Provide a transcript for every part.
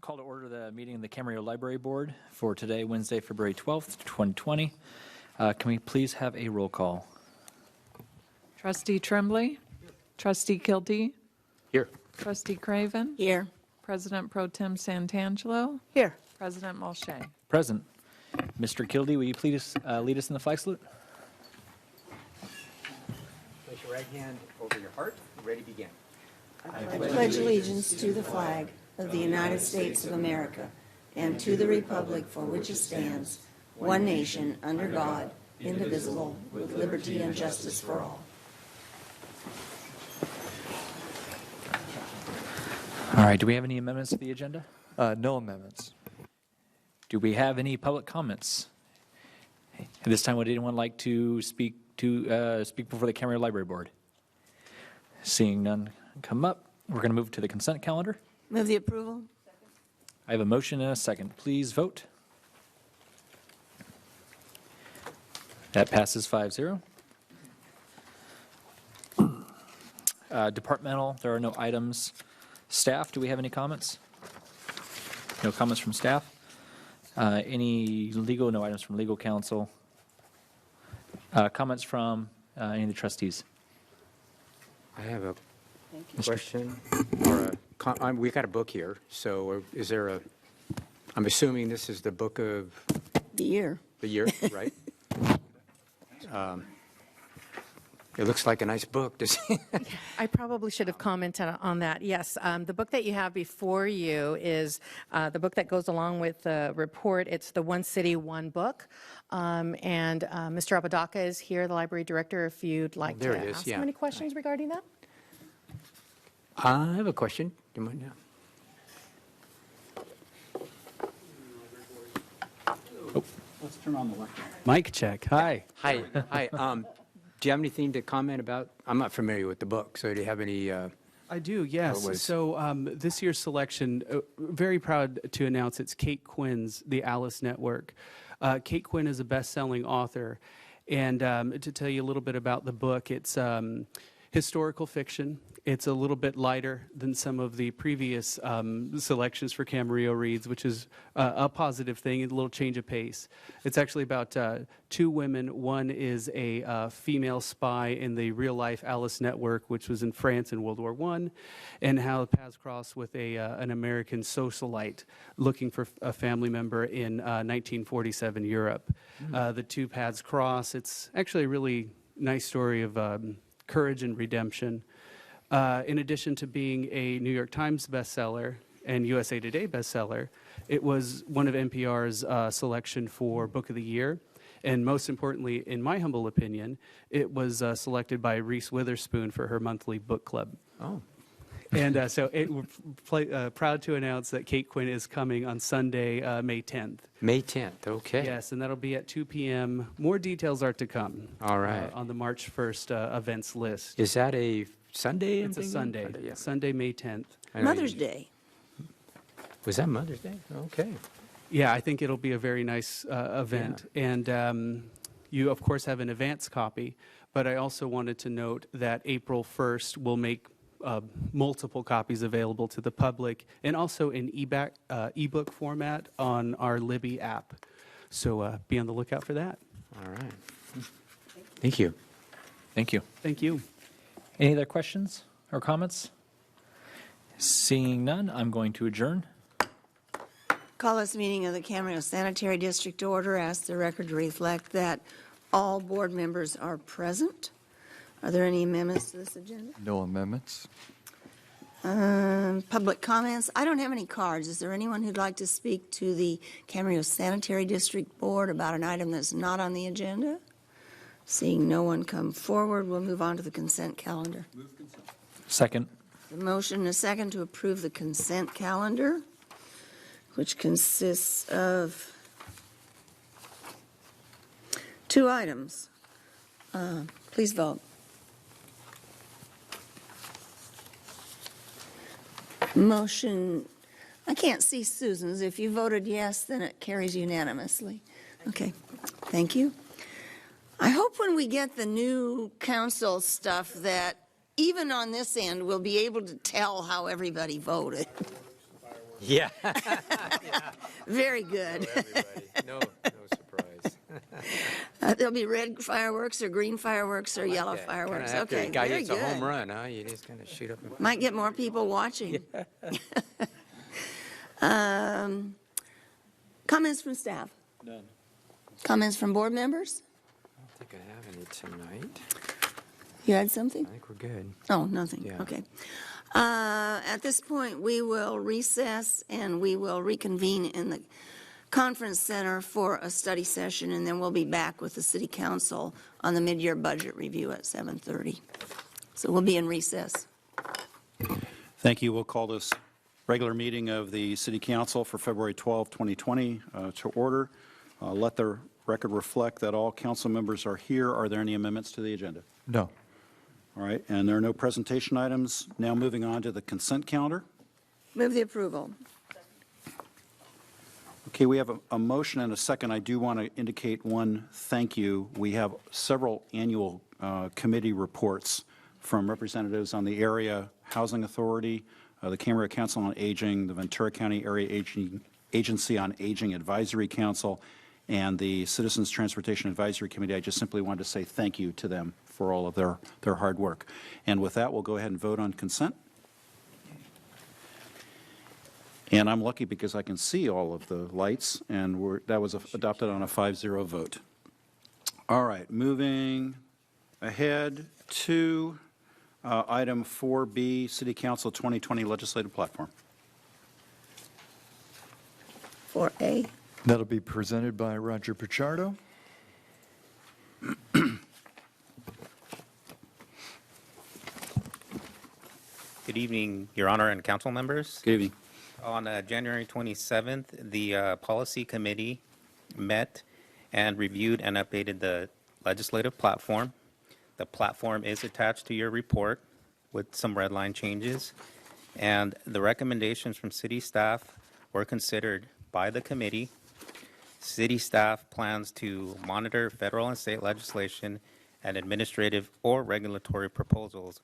Call to order the meeting of the Camarillo Library Board for today, Wednesday, February 12th, 2020. Can we please have a roll call? Trustee Tremblay? Trustee Kilty? Here. Trustee Craven? Here. President Pro Tem Santangelo? Here. President Mulchay? Present. Mr. Kildee, will you please lead us in the flag salute? Place your right hand over your heart. Ready to begin. I pledge allegiance to the flag of the United States of America and to the republic for which it stands, one nation, under God, indivisible, with liberty and justice for all. All right, do we have any amendments to the agenda? No amendments. Do we have any public comments? At this time, would anyone like to speak before the Camarillo Library Board? Seeing none come up, we're going to move to the consent calendar. Move the approval. I have a motion and a second. Please vote. That passes 5-0. Departmental, there are no items. Staff, do we have any comments? No comments from staff. Any legal, no items from legal counsel. Comments from any of the trustees? I have a question, or we got a book here, so is there a, I'm assuming this is the book of The year. the year, right? It looks like a nice book. I probably should have commented on that. Yes, the book that you have before you is the book that goes along with the report. It's the One City, One Book. And Mr. Apodaca is here, the library director, if you'd like there to it is, ask yeah. him any questions regarding that. I have a question. Do you mind now? Let's turn on the mic. Mic check. Hi. Hi. Hi. Do you have anything to comment about? I'm not familiar with the book, so do you have any? I do, yes. So this year's selection, very proud to announce it's Kate Quinn's The Alice Network. Kate Quinn is a best-selling author. And to tell you a little bit about the book, it's historical fiction. It's a little bit lighter than some of the previous selections for Camarillo Reads, which is a positive thing, a little change of pace. It's actually about two women. One is a female spy in the real-life Alice Network, which was in France in World War I, and how paths cross with an American socialite looking for a family member in 1947 Europe. The two paths cross. It's actually a really nice story of courage and redemption. In addition to being a New York Times bestseller and USA Today bestseller, it was one of NPR's selection for Book of the Year. And most importantly, in my humble opinion, it was selected by Reese Witherspoon for her monthly book club. Oh. And so we're proud to announce that Kate Quinn is coming on Sunday, May 10th. May 10th, okay. Yes, and that'll be at 2 p.m. More details are to come. All right. On the March 1st events list. Is that a Sunday? It's a Sunday. Yeah. Sunday, May 10th. Mother's Day. Was that Mother's Day? Okay. Yeah, I think it'll be a very nice event. Yeah. And you, of course, have an advance copy, but I also wanted to note that April 1st will make multiple copies available to the public and also in ebook format on our Libby app. So be on the lookout for that. All right. Thank you. Thank you. Thank you. Any other questions or comments? Seeing none, I'm going to adjourn. Call this meeting of the Camarillo Sanitary District to order. Ask the record to reflect that all board members are present. Are there any amendments to this agenda? No amendments. Public comments. I don't have any cards. Is there anyone who'd like to speak to the Camarillo Sanitary District Board about an item that's not on the agenda? Seeing no one come forward, we'll move on to the consent calendar. Move consent. Second. The motion and a second to approve the consent calendar, which consists of 2 items. Please vote. Motion, I can't see Susan's. If you voted yes, then it carries unanimously. Okay, thank you. I hope when we get the new council stuff that even on this end, we'll be able to tell how everybody voted. Yeah. Very good. Everybody. No surprise. There'll be red fireworks or green fireworks or yellow Yeah, fireworks. kinda after Okay, the guy very hits a home good. run, huh? You just kind of shoot up. And... Might get more people watching. Comments from staff? None. Comments from board members? I don't think I have any tonight. You had something? I think we're good. Oh, nothing. Yeah. Okay. At this point, we will recess and we will reconvene in the conference center for a study session, and then we'll be back with the city council on the mid-year budget review at 7:30. So we'll be in recess. Thank you. We'll call this regular meeting of the City Council for February 12, 2020 to order. Let the record reflect that all council members are here. Are there any amendments to the agenda? No. All right, and there are no presentation items. Now moving on to the consent calendar. Move the approval. Okay, we have a motion and a second. I do want to indicate one thank you. We have several annual committee reports from representatives on the Area Housing Authority, the Camarillo Council on Aging, the Ventura County Area Agency on Aging Advisory Council, and the Citizens Transportation Advisory Committee. I just simply wanted to say thank you to them for all of their hard work. And with that, we'll go ahead and vote on consent. And I'm lucky because I can see all of the lights, and that was adopted on a 5-0 vote. All right, moving ahead to item 4B, City Council 2020 Legislative Platform. 4A. That'll be presented by Roger Pichardo. Good evening, Your Honor and council members. Good evening. On January 27th, the Policy Committee met and reviewed and updated the legislative platform. The platform is attached to your report with some red line changes, and the recommendations from city staff were considered by the committee. City staff plans to monitor federal and state legislation and administrative or regulatory proposals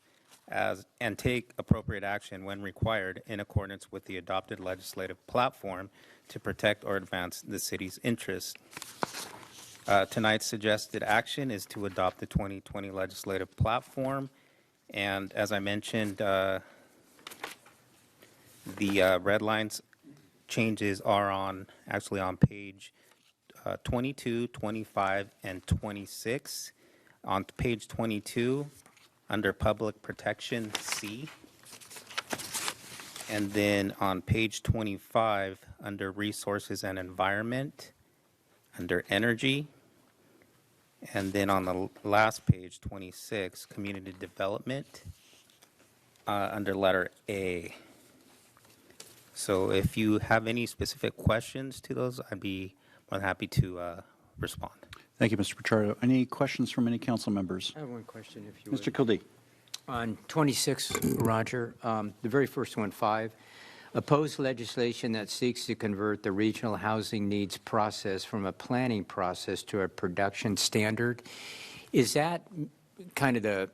and take appropriate action when required in accordance with the adopted legislative platform to protect or advance the city's interests. Tonight's suggested action is to adopt the 2020 legislative platform, and as I mentioned, the red lines changes are actually on page 22, 25, and 26. On page 22, under Public Protection C, and then on page 25, under Resources and Environment, under Energy, and then on the last page, 26, Community Development, under letter A. So if you have any specific questions to those, I'd be more than happy to respond. Thank you, Mr. Pichardo. Any questions from any council members? I have one question, if you would. Mr. Kildee. On 26, Roger, the very first one, 5, oppose legislation that seeks to convert the regional housing needs process from a planning process to a production standard. Is that kind of the,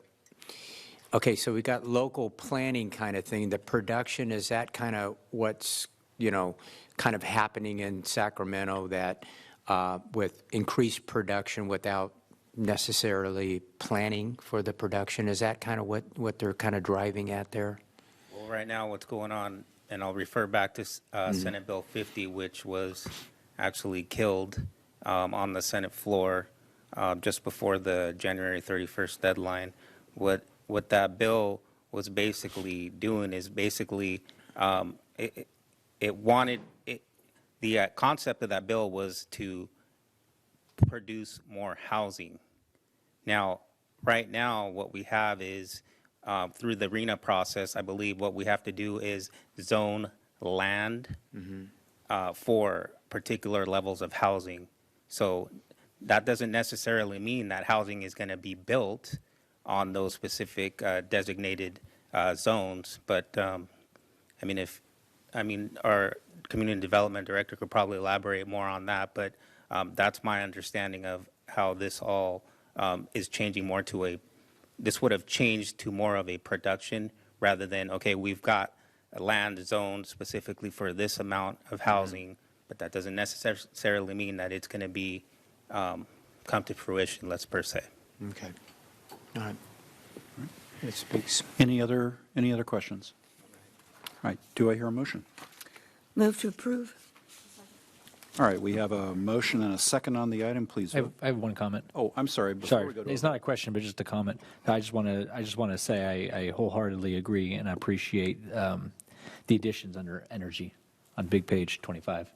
okay, so we got local planning kind of thing. The production, is that kind of what's, kind of happening in Sacramento, that with increased production without necessarily planning for the production? Is that kind of what they're kind of driving at there? Well, right now what's going on, and I'll refer back to Senate Bill 50, which was actually killed on the Senate floor just before the January 31st deadline. What that bill was basically doing is basically the concept of that bill was to produce more housing. Now, right now, what we have is through the RENA process, I believe what we have to do is zone land for particular levels of housing. So that doesn't necessarily mean that housing is going to be built on those specific designated zones. But our community development director could probably elaborate more on that. But that's my understanding of how this all is changing more to this would have changed to more of a production rather than, okay, we've got land zoned specifically for this amount of housing, but that doesn't necessarily mean that it's going to be come to fruition, let's per se. Okay. All right. It speaks. Any other questions? All right, do I hear a motion? Move to approve. All right, we have a motion and a second on the item, please vote. I have one comment. Oh, I'm sorry. Before Sorry, we go to it's not a question, but just a comment. I just want to say I wholeheartedly agree, and I appreciate the additions under energy on big page 25.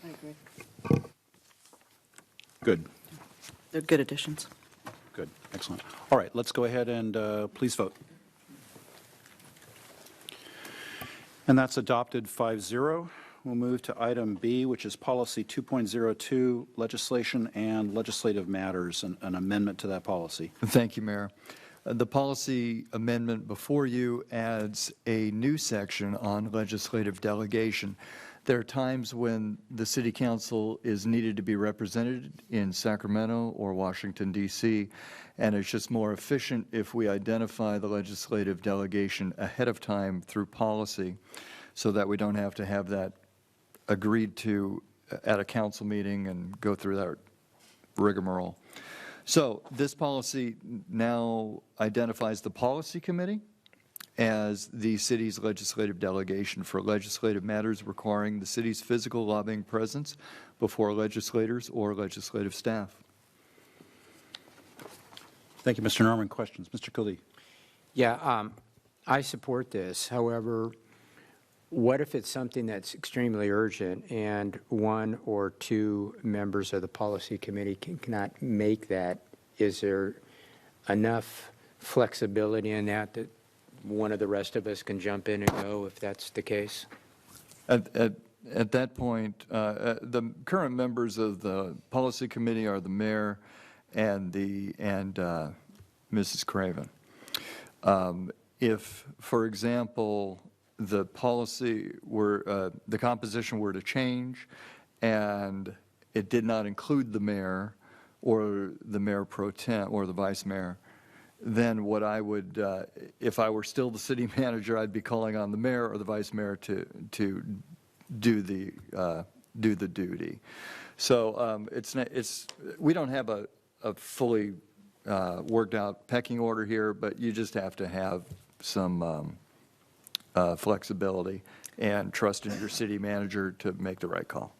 I agree. Good, They're good additions. good, excellent. All right, let's go ahead and please vote. And that's adopted 5-0. We'll move to item B, which is policy 2.02, legislation and legislative matters, an amendment to that policy. Thank you, Mayor. The policy amendment before you adds a new section on legislative delegation. There are times when the City Council is needed to be represented in Sacramento or Washington, D.C., and it's just more efficient if we identify the legislative delegation ahead of time through policy so that we don't have to have that agreed to at a council meeting and go through that rigmarole. So this policy now identifies the policy committee as the city's legislative delegation for legislative matters requiring the city's physical lobbying presence before legislators or legislative staff. Thank you, Mr. Norman. Questions? Mr. Khalid. Yeah, I support this. However, what if it's something that's extremely urgent and one or two members of the policy committee cannot make that? Is there enough flexibility in that one of the rest of us can jump in and go if that's the case? At that point, the current members of the policy committee are the mayor and Mrs. Craven. If, for example, the policy were, the composition were to change and it did not include the mayor or the mayor pro tem or the vice mayor, then what I would, if I were still the city manager, I'd be calling on the mayor or the vice mayor to do the duty. So we don't have a fully worked out pecking order here, but you just have to have some flexibility and trust in your city manager to make the right call.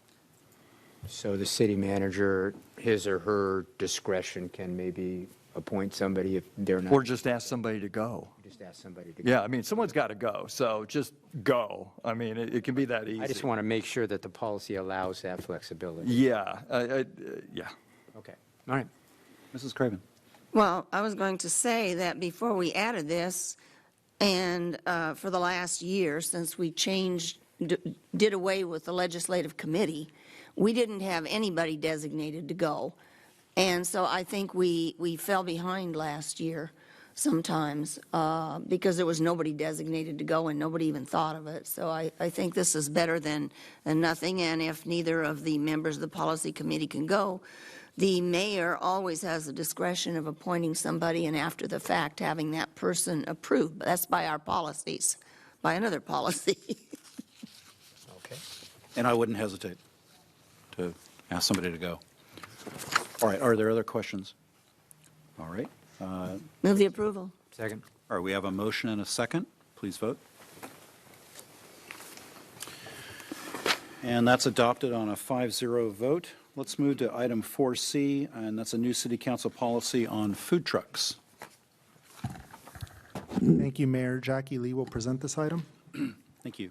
So the city manager, his or her discretion, can maybe appoint somebody if they're not. Or just ask somebody to go. Just ask somebody to go. Yeah, I mean, someone's got to go, so just go. I mean, it can be that easy. I just want to make sure that the policy allows that flexibility. Yeah, yeah. Okay. All right. Mrs. Craven. Well, I was going to say that before we added this, and for the last year, since we did away with the legislative committee, we didn't have anybody designated to go. And so I think we fell behind last year sometimes because there was nobody designated to go and nobody even thought of it. So I think this is better than nothing. And if neither of the members of the policy committee can go, the mayor always has the discretion of appointing somebody and after the fact having that person approved. But that's by our policies, by another policy. Okay. And I wouldn't hesitate to ask somebody to go. All right, are there other questions? All right. Move the approval. Second. All right, we have a motion and a second. Please vote. And that's adopted on a 5-0 vote. Let's move to item 4C, and that's a new city council policy on food trucks. Thank you, Mayor. Jackie Lee will present this item. Thank you.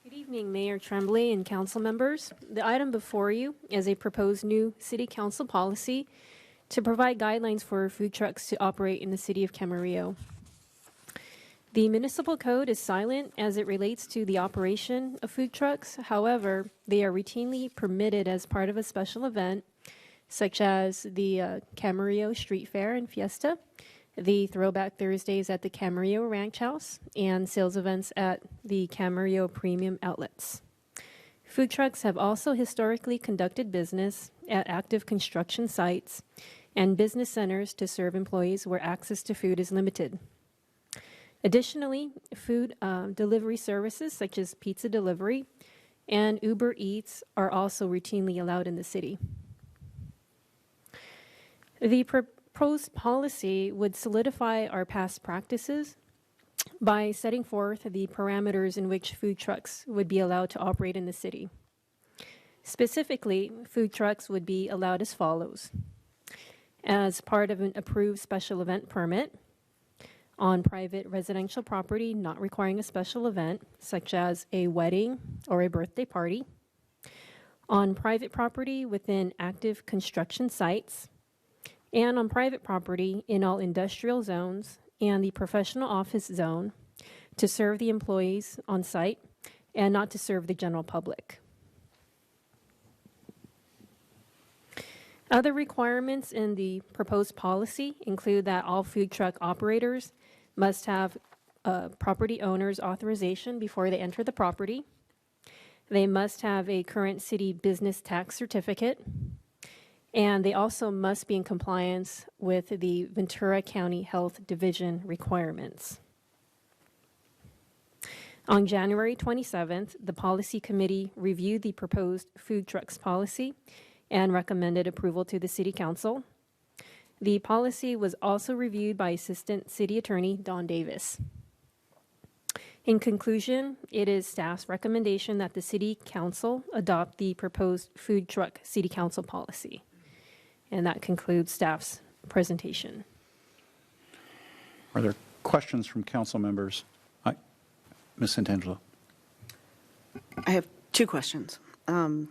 Good evening, Mayor Tremblay and council members. The item before you is a proposed new city council policy to provide guidelines for food trucks to operate in the city of Camarillo. The municipal code is silent as it relates to the operation of food trucks. However, they are routinely permitted as part of a special event, such as the Camarillo Street Fair and Fiesta, the Throwback Thursdays at the Camarillo Ranch House, and sales events at the Camarillo Premium Outlets. Food trucks have also historically conducted business at active construction sites and business centers to serve employees where access to food is limited. Additionally, food delivery services such as pizza delivery and Uber Eats are also routinely allowed in the city. The proposed policy would solidify our past practices by setting forth the parameters in which food trucks would be allowed to operate in the city. Specifically, food trucks would be allowed as follows. As part of an approved special event permit on private residential property not requiring a special event, such as a wedding or a birthday party, on private property within active construction sites, and on private property in all industrial zones and the professional office zone to serve the employees on site and not to serve the general public. Other requirements in the proposed policy include that all food truck operators must have a property owner's authorization before they enter the property. They must have a current city business tax certificate, and they also must be in compliance with the Ventura County Health Division requirements. On January 27th, the Policy Committee reviewed the proposed food trucks policy and recommended approval to the City Council. The policy was also reviewed by Assistant City Attorney Don Davis. In conclusion, it is staff's recommendation that the City Council adopt the proposed food truck City Council policy. And that concludes staff's presentation. Are there questions from council members? Ms. Santangelo. I have two questions. I'm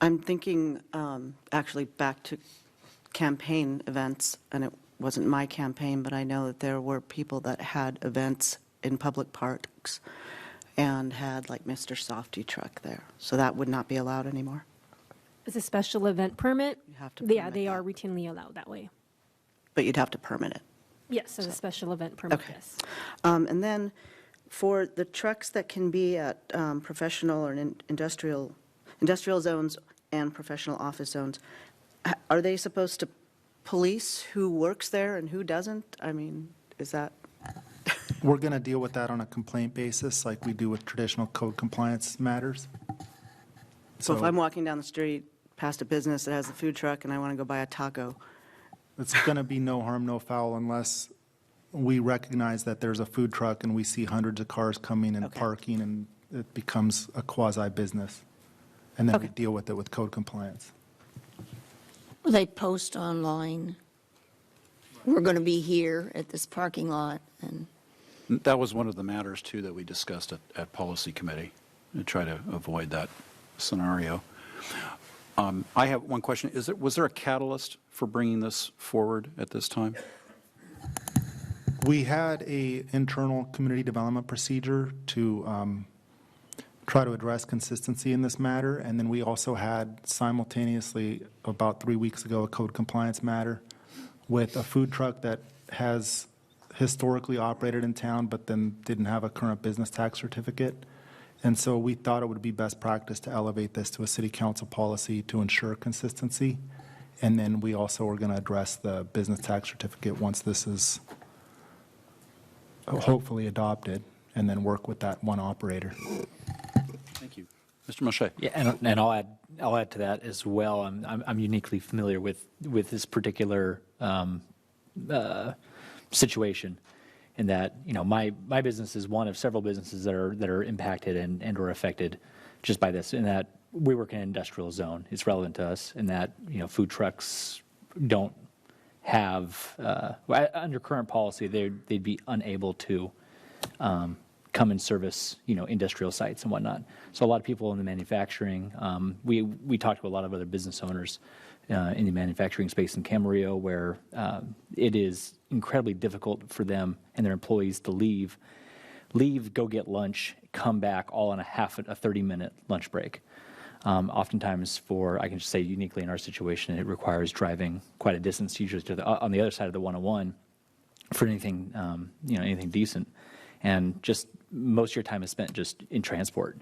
thinking actually back to campaign events, and it wasn't my campaign, but I know that there were people that had events in public parks and had like Mr. Softy truck there. So that would not be allowed anymore? As a special event permit, You have to yeah, permit they that. are routinely allowed that way. But you'd have to permit it. Yes, as a special event permit, Okay. yes. And then for the trucks that can be at professional or industrial zones and professional office zones, are they supposed to police who works there and who doesn't? I mean, is that? We're going to deal with that on a complaint basis like we do with traditional code compliance matters. So if I'm walking down the street past a business that has a food truck and I want to go buy a taco, It's going to be no harm, no foul unless we recognize that there's a food truck and we see hundreds of cars coming and Okay. parking, and it becomes a quasi-business. And then we Okay. deal with it with code compliance. Will they post online? We're going to be here at this parking lot, and That was one of the matters, too, that we discussed at Policy Committee, to try to avoid that scenario. I have one question. Was there a catalyst for bringing this forward at this time? We had a internal community development procedure to try to address consistency in this matter, and then we also had simultaneously, about 3 weeks ago, a code compliance matter with a food truck that has historically operated in town but then didn't have a current business tax certificate. And so we thought it would be best practice to elevate this to a city council policy to ensure consistency. And then we also are going to address the business tax certificate once this is hopefully adopted, and then work with that one operator. Thank you. Mr. Moshe? Yeah, and I'll add to that as well. I'm uniquely familiar with this particular situation, in that, you know, my business is one of several businesses that are impacted and or affected just by this. In that we work in an industrial zone, it's relevant to us. In that, you know, food trucks don't have under current policy they'd be unable to come and service, you know, industrial sites and whatnot. So a lot of people in the manufacturing, we talked to a lot of other business owners in the manufacturing space in Camarillo, where it is incredibly difficult for them and their employees to leave, go get lunch, come back all in a 30-minute lunch break. Oftentimes, I can just say uniquely in our situation, it requires driving quite a distance, usually on the other side of the 101, for anything, anything decent. And just most of your time is spent just in transport.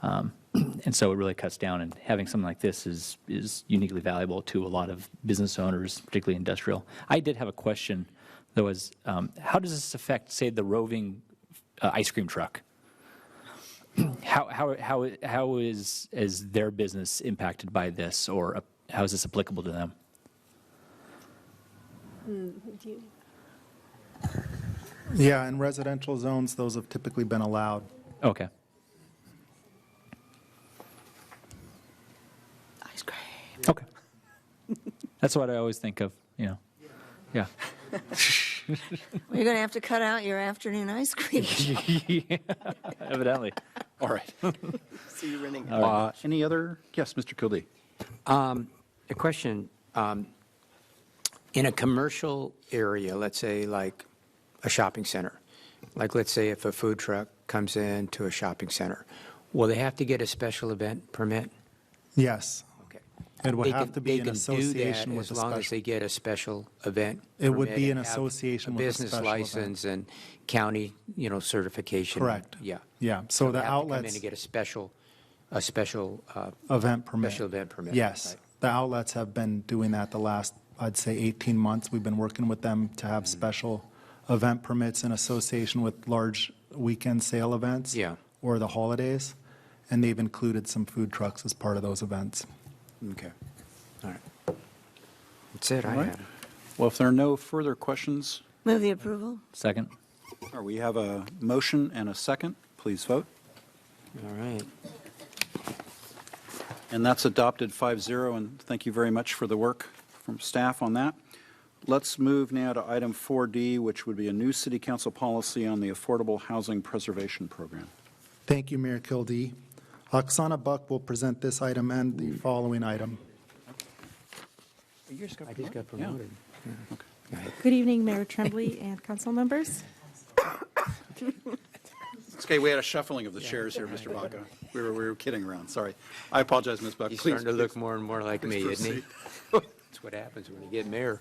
And so it really cuts down, and having something like this is uniquely valuable to a lot of business owners, particularly industrial. I did have a question That was, how does this affect, say, the roving ice cream truck? How is their business impacted by this, or how is this applicable to them? Yeah, in residential zones, those have typically been allowed. Okay. Ice cream. Okay. That's what I always think of, Yeah. Well, you're going to have to cut out your afternoon ice cream. Evidently. All right. So you're running. Any other? Yes, Mr. Kildee. A question. In a commercial area, let's say like a shopping center, like let's say if a food truck comes into a shopping center, will they have to get a special event permit? Yes. Okay. It would They have can- to be in they can do association that with a as long as special. they get a special event. It would permit be and in have association with a business special event. license and county, certification. Correct. Yeah. Yeah, so they the have to come in outlets, and get a special event permit. special event permit. Yes, Right. the outlets have been doing that the last, I'd say, 18 months. We've been working with them to have special event permits in association with large weekend sale events. Yeah. Or the holidays, and they've included some food trucks as part of those events. Okay. All right. That's it. All I right. have. Well, if there are no further questions, Move the approval. Second. we have a motion and a second. Please vote. All right. And that's adopted 5-0, and thank you very much for the work from staff on that. Let's move now to item 4D, which would be a new city council policy on the Affordable Housing Preservation Program. Thank you, Mayor Kildee. Oksana Buck will present this item and the following item. I just got promoted. Good evening, Mayor Tremblay and council members. It's okay, we had a shuffling of the chairs here, Mr. Baca. We were kidding around, sorry. I apologize, Ms. Buck. He's Please, starting to look please. more and more like me, Please isn't he? proceed. That's what happens when you get mayor.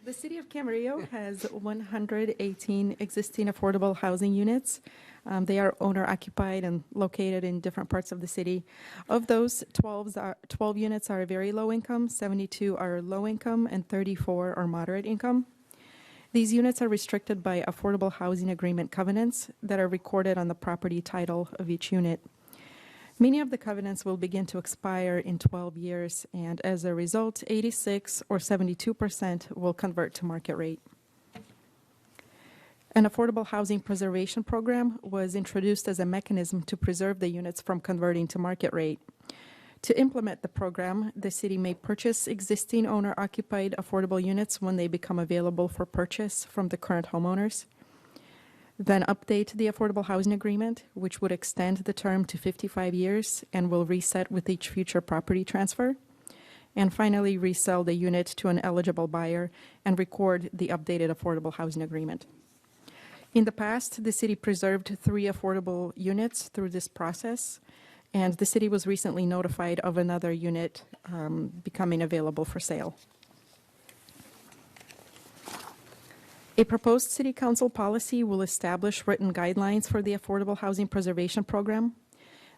The city of Camarillo has 118 existing affordable housing units. They are owner-occupied and located in different parts of the city. Of those, 12 units are very low income, 72 are low income, and 34 are moderate income. These units are restricted by affordable housing agreement covenants that are recorded on the property title of each unit. Many of the covenants will begin to expire in 12 years, and as a result, 86 or 72% will convert to market rate. An affordable housing preservation program was introduced as a mechanism to preserve the units from converting to market rate. To implement the program, the city may purchase existing owner-occupied affordable units when they become available for purchase from the current homeowners, then update the affordable housing agreement, which would extend the term to 55 years and will reset with each future property transfer, and finally resell the unit to an eligible buyer and record the updated affordable housing agreement. In the past, the city preserved 3 affordable units through this process, and the city was recently notified of another unit becoming available for sale. A proposed city council policy will establish written guidelines for the Affordable Housing Preservation Program.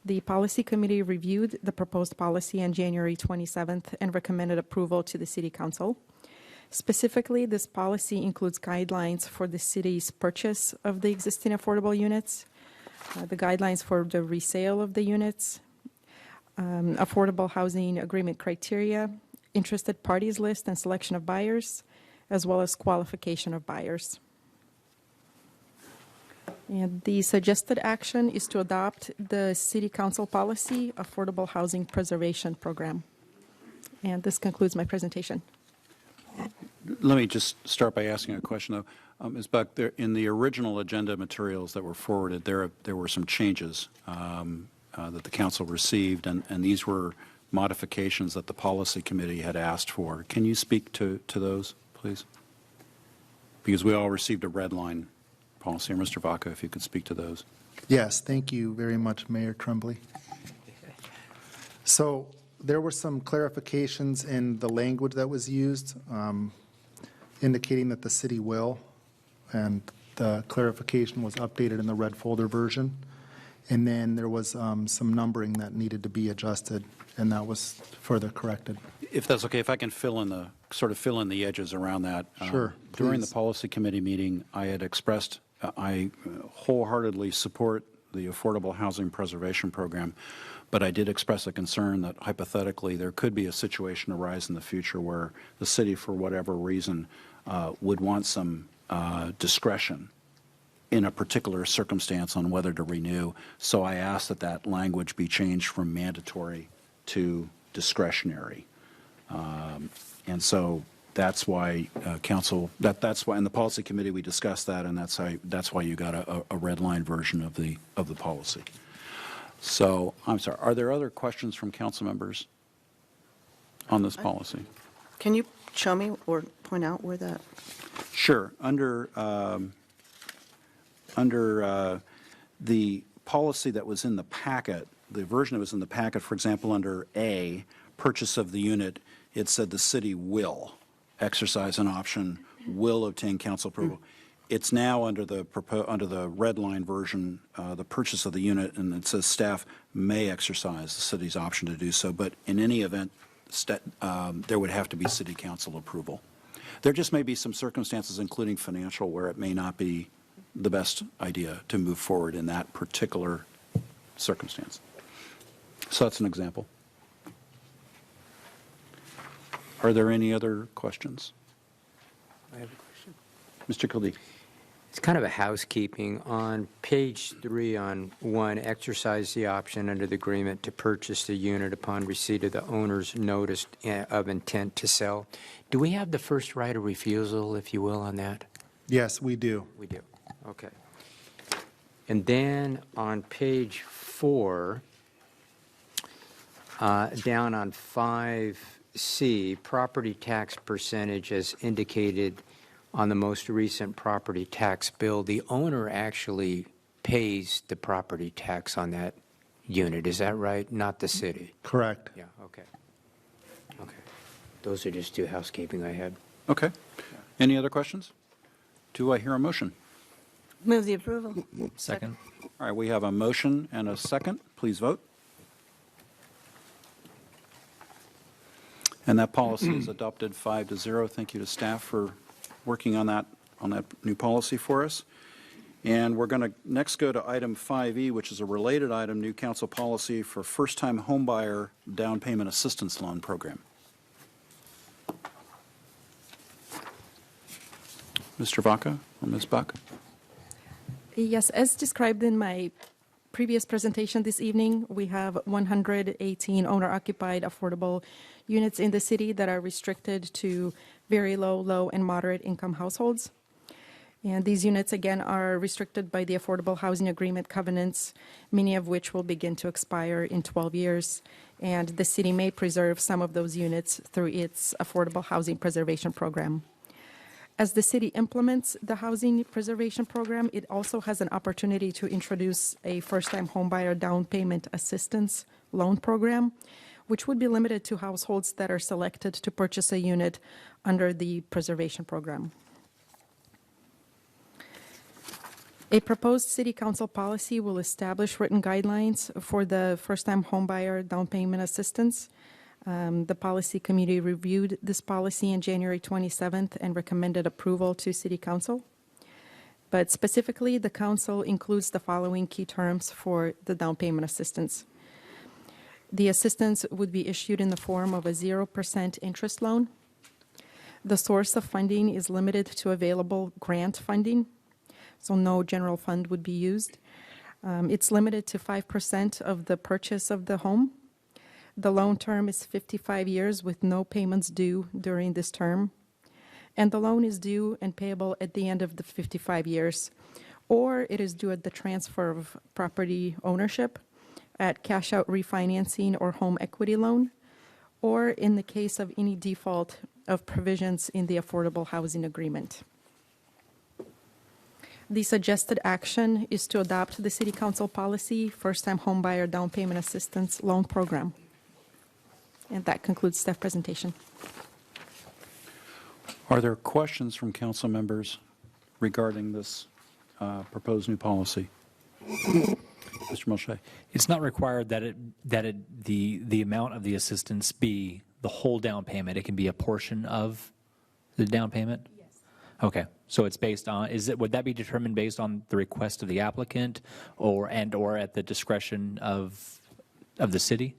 The policy committee reviewed the proposed policy on January 27th and recommended approval to the city council. Specifically, this policy includes guidelines for the city's purchase of the existing affordable units, the guidelines for the resale of the units, affordable housing agreement criteria, interested parties list and selection of buyers, as well as qualification of buyers. And the suggested action is to adopt the City Council policy, Affordable Housing Preservation Program. And this concludes my presentation. Let me just start by asking a question, though. Ms. Buck, in the original agenda materials that were forwarded, there were some changes that the council received, and these were modifications that the policy committee had asked for. Can you speak to those, please? Because we all received a red line policy. Or Mr. Vaca, if you could speak to those. Yes, thank you very much, Mayor Tremblay. So there were some clarifications in the language that was used, indicating that the city will, and the clarification was updated in the red folder version. And then there was some numbering that needed to be adjusted, and that was further corrected. If that's okay, if I can fill in the edges around that. Sure, During the please. policy committee meeting, I had expressed, I wholeheartedly support the Affordable Housing Preservation Program, but I did express a concern that hypothetically there could be a situation arise in the future where the city, for whatever reason, would want some discretion in a particular circumstance on whether to renew. So I asked that that language be changed from mandatory to discretionary. And so that's why council, that's why in the policy committee we discussed that, and that's why you got a red line version of the policy. So I'm sorry, are there other questions from council members on this policy? Can you show me or point out where that? Sure. Under the policy that was in the packet, the version that was in the packet, for example, under A, purchase of the unit, it said the city will exercise an option, will obtain council approval. It's now under the red line version, the purchase of the unit, and it says staff may exercise the city's option to do so. But in any event, there would have to be city council approval. There just may be some circumstances, including financial, where it may not be the best idea to move forward in that particular circumstance. So that's an example. Are there any other questions? I have a question. Mr. Kildee. It's kind of a housekeeping. On page 3 on 1, exercise the option under the agreement to purchase the unit upon receipt of the owner's notice of intent to sell. Do we have the first right of refusal, if you will, on that? Yes, we do. We do. Okay. And then on page 4, down on 5C, property tax percentage as indicated on the most recent property tax bill, the owner actually pays the property tax on that unit. Is that right? Not the city? Correct. Yeah, okay. Okay. Those are just 2 housekeeping I had. Okay. Any other questions? Do I hear a motion? Move the approval. Second. All right, we have a motion and a second. Please vote. And that policy is adopted 5-0. Thank you to staff for working on that new policy for us. And we're going to next go to item 5E, which is a related item, new council policy for first-time homebuyer down payment assistance loan program. Mr. Vaca or Ms. Buck? Yes, as described in my previous presentation this evening, we have 118 owner-occupied affordable units in the city that are restricted to very low, and moderate income households. And these units, again, are restricted by the Affordable Housing Agreement covenants, many of which will begin to expire in 12 years. And the city may preserve some of those units through its Affordable Housing Preservation Program. As the city implements the housing preservation program, it also has an opportunity to introduce a first-time homebuyer down payment assistance loan program, which would be limited to households that are selected to purchase a unit under the preservation program. A proposed city council policy will establish written guidelines for the first-time homebuyer down payment assistance. The policy committee reviewed this policy on January 27th and recommended approval to City Council. But specifically, the council includes the following key terms for the down payment assistance. The assistance would be issued in the form of a 0% interest loan. The source of funding is limited to available grant funding, so no general fund would be used. It's limited to 5% of the purchase of the home. The loan term is 55 years with no payments due during this term. And the loan is due and payable at the end of the 55 years, or it is due at the transfer of property ownership, at cash-out refinancing or home equity loan, or in the case of any default of provisions in the Affordable Housing Agreement. The suggested action is to adopt the City Council policy, First-Time Homebuyer Down Payment Assistance Loan Program. And that concludes staff presentation. Are there questions from council members regarding this proposed new policy? Mr. Mulchay? It's not required that the amount of the assistance be the whole down payment. It can be a portion of the down payment? Yes. Okay, so it's based on, would that be determined based on the request of the applicant or at the discretion of the city?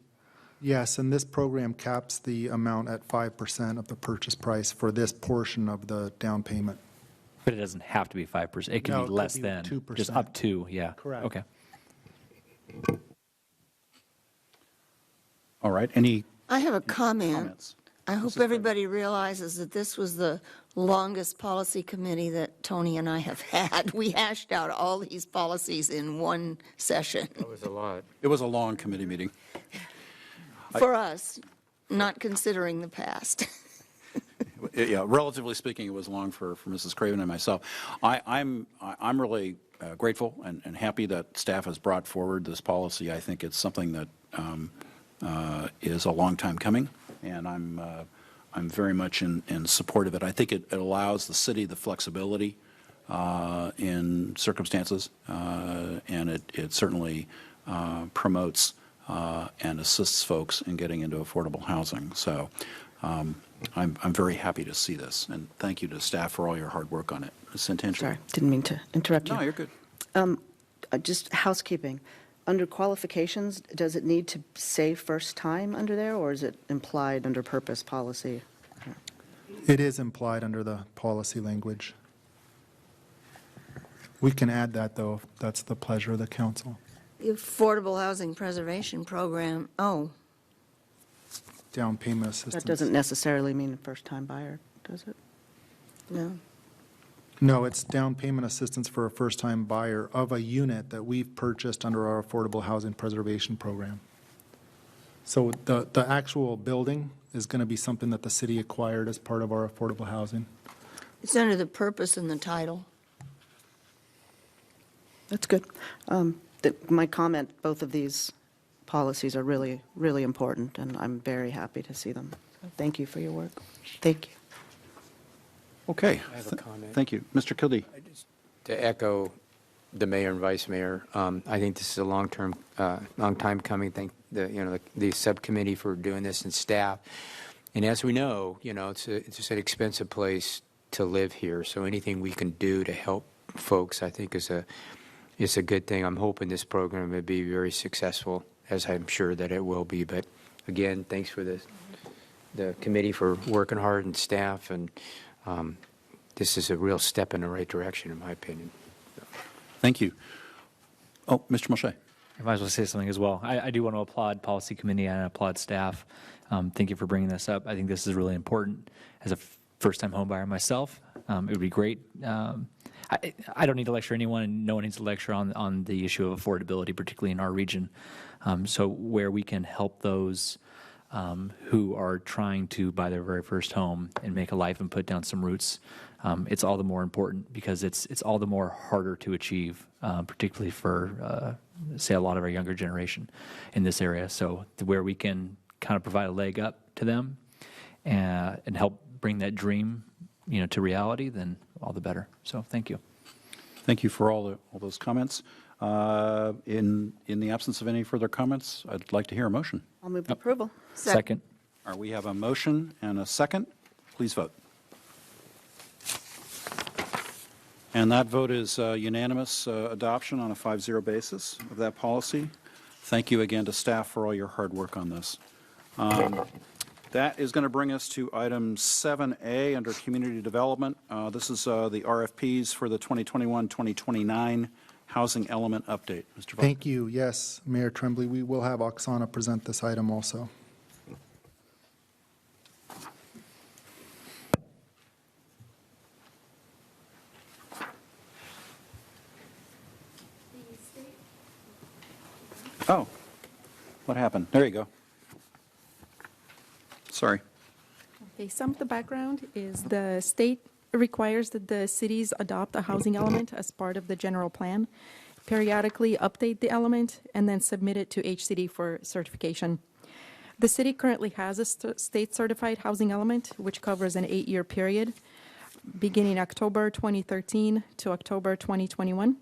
Yes, and this program caps the amount at 5% of the purchase price for this portion of the down payment. But it doesn't have to be 5%. It can No, be it could less be than. 2%. Just up to, yeah. Correct. Okay. All right, any I have a comment. comments? I hope everybody realizes that this was the longest policy committee that Tony and I have had. We hashed out all these policies in one session. That was a lot. It was a long committee meeting. For us, not considering the past. Yeah, relatively speaking, it was long for Mrs. Craven and myself. I'm really grateful and happy that staff has brought forward this policy. I think it's something that is a long time coming, and I'm very much in support of it. I think it allows the city the flexibility in circumstances, and it certainly promotes and assists folks in getting into affordable housing. So I'm very happy to see this, and thank you to staff for all your hard work on it. Ms. Santangelo. Sorry, didn't mean to interrupt you. No, you're good. Just housekeeping. Under qualifications, does it need to say first time under there, or is it implied under purpose policy? It is implied under the policy language. We can add that, though, if that's the pleasure of the council. The Affordable Housing Preservation Program, Down payment assistance. That doesn't necessarily mean a first-time buyer, does it? no. No, it's down payment assistance for a first-time buyer of a unit that we've purchased under our Affordable Housing Preservation Program. So the actual building is going to be something that the city acquired as part of our affordable housing. It's under the purpose and the title. That's good. My comment, both of these policies are really, really important, and I'm very happy to see them. So thank you for your work. Thank you. Okay. I have a comment. Thank you. Mr. Kildee. To echo the mayor and vice mayor, I think this is a long time coming. Thank the subcommittee for doing this and staff. And as we know, it's an expensive place to live here. So anything we can do to help folks, I think, is a good thing. I'm hoping this program will be very successful, as I'm sure that it will be. But again, thanks for the committee for working hard and staff, and this is a real step in the right direction, in my opinion. Thank you. Oh, Mr. Mulchay. I might as well say something as well. I do want to applaud policy committee and applaud staff. Thank you for bringing this up. I think this is really important. As a first-time home buyer myself, it would be great. I don't need to lecture anyone, and no one needs to lecture on the issue of affordability, particularly in our region. So where we can help those who are trying to buy their very first home and make a life and put down some roots, it's all the more important because it's all the more harder to achieve, particularly for, say, a lot of our younger generation in this area. So where we can kind of provide a leg up to them and help bring that dream, to reality, then all the better. So thank you. Thank you for all those comments. In the absence of any further comments, I'd like to hear a motion. I'll move approval. Second. All right, we have a motion and a second. Please vote. And that vote is unanimous adoption on a 5-0 basis of that policy. Thank you again to staff for all your hard work on this. That is going to bring us to item 7A under community development. This is the RFPs for the 2021-2029 housing element update. Mr. Vaughn. Thank you. Yes, Mayor Tremblay, we will have Oksana present this item also. Oh, what happened? There you go. Sorry. Okay, some of the background is the state requires that the cities adopt a housing element as part of the general plan, periodically update the element, and then submit it to HCD for certification. The city currently has a state-certified housing element, which covers an 8-year period, beginning October 2013 to October 2021.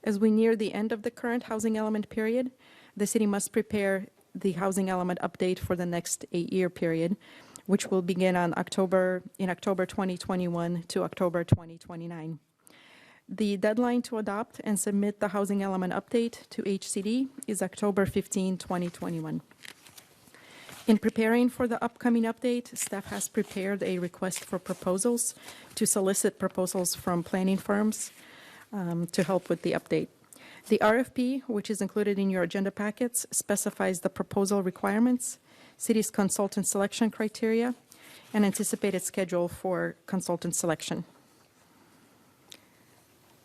As we near the end of the current housing element period, the city must prepare the housing element update for the next 8-year period, which will begin in October 2021 to October 2029. The deadline to adopt and submit the housing element update to HCD is October 15, 2021. In preparing for the upcoming update, staff has prepared a request for proposals to solicit proposals from planning firms to help with the update. The RFP, which is included in your agenda packets, specifies the proposal requirements, city's consultant selection criteria, and anticipated schedule for consultant selection.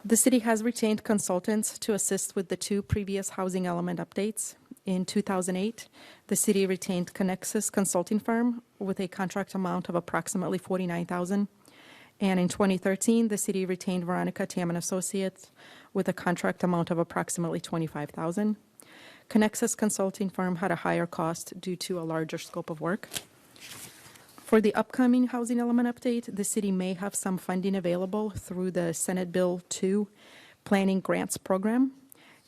The city has retained consultants to assist with the 2 previous housing element updates. In 2008, the city retained Connexus Consulting Firm with a contract amount of approximately $49,000. And in 2013, the city retained Veronica Tam and Associates with a contract amount of approximately $25,000. Connexus Consulting Firm had a higher cost due to a larger scope of work. For the upcoming housing element update, the city may have some funding available through the Senate Bill 2 Planning Grants Program.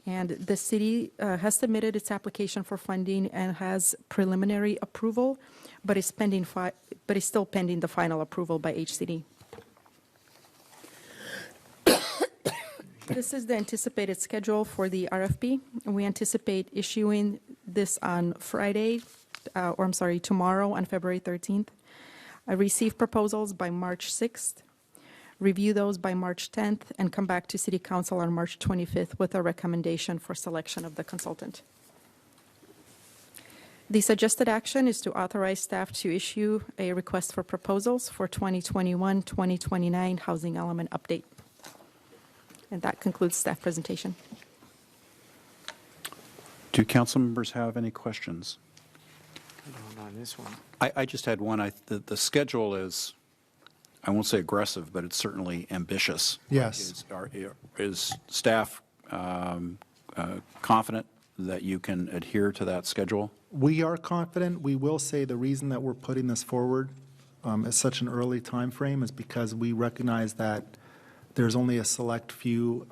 And the city has submitted its application for funding and has preliminary approval, but is still pending the final approval by HCD. This is the anticipated schedule for the RFP. We anticipate issuing this on tomorrow on February 13th. I receive proposals by March 6th, review those by March 10th, and come back to City Council on March 25th with a recommendation for selection of the consultant. The suggested action is to authorize staff to issue a request for proposals for 2021-2029 housing element update. And that concludes staff presentation. Do council members have any questions? On this one. I just had one. The schedule is, I won't say aggressive, but it's certainly ambitious. Yes. Is staff confident that you can adhere to that schedule? We are confident. We will say the reason that we're putting this forward at such an early time frame is because we recognize that there's only a select few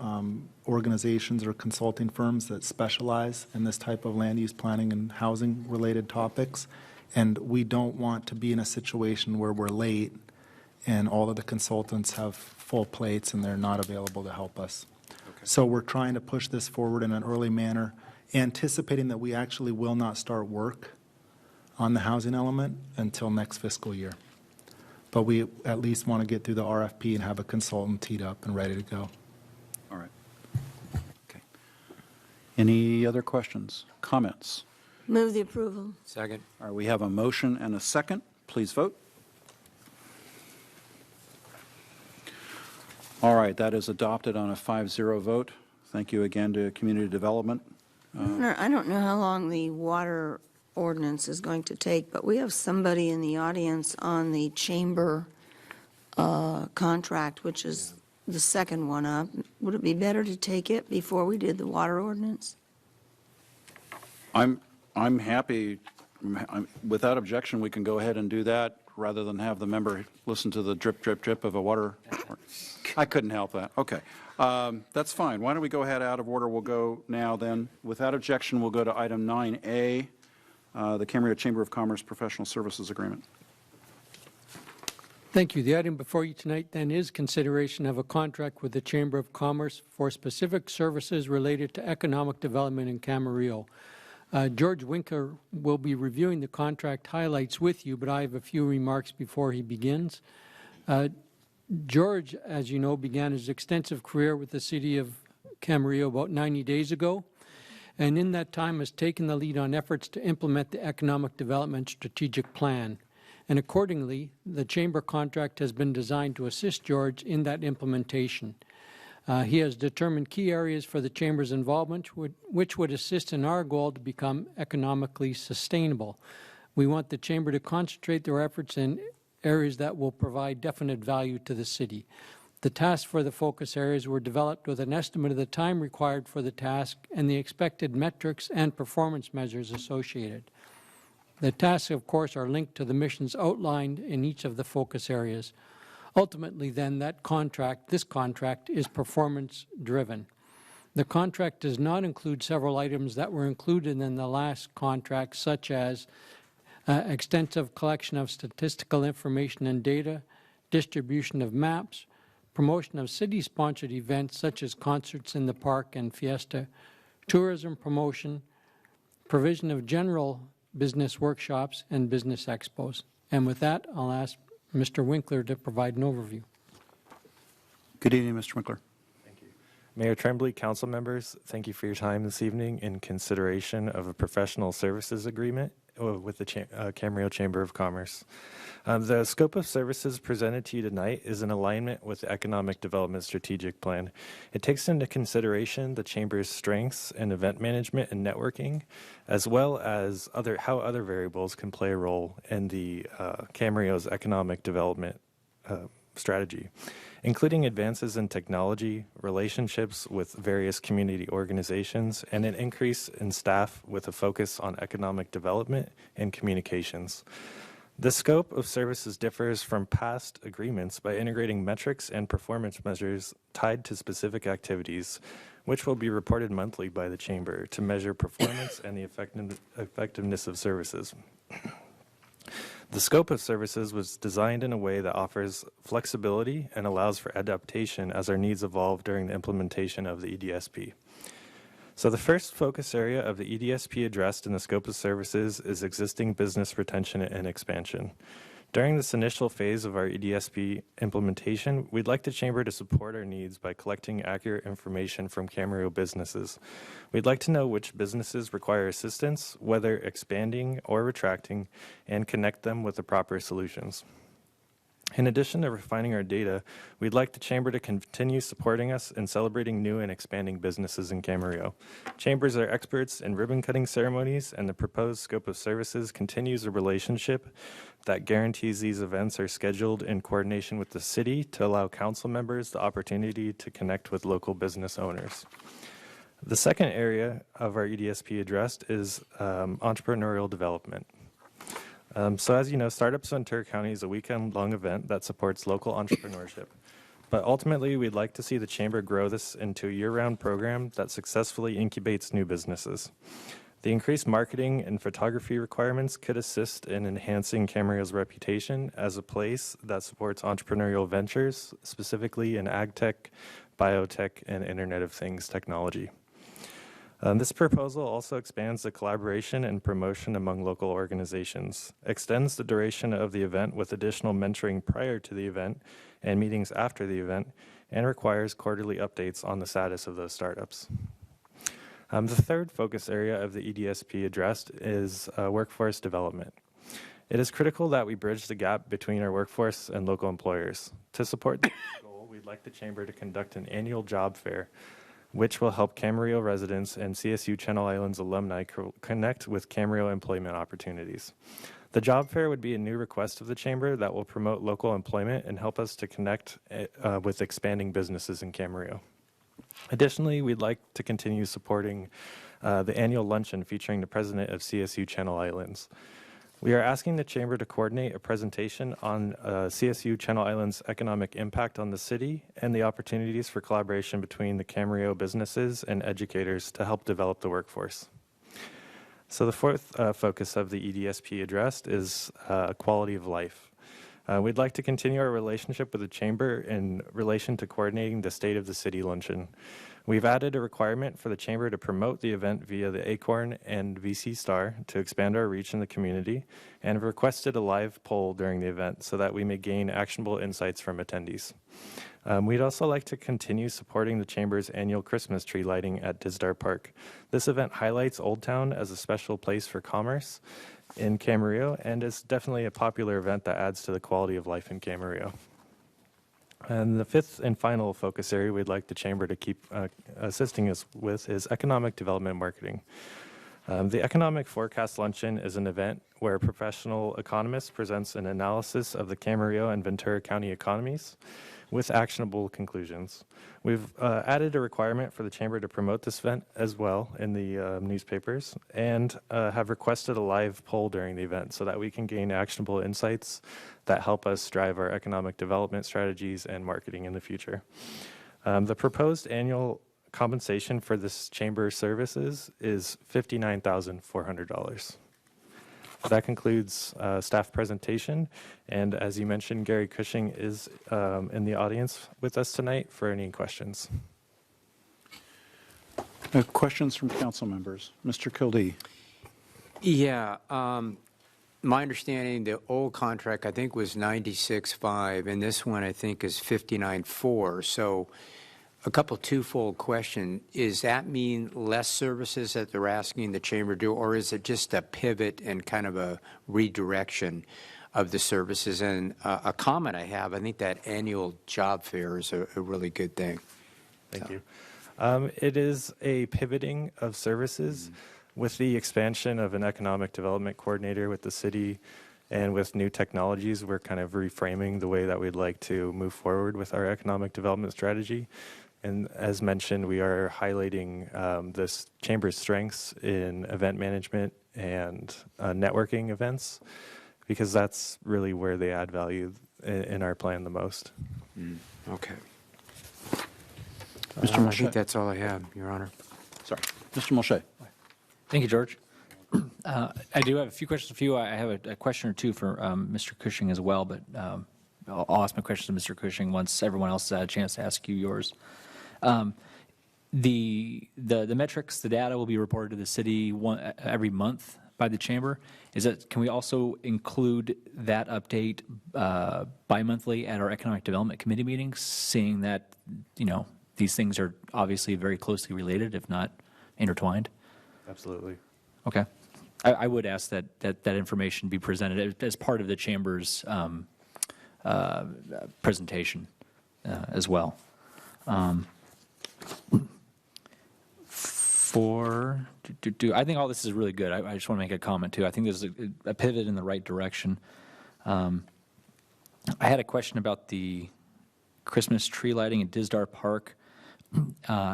organizations or consulting firms that specialize in this type of land use planning and housing related topics. And we don't want to be in a situation where we're late and all of the consultants have full plates and they're not available to help us. Okay. So we're trying to push this forward in an early manner, anticipating that we actually will not start work on the housing element until next fiscal year. But we at least want to get through the RFP and have a consultant teed up and ready to go. All right. Okay. Any other questions, comments? Move the approval. Second. All right, we have a motion and a second. Please vote. All right, that is adopted on a 5-0 vote. Thank you again to Community Development. I don't know how long the water ordinance is going to take, but we have somebody in the audience on the chamber contract, which is the second one up. Would it be better to take it before we did the water ordinance? I'm happy. Without objection, we can go ahead and do that rather than have the member listen to the drip, drip, drip of a water. I couldn't help that. Okay. That's fine. Why don't we go ahead out of order? We'll go now then. Without objection, we'll go to item 9A, the Camarillo Chamber of Commerce Professional Services Agreement. Thank you. The item before you tonight then is consideration of a contract with the Chamber of Commerce for specific services related to economic development in Camarillo. George Winker will be reviewing the contract highlights with you, but I have a few remarks before he begins. George, as you know, began his extensive career with the city of Camarillo about 90 days ago, and in that time has taken the lead on efforts to implement the Economic Development Strategic Plan. And accordingly, the Chamber contract has been designed to assist George in that implementation. He has determined key areas for the Chamber's involvement, which would assist in our goal to become economically sustainable. We want the Chamber to concentrate their efforts in areas that will provide definite value to the city. The tasks for the focus areas were developed with an estimate of the time required for the task and the expected metrics and performance measures associated. The tasks, of course, are linked to the missions outlined in each of the focus areas. Ultimately, then, this contract is performance-driven. The contract does not include several items that were included in the last contract, such as extensive collection of statistical information and data, distribution of maps, promotion of city-sponsored events such as concerts in the park and fiesta, tourism promotion, provision of general business workshops, and business expos. And with that, I'll ask Mr. Winkler to provide an overview. Good evening, Mr. Winkler. Mayor Tremblay, council members, thank you for your time this evening in consideration of a professional services agreement with the Camarillo Chamber of Commerce. The scope of services presented to you tonight is in alignment with the Economic Development Strategic Plan. It takes into consideration the Chamber's strengths in event management and networking, as well as how other variables can play a role in the Camarillo's economic development strategy, including advances in technology, relationships with various community organizations, and an increase in staff with a focus on economic development and communications. The scope of services differs from past agreements by integrating metrics and performance measures tied to specific activities, which will be reported monthly by the Chamber to measure performance and the effectiveness of services. The scope of services was designed in a way that offers flexibility and allows for adaptation as our needs evolve during the implementation of the EDSP. So the first focus area of the EDSP addressed in the scope of services is existing business retention and expansion. During this initial phase of our EDSP implementation, we'd like the Chamber to support our needs by collecting accurate information from Camarillo businesses. We'd like to know which businesses require assistance, whether expanding or retracting, and connect them with the proper solutions. In addition to refining our data, we'd like the Chamber to continue supporting us in celebrating new and expanding businesses in Camarillo. Chambers are experts in ribbon-cutting ceremonies, and the proposed scope of services continues a relationship that guarantees these events are scheduled in coordination with the city to allow council members the opportunity to connect with local business owners. The second area of our EDSP addressed is entrepreneurial development. So as you know, Startups Ventura County is a weekend-long event that supports local entrepreneurship. But ultimately, we'd like to see the Chamber grow this into a year-round program that successfully incubates new businesses. The increased marketing and photography requirements could assist in enhancing Camarillo's reputation as a place that supports entrepreneurial ventures, specifically in ag tech, biotech, and Internet of Things technology. This proposal also expands the collaboration and promotion among local organizations, extends the duration of the event with additional mentoring prior to the event and meetings after the event, and requires quarterly updates on the status of those startups. The third focus area of the EDSP addressed is workforce development. It is critical that we bridge the gap between our workforce and local employers. To support this goal, we'd like the Chamber to conduct an annual job fair, which will help Camarillo residents and CSU Channel Islands alumni connect with Camarillo employment opportunities. The job fair would be a new request of the Chamber that will promote local employment and help us to connect with expanding businesses in Camarillo. Additionally, we'd like to continue supporting the annual luncheon featuring the president of CSU Channel Islands. We are asking the Chamber to coordinate a presentation on CSU Channel Islands' economic impact on the city and the opportunities for collaboration between the Camarillo businesses and educators to help develop the workforce. So the fourth focus of the EDSP addressed is quality of life. We'd like to continue our relationship with the Chamber in relation to coordinating the State of the City luncheon. We've added a requirement for the Chamber to promote the event via the Acorn and VC Star to expand our reach in the community, and have requested a live poll during the event so that we may gain actionable insights from attendees. We'd also like to continue supporting the Chamber's annual Christmas tree lighting at Disdar Park. This event highlights Old Town as a special place for commerce in Camarillo, and is definitely a popular event that adds to the quality of life in Camarillo. And the fifth and final focus area we'd like the Chamber to keep assisting us with is economic development marketing. The Economic Forecast Luncheon is an event where a professional economist presents an analysis of the Camarillo and Ventura County economies with actionable conclusions. We've added a requirement for the Chamber to promote this event as well in the newspapers, and have requested a live poll during the event so that we can gain actionable insights that help us drive our economic development strategies and marketing in the future. The proposed annual compensation for this chamber services is $59,400. That concludes staff presentation, and as you mentioned, Gary Cushing is in the audience with us tonight for any questions. Questions from council members? Mr. Kildee. Yeah, my understanding, the old contract, I think, was 96.5, and this one, I think, is 59.4. So a couple twofold question. Does that mean less services that they're asking the chamber to do, or is it just a pivot and kind of a redirection of the services? And a comment I have, I think that annual job fair is a really good thing. Thank you. It is a pivoting of services. With the expansion of an economic development coordinator with the city and with new technologies, we're kind of reframing the way that we'd like to move forward with our economic development strategy. And as mentioned, we are highlighting this chamber's strengths in event management and networking events, because that's really where they add value in our plan the most. Okay. Mr. I Mulchay. think that's all I have, Your Honor. Sorry. Mr. Mulchay. Thank you, George. I do have a few questions for you. I have a question or two for Mr. Cushing as well, but I'll ask my questions to Mr. Cushing once everyone else has had a chance to ask you yours. The metrics, the data will be reported to the city every month by the chamber. Can we also include that update bi-monthly at our Economic Development Committee meetings, seeing that, these things are obviously very closely related, if not intertwined? Absolutely. Okay. I would ask that information be presented as part of the chamber's presentation as well. I think all this is really good. I just want to make a comment too. I think there's a pivot in the right direction. I had a question about the Christmas tree lighting at Disdar Park.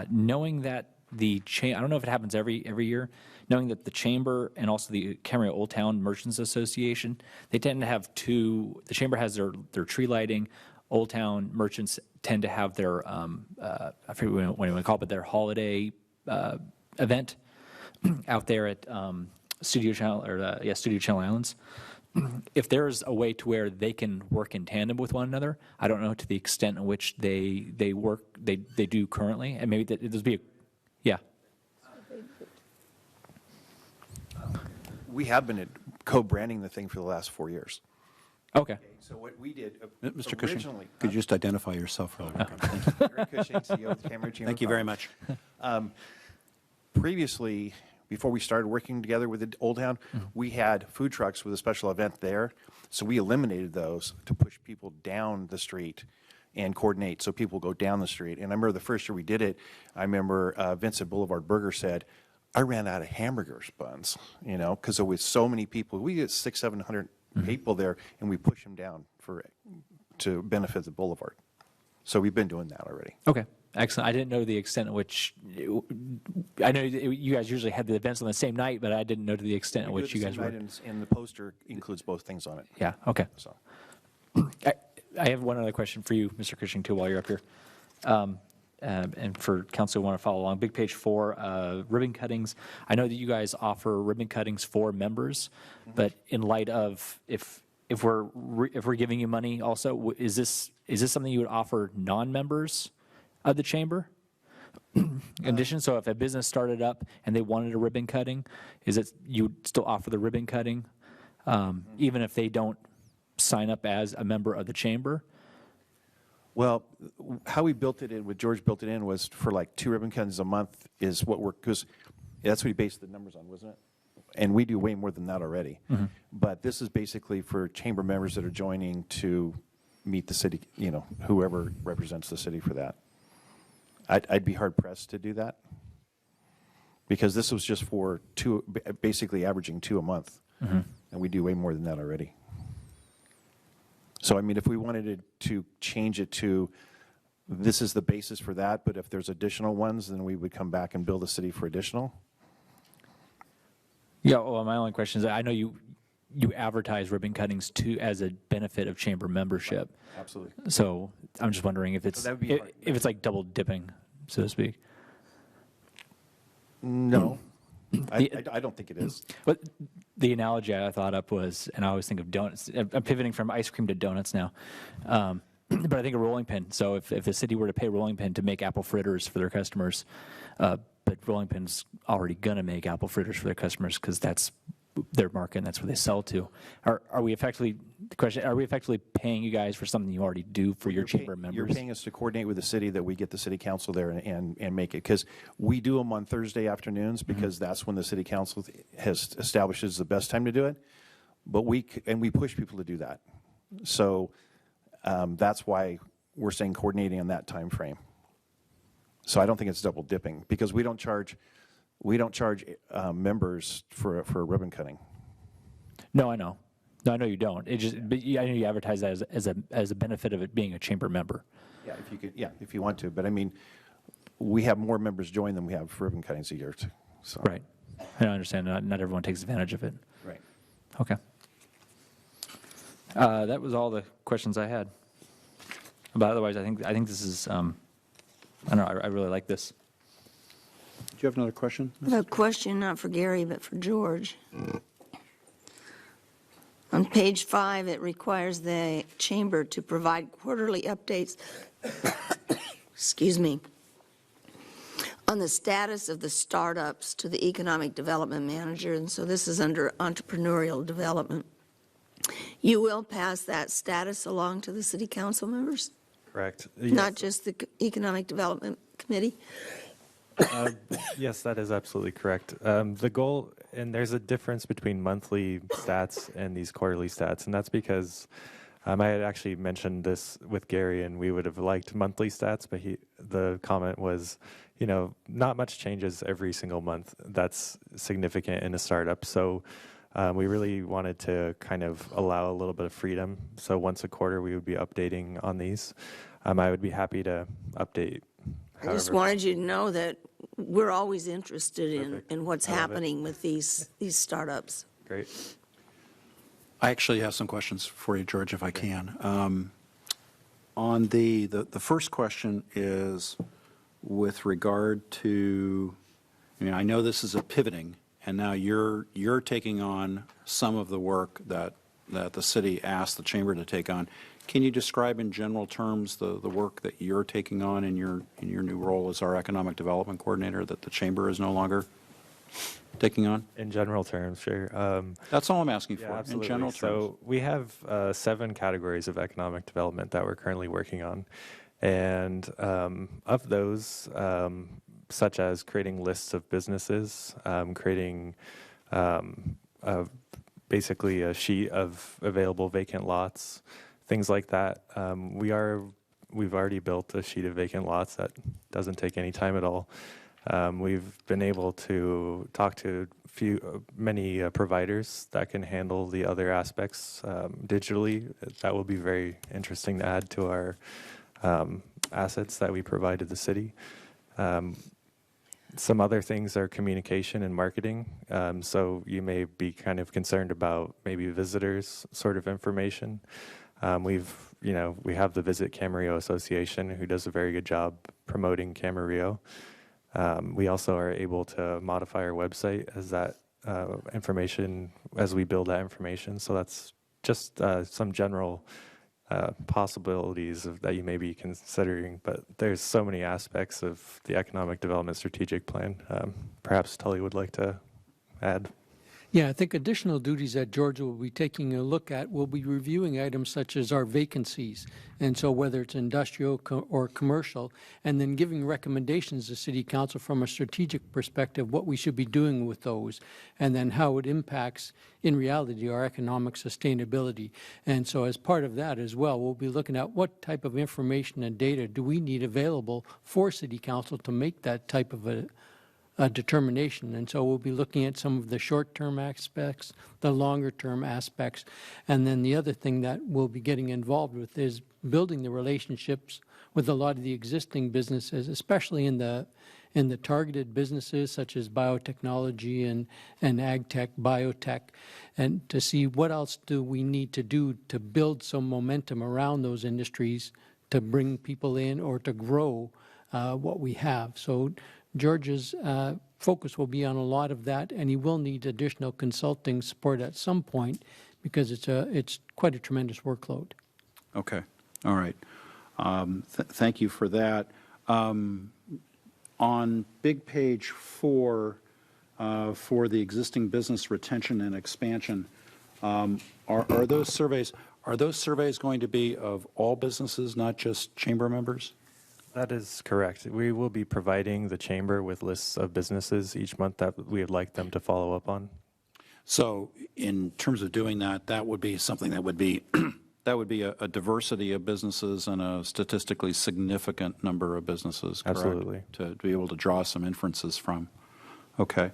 Knowing that I don't know if it happens every year, knowing that the chamber and also the Camarillo Old Town Merchants Association, they tend to have the chamber has their tree lighting, Old Town Merchants tend to have their, I forget what you want to call it, but their holiday event out there at Studio Channel Islands. If there's a way to where they can work in tandem with one another, I don't know to the extent in which they do currently, and maybe there's be a, yeah. We have been co-branding the thing for the last 4 years. Okay. So what we did Mr. Cushing, originally, could you just identify yourself for the record? Thank you. Eric Cushing, CEO of the Camarillo Chamber. Thank you very much. Previously, before we started working together with the Old Town, we had food trucks with a special event there. So we eliminated those to push people down the street and coordinate so people go down the street. And I remember the first year we did it, I remember Vincent Boulevard Burger said, I ran out of hamburgers buns, because there was so many people. We get 600-700 people there, and we push them down to benefit the boulevard. So we've been doing that already. Okay. Excellent. I didn't know the extent at which, I know you guys usually had the events on the same night, but I didn't know to the extent at which you guys were. And the poster includes both things on it. Yeah, okay. So. I have one other question for you, Mr. Cushing, too, while you're up here. And for council who want to follow along. Big page 4, ribbon cuttings. I know that you guys offer ribbon cuttings for members, but in light of if we're giving you money also, is this something you would offer non-members of the chamber? In addition, so if a business started up and they wanted a ribbon cutting, is it you would still offer the ribbon cutting, even if they don't sign up as a member of the chamber? Well, how we built it in, what George built it in was for like 2 ribbon cuttings a month is what we're, because that's what he based the numbers on, wasn't it? And we do way more than that already. But this is basically for chamber members that are joining to meet the city, whoever represents the city for that. I'd be hard pressed to do that because this was just for 2, basically averaging 2 a month. And we do way more than that already. So, I mean, if we wanted to change it to, this is the basis for that, but if there's additional ones, then we would come back and bill the city for additional. Yeah, well, my only question is, I know you advertise ribbon cuttings as a benefit of chamber membership. Absolutely. So I'm just wondering if it's So that would be hard. if it's like double dipping, so to speak. No, I don't think it is. But the analogy I thought up was, and I always think of donuts. I'm pivoting from ice cream to donuts now. But I think a rolling pin. So if the city were to pay Rolling Pin to make apple fritters for their customers, but Rolling Pin's already going to make apple fritters for their customers because that's their market and that's what they sell to. Are we effectively, the question, are we effectively paying you guys for something you already do for your chamber members? You're paying us to coordinate with the city that we get the city council there and make it. Because we do them on Thursday afternoons because that's when the city council has establishes the best time to do it. But we push people to do that. So that's why we're saying coordinating on that time frame. So I don't think it's double dipping because we don't charge members for ribbon cutting. No, I know. No, I know you don't. It just, but I know you advertise that as a benefit of it being a chamber member. Yeah, if you could. Yeah, if you want to. But I mean, we have more members join than we have ribbon cuttings a year. So. Right. I understand. Not everyone takes advantage of it. Right. Okay. That was all the questions I had. But otherwise, I think this is. I don't know. I really like this. Do you have another question? I have a question, not for Gary, but for George. On page 5, it requires the chamber to provide quarterly updates, excuse me, on the status of the startups to the economic development manager, and so this is under entrepreneurial development. You will pass that status along to the city council members? Correct. Not just the economic development committee? Yes, that is absolutely correct. The goal, and there's a difference between monthly stats and these quarterly stats, and that's because I had actually mentioned this with Gary, and we would have liked monthly stats, but the comment was, not much changes every single month. That's significant in a startup. So we really wanted to kind of allow a little bit of freedom. So once a quarter, we would be updating on these. I would be happy to update. I just wanted you to know that we're always interested in what's happening with these startups. Great. I actually have some questions for you, George, if I can. On the first question is with regard to, I know this is a pivoting, and now you're taking on some of the work that the city asked the chamber to take on. Can you describe in general terms the work that you're taking on in your new role as our economic development coordinator that the chamber is no longer taking on? In general terms, sure. That's all I'm asking for, absolutely. in general terms. So we have 7 categories of economic development that we're currently working on. And of those, such as creating lists of businesses, creating basically a sheet of available vacant lots, things like that. We've already built a sheet of vacant lots that doesn't take any time at all. We've been able to talk to many providers that can handle the other aspects digitally. That will be very interesting to add to our assets that we provide to the city. Some other things are communication and marketing. So you may be kind of concerned about maybe visitors sort of information. We have the Visit Camarillo Association who does a very good job promoting Camarillo. We also are able to modify our website as that information, as we build that information. So that's just some general possibilities that you may be considering, but there's so many aspects of the economic development strategic plan. Perhaps Tully would like to add. Yeah, I think additional duties that George will be taking a look at will be reviewing items such as our vacancies, and so whether it's industrial or commercial, and then giving recommendations to City Council from a strategic perspective what we should be doing with those, and then how it impacts, in reality, our economic sustainability. And so as part of that as well, we'll be looking at what type of information and data do we need available for City Council to make that type of a determination. And so we'll be looking at some of the short-term aspects, the longer-term aspects, and then the other thing that we'll be getting involved with is building the relationships with a lot of the existing businesses, especially in the targeted businesses such as biotechnology and ag tech, biotech, and to see what else do we need to do to build some momentum around those industries to bring people in or to grow what we have. So George's focus will be on a lot of that, and he will need additional consulting support at some point because it's quite a tremendous workload. Okay, all right. Thank you for that. On big page 4, for the existing business retention and expansion, are those surveys going to be of all businesses, not just chamber members? That is correct. We will be providing the chamber with lists of businesses each month that we would like them to follow up on. So in terms of doing that, that would be something that would be that would be a diversity of businesses and a statistically significant number of businesses, correct? Absolutely. To be able to draw some inferences from. Okay.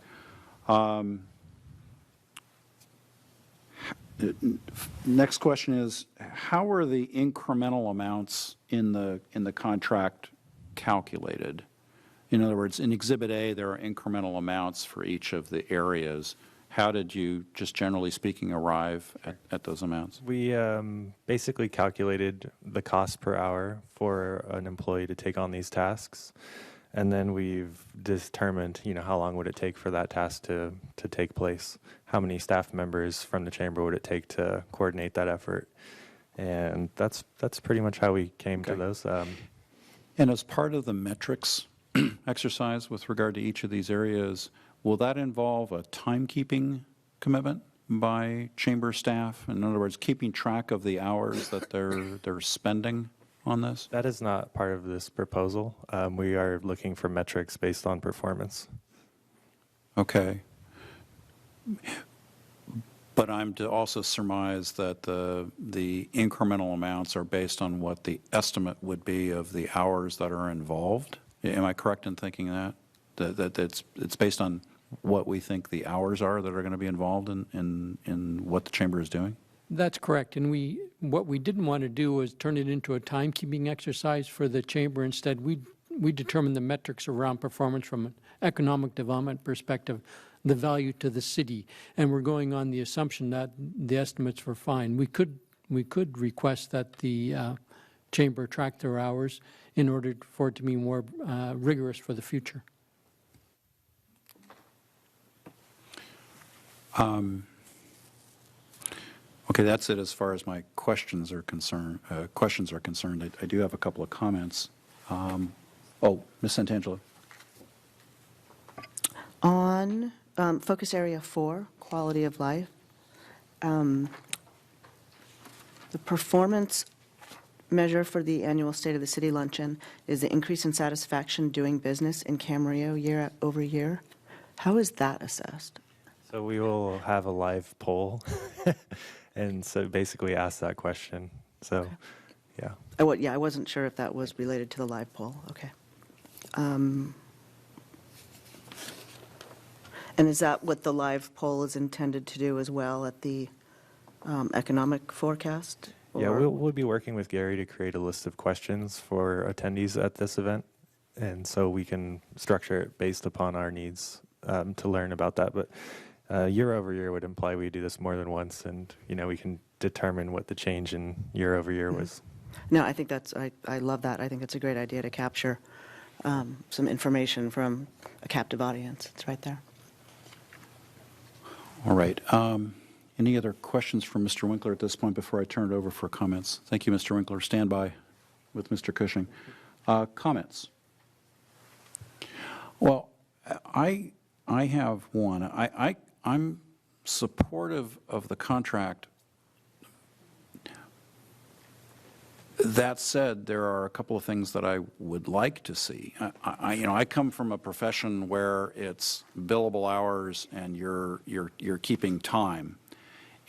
Next question is, how are the incremental amounts in the contract calculated? In other words, in Exhibit A, there are incremental amounts for each of the areas. How did you, just generally speaking, arrive at those amounts? We basically calculated the cost per hour for an employee to take on these tasks, and then we've determined, how long would it take for that task to take place? How many staff members from the chamber would it take to coordinate that effort? And that's pretty much how we came to those. And as part of the metrics exercise with regard to each of these areas, will that involve a timekeeping commitment by chamber staff? In other words, keeping track of the hours that they're spending on this? That is not part of this proposal. We are looking for metrics based on performance. Okay. But I'm to also surmise that the incremental amounts are based on what the estimate would be of the hours that are involved? Am I correct in thinking that? That it's based on what we think the hours are that are going to be involved in what the chamber is doing? That's correct. And what we didn't want to do was turn it into a timekeeping exercise for the chamber. Instead, we determined the metrics around performance from an economic development perspective, the value to the city. And we're going on the assumption that the estimates were fine. We could request that the chamber track their hours in order for it to be more rigorous for the future. Okay, that's it as far as my questions are concerned. I do have a couple of comments. Ms. Santangelo. On focus area 4, quality of life, the performance measure for the annual State of the City luncheon is the increase in satisfaction doing business in Camarillo year over year. How is that assessed? So we will have a live poll, and so basically ask that question. So, Okay. yeah. I wasn't sure if that was related to the live poll. Okay. And is that what the live poll is intended to do as well at the economic forecast? Yeah, we'll be working with Gary to create a list of questions for attendees at this event, and so we can structure it based upon our needs to learn about that. But year over year would imply we do this more than once, and we can determine what the change in year over year was. No, I think I love that. I think it's a great idea to capture some information from a captive audience. It's right there. All right. Any other questions from Mr. Winkler at this point before I turn it over for comments? Thank you, Mr. Winkler. Stand by with Mr. Cushing. Comments? Well, I have one. I'm supportive of the contract. That said, there are a couple of things that I would like to see. I come from a profession where it's billable hours and you're keeping time.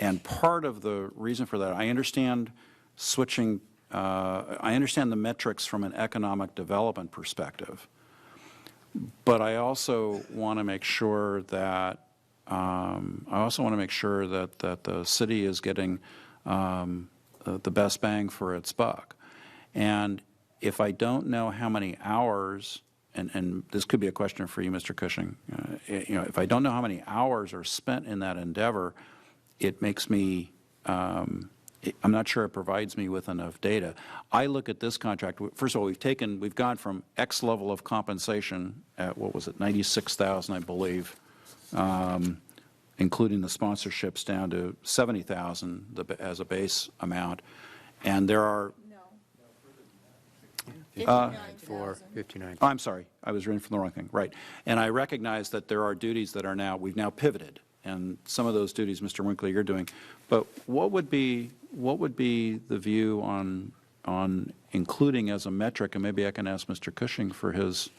And part of the reason for that, I understand switching, I understand the metrics from an economic development perspective. But I also want to make sure that the city is getting the best bang for its buck. And if I don't know how many hours, and this could be a question for you, Mr. Cushing, if I don't know how many hours are spent in that endeavor, it makes me I'm not sure it provides me with enough data. I look at this contract, first of all, we've gone from X level of compensation at, what was it, 96,000, I believe, including the sponsorships, down to 70,000 as a base amount. And there are, 59. oh, I'm sorry, I was reading from the wrong thing, right. And I recognize that there are duties that are now, we've now pivoted, and some of those duties, Mr. Winkley, you're doing. But what would be the view on including as a metric, and maybe I can ask Mr. Cushing for his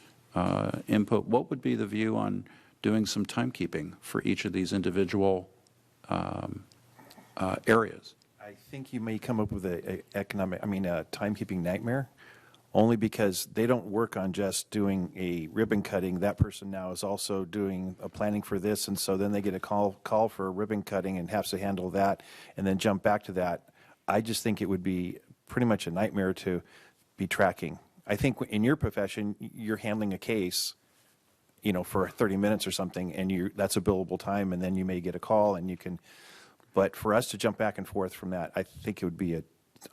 input, what would be the view on doing some timekeeping for each of these individual areas? I think you may come up with a timekeeping nightmare, only because they don't work on just doing a ribbon cutting. That person now is also doing a planning for this, and so then they get a call for a ribbon cutting and has to handle that and then jump back to that. I just think it would be pretty much a nightmare to be tracking. I think in your profession, you're handling a case, for 30 minutes or something, and that's a billable time, and then you may get a call and you can, but for us to jump back and forth from that, I think it would be a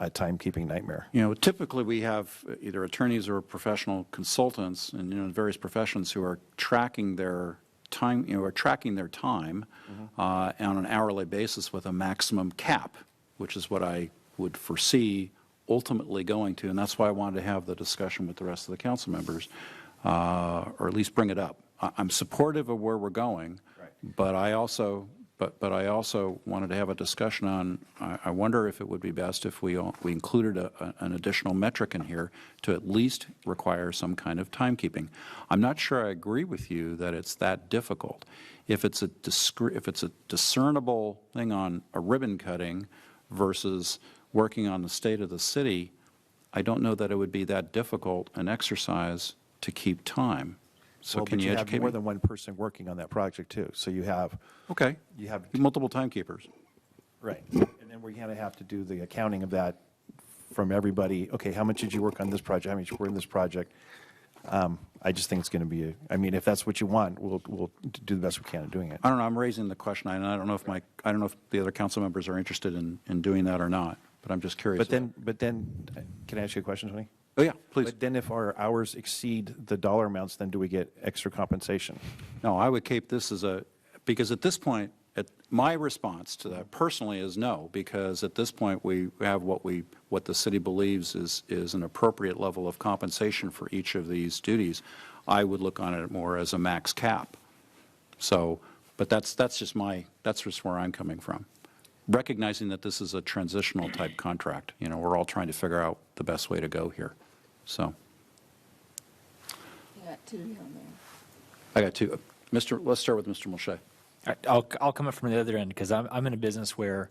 timekeeping nightmare. Typically we have either attorneys or professional consultants and in various professions who are tracking their time, on an hourly basis with a maximum cap, which is what I would foresee ultimately going to, and that's why I wanted to have the discussion with the rest of the council members, or at least bring it up. I'm supportive of where we're going, right. But I also wanted to have a discussion on, I wonder if it would be best if we included an additional metric in here to at least require some kind of timekeeping. I'm not sure I agree with you that it's that difficult. If it's a discernible thing on a ribbon cutting versus working on the state of the city, I don't know that it would be that difficult an exercise to keep time. So can you educate me? Have more than one person working on that project too. So you have multiple timekeepers. Right. And then we're going to have to do the accounting of that from everybody. Okay, how much did you work on this project? How much you worked on this project? I just think it's going to be if that's what you want, we'll do the best we can at doing it. I don't know. I'm raising the question, and I don't know if the other council members are interested in doing that or not. But I'm just curious. But then, can I ask you a question, Tony? Oh yeah, please. But then, if our hours exceed the dollar amounts, then do we get extra compensation? No, I would keep this because at this point, my response to that personally is no, because at this point we have what the city believes is an appropriate level of compensation for each of these duties. I would look on it more as a max cap. So, but that's just where I'm coming from. Recognizing that this is a transitional type contract, we're all trying to figure out the best way to go here. So, You got two down there. I got two. Let's start with Mr. Mulchay. I'll come up from the other end because I'm in a business where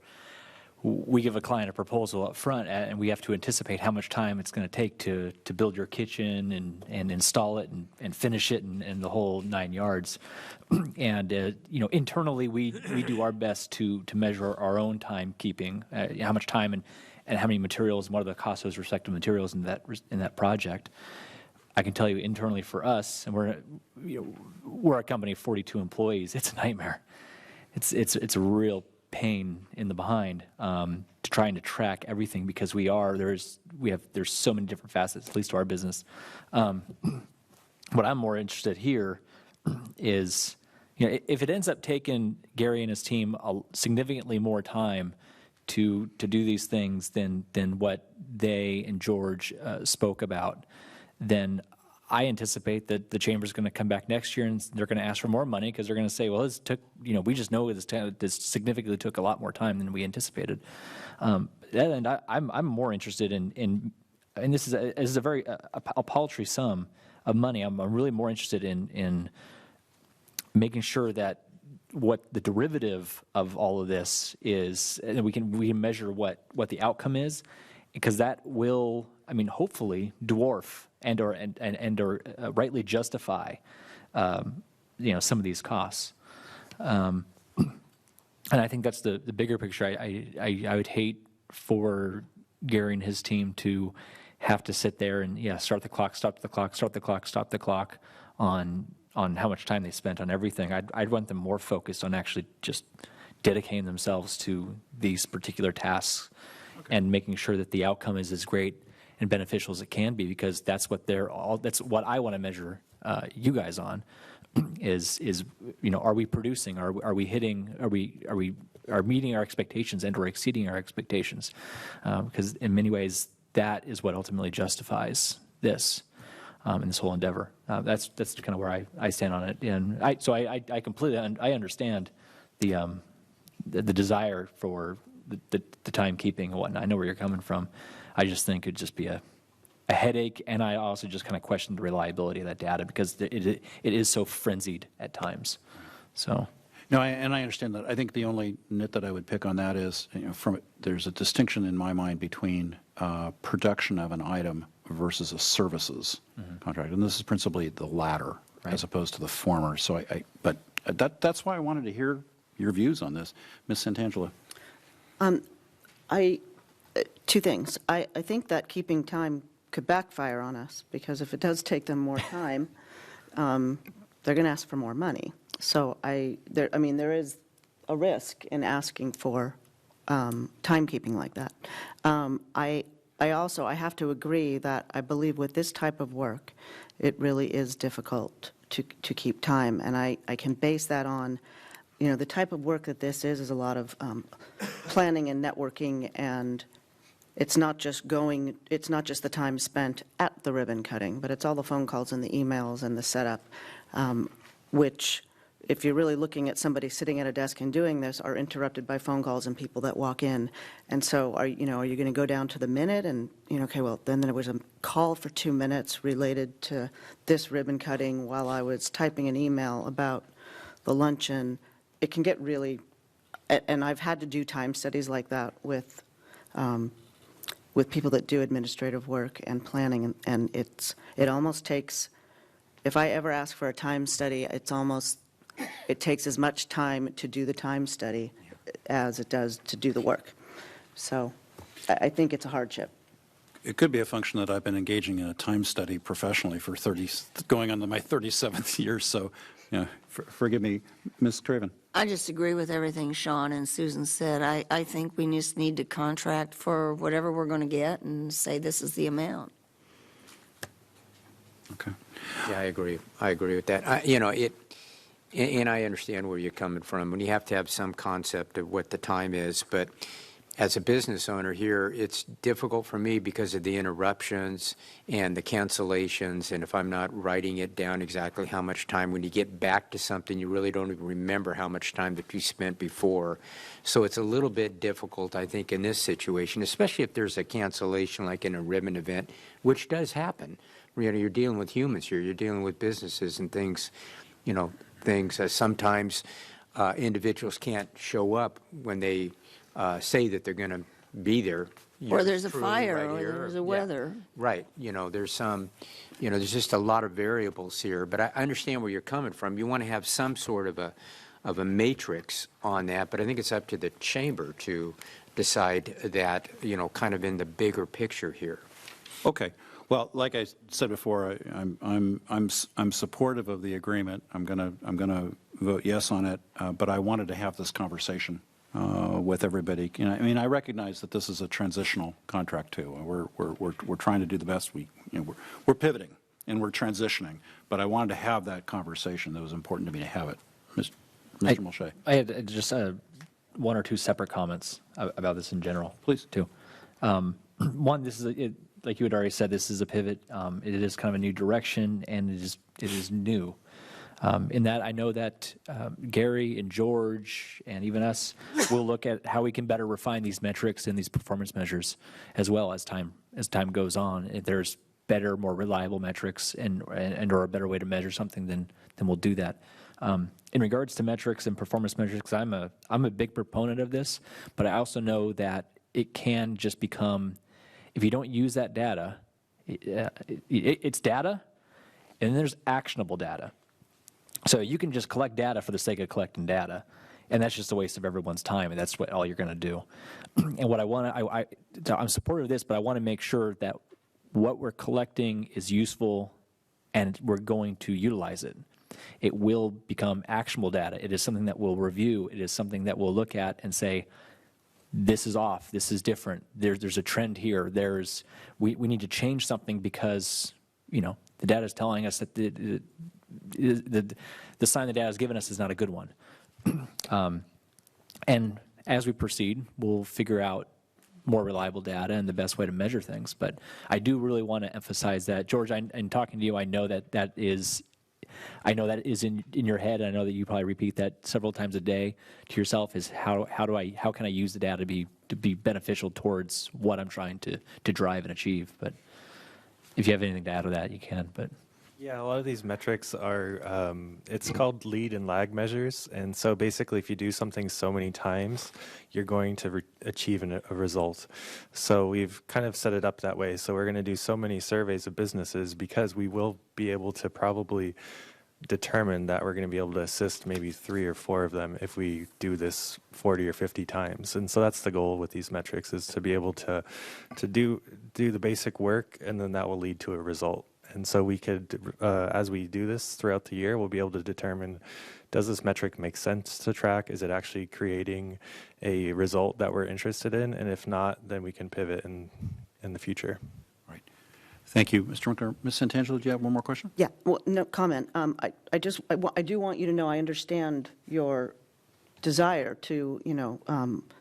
we give a client a proposal up front and we have to anticipate how much time it's going to take to build your kitchen and install it and finish it and the whole 9 yards. And internally we do our best to measure our own timekeeping, how much time and how many materials and what are the costs of those respective materials in that project. I can tell you internally for us, and we're a company of 42 employees. It's a nightmare. It's a real pain in the behind trying to track everything because there's so many different facets, at least to our business. What I'm more interested here is, if it ends up taking Gary and his team significantly more time to do these things than what they and George spoke about, then I anticipate that the chamber's going to come back next year and they're going to ask for more money because they're going to say, well, this took, we just know this significantly took a lot more time than we anticipated. And I'm more interested in and this is a very a paltry sum of money. I'm really more interested in making sure that what the derivative of all of this is, and we can measure what the outcome is, because that will, hopefully dwarf and rightly justify, some of these costs. And I think that's the bigger picture. I would hate for Gary and his team to have to sit there and start the clock, stop the clock, start the clock, stop the clock on how much time they spent on everything. I'd want them more focused on actually just dedicating themselves to these particular tasks and making sure that the outcome is as great and beneficial as it can be, because that's what that's what I want to measure you guys on, is are we producing, are we hitting, are meeting our expectations and or exceeding our expectations, because in many ways that is what ultimately justifies this in this whole endeavor. That's kind of where I stand on it, and I completely understand the desire for the timekeeping and whatnot. I know where you're coming from. I just think it'd just be a headache, and I also just kind of question the reliability of that data, because it is so frenzied at times. So. No, and I understand that. I think the only nit that I would pick on that is, there's a distinction in my mind between production of an item versus a services contract, and this is principally the latter, right, as opposed to the former. So but that's why I wanted to hear your views on this, Ms. Santangelo. Two things. I think that keeping time could backfire on us, because if it does take them more time, they're going to ask for more money. So there is a risk in asking for timekeeping like that. I have to agree that I believe with this type of work, it really is difficult to keep time, and I can base that on, the type of work that this is a lot of planning and networking, and it's not just the time spent at the ribbon cutting, but it's all the phone calls and the emails and the setup, which, if you're really looking at somebody sitting at a desk and doing this, are interrupted by phone calls and people that walk in. And so are you going to go down to the minute and, okay, well, then there was a call for 2 minutes related to this ribbon cutting while I was typing an email about the luncheon. It can get really, and I've had to do time studies like that with people that do administrative work and planning, and it almost takes, if I ever ask for a time study, it takes as much time to do the time study as it does to do the work. So I think it's a hardship. It could be a function that I've been engaging in a time study professionally for going on to my 37th year, so forgive me, Ms. Craven. I just agree with everything Sean and Susan said. I think we just need to contract for whatever we're going to get and say this is the amount. Okay. Yeah, I agree. I agree with that. And I understand where you're coming from, and you have to have some concept of what the time is. But as a business owner here, it's difficult for me because of the interruptions and the cancellations. And if I'm not writing it down exactly how much time, when you get back to something, you really don't even remember how much time that you spent before. So it's a little bit difficult, I think, in this situation, especially if there's a cancellation like in a ribbon event, which does happen. You're dealing with humans here. You're dealing with businesses and things, sometimes individuals can't show up when they say that they're going to be there. Or there's a fire, or there's a weather. Yeah. Right. There's some, there's just a lot of variables here. But I understand where you're coming from. You want to have some sort of a matrix on that. But I think it's up to the chamber to decide that, kind of in the bigger picture here. Okay. Well, like I said before, I'm supportive of the agreement. I'm gonna vote yes on it. But I wanted to have this conversation with everybody. I recognize that this is a transitional contract too. We're trying to do the best we're pivoting and we're transitioning. But I wanted to have that conversation. That was important to me to have it, Mr. Mulchay. I had just one or two separate comments about this in general. Please. Too. One, this is like you had already said, this is a pivot. It is kind of a new direction, and it is new. In that, I know that Gary and George and even us will look at how we can better refine these metrics and these performance measures, as well as time goes on. If there's better, more reliable metrics and or a better way to measure something, then we'll do that. In regards to metrics and performance measures, because I'm a big proponent of this, but I also know that it can just become, if you don't use that data, it's data, and then there's actionable data. So you can just collect data for the sake of collecting data, and that's just a waste of everyone's time, and that's what all you're going to do. And what I'm supportive of this, but I want to make sure that what we're collecting is useful, and we're going to utilize it. It will become actionable data. It is something that we'll review. It is something that we'll look at and say, this is off, this is different, there's a trend here, we need to change something because, the data is telling us that the sign the data has given us is not a good one. And as we proceed, we'll figure out more reliable data and the best way to measure things. But I do really want to emphasize that, George, in talking to you, I know that is in your head, and I know that you probably repeat that several times a day to yourself, is how can I use the data to be beneficial towards what I'm trying to drive and achieve. But if you have anything to add to that, you can. But yeah, a lot of these metrics are, it's called lead and lag measures. And so basically, if you do something so many times, you're going to achieve a result. So we've kind of set it up that way. So we're going to do so many surveys of businesses because we will be able to probably determine that we're going to be able to assist maybe 3 or 4 of them if we do this 40 or 50 times. And so that's the goal with these metrics, is to be able to do the basic work, and then that will lead to a result. And so we could, as we do this throughout the year, we'll be able to determine, does this metric make sense to track? Is it actually creating a result that we're interested in? And if not, then we can pivot in the future. Right. Thank you, Mr. Winkler. Ms. Santangelo, do you have one more question? Yeah, well, no comment. I do want you to know I understand your desire to,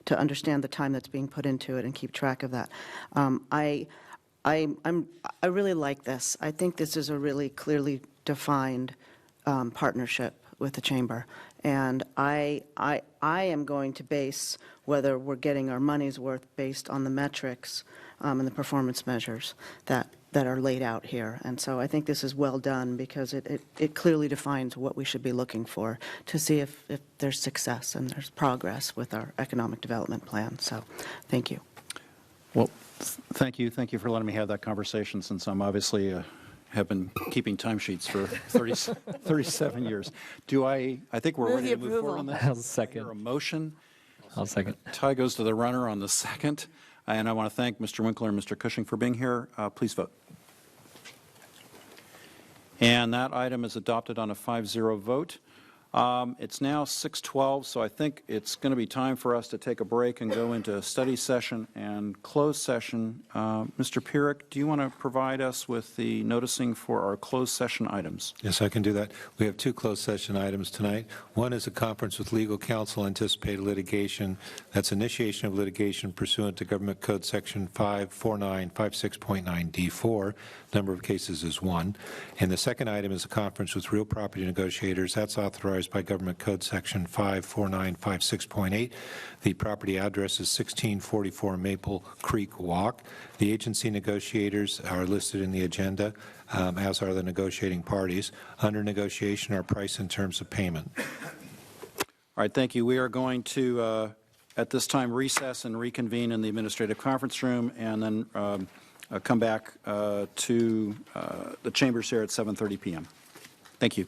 to understand the time that's being put into it and keep track of that. I really like this. I think this is a really clearly defined partnership with the Chamber. And I am going to base whether we're getting our money's worth based on the metrics and the performance measures that are laid out here. And so I think this is well done because it clearly defines what we should be looking for to see if there's success and there's progress with our economic development plan. So thank you. Well, thank you. Thank you for letting me have that conversation, since I'm obviously have been keeping timesheets for 37 years. I think we're ready to move forward on this. I'll second. I hear a motion. I'll second. Tie goes to the runner on the second. And I want to thank Mr. Winkler and Mr. Cushing for being here. Please vote. And that item is adopted on a 5-0 vote. It's now 6:12, so I think it's going to be time for us to take a break and go into study session and closed session. Mr. Pierik, do you want to provide us with the noticing for our closed session items? Yes, I can do that. We have 2 closed session items tonight. One is a conference with legal counsel, anticipated litigation. That's initiation of litigation pursuant to Government Code Section 54956.9 D4. Number of cases is 1. And the second item is a conference with real property negotiators. That's authorized by Government Code Section 54956.8. The property address is 1644 Maple Creek Walk. The agency negotiators are listed in the agenda, as are the negotiating parties. Under negotiation are price and terms of payment. All right, thank you. We are going to, at this time, recess and reconvene in the administrative conference room, and then come back to the chambers here at 7:30 p.m. Thank you.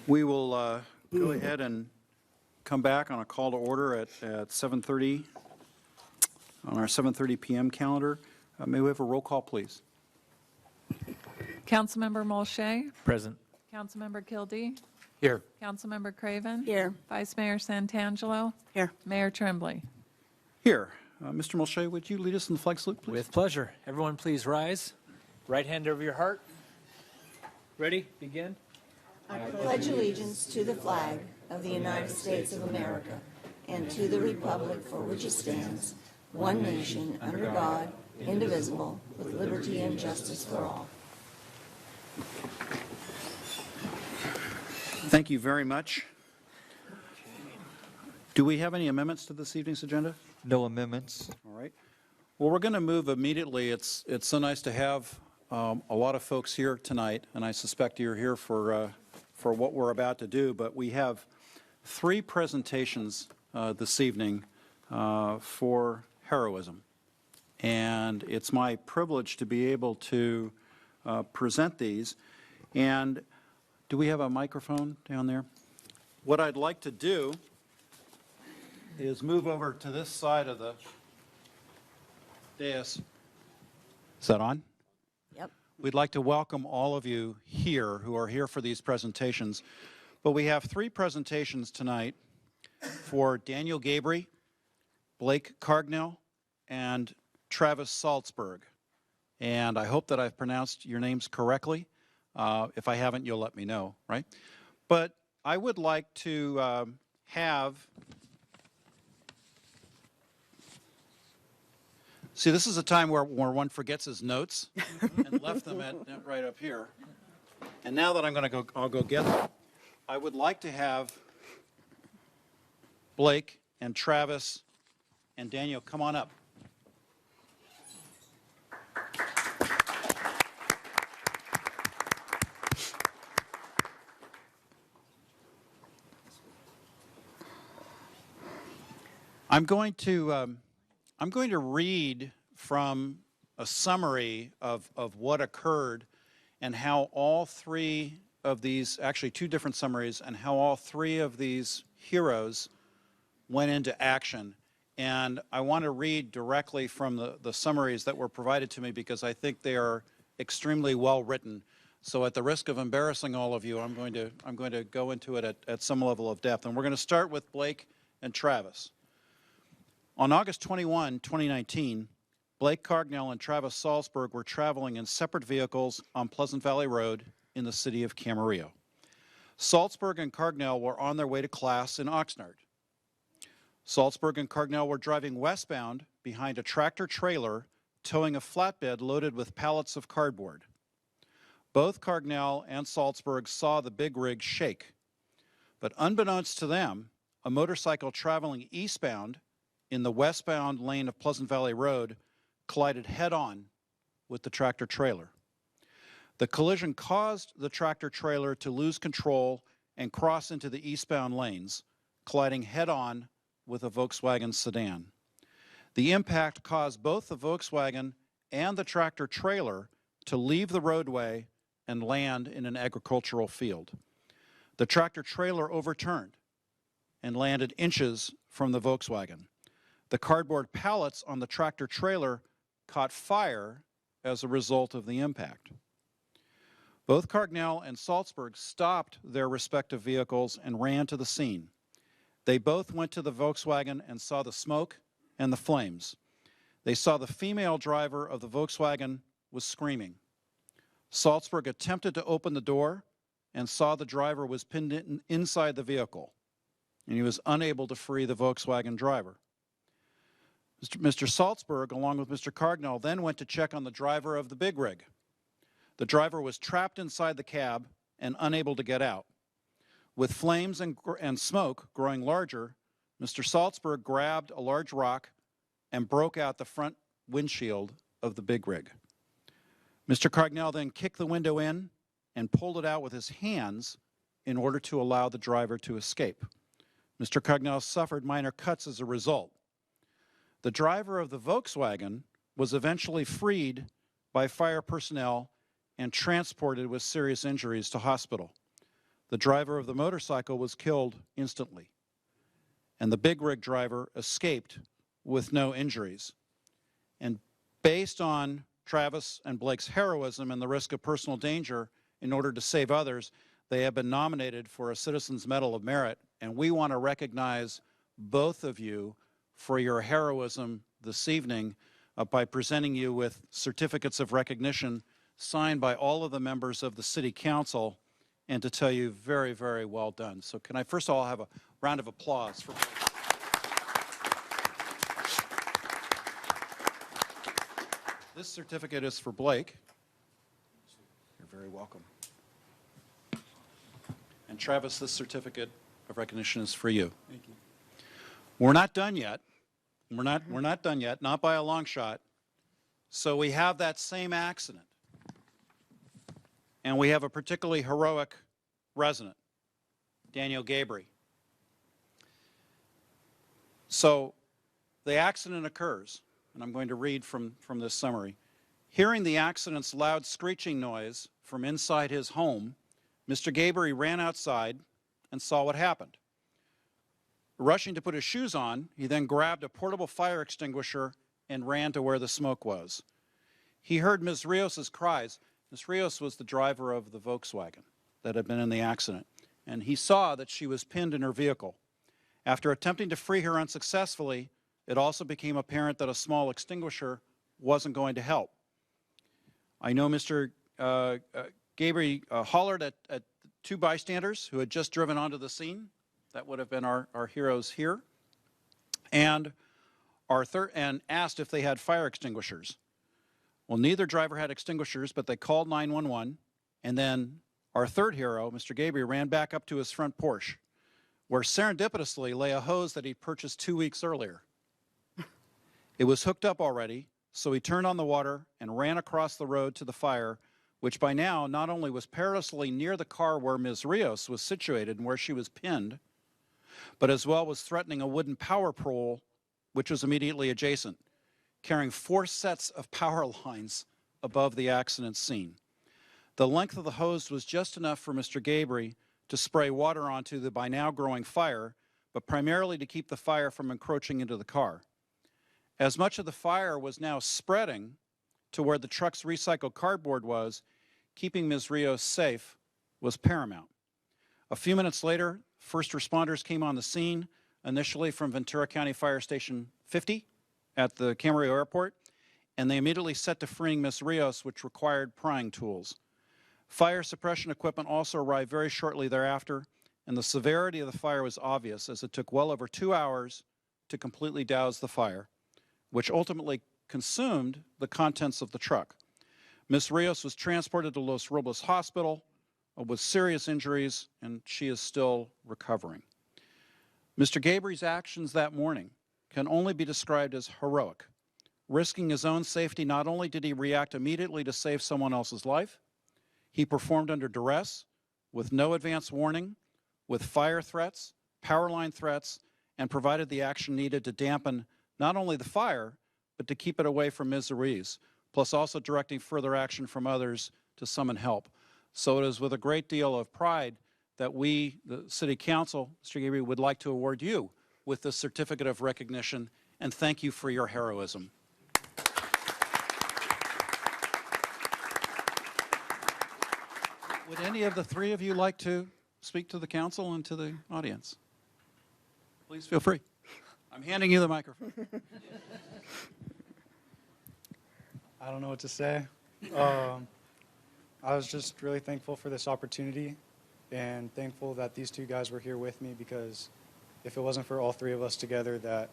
We will go ahead and come back on a call to order at 7:30 on our 7:30 p.m. calendar. May we have a roll call, please? Councilmember Molshay, Present. Councilmember Kildee, Here. Councilmember Craven. Here. Vice Mayor Santangelo. Here. Mayor Tremblay. Here. Mr. Molshay, would you lead us in the flag salute, please? With pleasure. Everyone, please rise. Right hand over your heart. Ready? Begin. I pledge allegiance to the flag of the United States of America and to the republic for which it stands, one nation, under God, indivisible, with liberty and justice for all. Thank you very much. Do we have any amendments to this evening's agenda? No amendments. All right. Well, we're going to move immediately. It's so nice to have a lot of folks here tonight, and I suspect you're here for what we're about to do. But we have 3 presentations this evening for heroism, and it's my privilege to be able to present these. And do we have a microphone down there? What I'd like to do is move over to this side of the dais. Is that on? Yep. We'd like to welcome all of you here who are here for these presentations. But we have 3 presentations tonight for Daniel Gabry, Blake Cargnell, and Travis Salzberg. And I hope that I've pronounced your names correctly. If I haven't, you'll let me know, right? But I would like to have... See, this is a time where one forgets his notes and left them right up here. And now that I'll go get them. I would like to have Blake and Travis and Daniel come on up. I'm going to read from a summary of what occurred and how all 3 of these, actually 2 different summaries, and how all 3 of these heroes went into action. And I want to read directly from the summaries that were provided to me because I think they are extremely well written. So at the risk of embarrassing all of you, I'm going to go into it at some level of depth. And we're going to start with Blake and Travis. On August 21, 2019, Blake Cargnell and Travis Salzberg were traveling in separate vehicles on Pleasant Valley Road in the city of Camarillo. Salzberg and Cargnell were on their way to class in Oxnard. Salzberg and Cargnell were driving westbound behind a tractor trailer towing a flatbed loaded with pallets of cardboard. Both Cargnell and Salzberg saw the big rig shake. But unbeknownst to them, a motorcycle traveling eastbound in the westbound lane of Pleasant Valley Road collided head-on with the tractor trailer. The collision caused the tractor trailer to lose control and cross into the eastbound lanes, colliding head-on with a Volkswagen sedan. The impact caused both the Volkswagen and the tractor trailer to leave the roadway and land in an agricultural field. The tractor trailer overturned and landed inches from the Volkswagen. The cardboard pallets on the tractor trailer caught fire as a result of the impact. Both Cargnell and Salzberg stopped their respective vehicles and ran to the scene. They both went to the Volkswagen and saw the smoke and the flames. They saw the female driver of the Volkswagen was screaming. Salzberg attempted to open the door and saw the driver was pinned inside the vehicle, and he was unable to free the Volkswagen driver. Mr. Salzberg, along with Mr. Cargnell, then went to check on the driver of the big rig. The driver was trapped inside the cab and unable to get out. With flames and smoke growing larger, Mr. Salzberg grabbed a large rock and broke out the front windshield of the big rig. Mr. Cargnell then kicked the window in and pulled it out with his hands in order to allow the driver to escape. Mr. Cargnell suffered minor cuts as a result. The driver of the Volkswagen was eventually freed by fire personnel and transported with serious injuries to hospital. The driver of the motorcycle was killed instantly, and the big rig driver escaped with no injuries. And based on Travis and Blake's heroism and the risk of personal danger in order to save others, they have been nominated for a Citizens Medal of Merit, and we want to recognize both of you for your heroism this evening by presenting you with certificates of recognition signed by all of the members of the City Council, and to tell you very, very well done. So can I first of all have a round of applause for this certificate is for Blake. You're very welcome. And Travis, this certificate of recognition is for you. Thank you. We're not done yet. We're not done yet, not by a long shot. So we have that same accident. And we have a particularly heroic resident, Daniel Gabry. So the accident occurs, and I'm going to read from this summary. Hearing the accident's loud screeching noise from inside his home, Mr. Gabry ran outside and saw what happened. Rushing to put his shoes on, he then grabbed a portable fire extinguisher and ran to where the smoke was. He heard Ms. Rios' cries. Ms. Rios was the driver of the Volkswagen that had been in the accident, and he saw that she was pinned in her vehicle. After attempting to free her unsuccessfully, it also became apparent that a small extinguisher wasn't going to help. I know Mr. Gabry hollered at two bystanders who had just driven onto the scene. That would have been our heroes here. And asked if they had fire extinguishers. Well, neither driver had extinguishers, but they called 911, and then our third hero, Mr. Gabry, ran back up to his front porch, where serendipitously lay a hose that he'd purchased 2 weeks earlier. It was hooked up already, so he turned on the water and ran across the road to the fire, which by now not only was perilously near the car where Ms. Rios was situated and where she was pinned, but as well was threatening a wooden power pole, which was immediately adjacent, carrying 4 sets of power lines above the accident scene. The length of the hose was just enough for Mr. Gabry to spray water onto the by now growing fire, but primarily to keep the fire from encroaching into the car. As much of the fire was now spreading to where the truck's recycled cardboard was, keeping Ms. Rios safe was paramount. A few minutes later, first responders came on the scene, initially from Ventura County Fire Station 50 at the Camarillo Airport, and they immediately set to freeing Ms. Rios, which required prying tools. Fire suppression equipment also arrived very shortly thereafter, and the severity of the fire was obvious as it took well over 2 hours to completely douse the fire, which ultimately consumed the contents of the truck. Ms. Rios was transported to Los Robles Hospital with serious injuries, and she is still recovering. Mr. Gabry's actions that morning can only be described as heroic. Risking his own safety, not only did he react immediately to save someone else's life, he performed under duress, with no advance warning, with fire threats, power line threats, and provided the action needed to dampen not only the fire, but to keep it away from Ms. Ruiz, plus also directing further action from others to summon help. So it is with a great deal of pride that we, the City Council, Mr. Gabry, would like to award you with this certificate of recognition, and thank you for your heroism. Would any of the three of you like to speak to the council and to the audience? Please feel free. I'm handing you the microphone. I don't know what to say. I was just really thankful for this opportunity and thankful that these two guys were here with me, because if it wasn't for all three of us together, that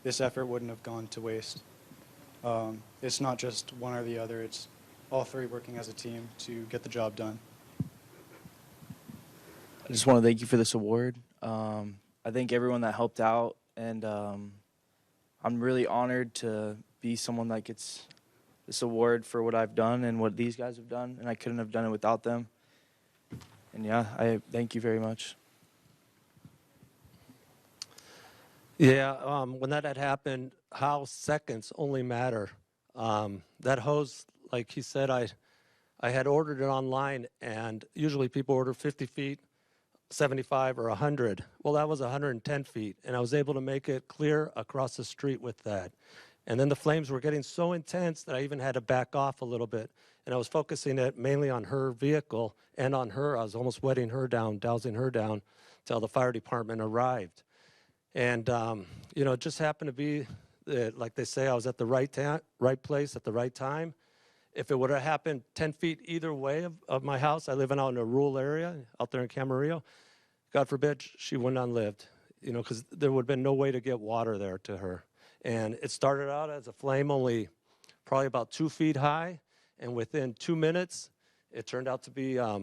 this effort wouldn't have gone to waste. It's not just one or the other, it's all three working as a team to get the job done. I just want to thank you for this award. I thank everyone that helped out, and I'm really honored to be someone that gets this award for what I've done and what these guys have done, and I couldn't have done it without them. And yeah, I thank you very much. Yeah, when that had happened, how seconds only matter. That hose, like he said, I had ordered it online, and usually people order 50 feet. 75 or 100. Well, that was 110 feet, and I was able to make it clear across the street with that. And then the flames were getting so intense that I even had to back off a little bit. And I was focusing it mainly on her vehicle and on her. I was almost wetting her down, dousing her down, till the fire department arrived. And, you know, it just happened to be, like they say, I was at the right place at the right time. If it would have happened 10 feet either way of my house, I live out in a rural area out there in Camarillo, God forbid she wouldn't have lived, you know, because there would have been no way to get water there to her. And it started out as a flame only probably about 2 feet high, and within 2 minutes, it turned out to be, I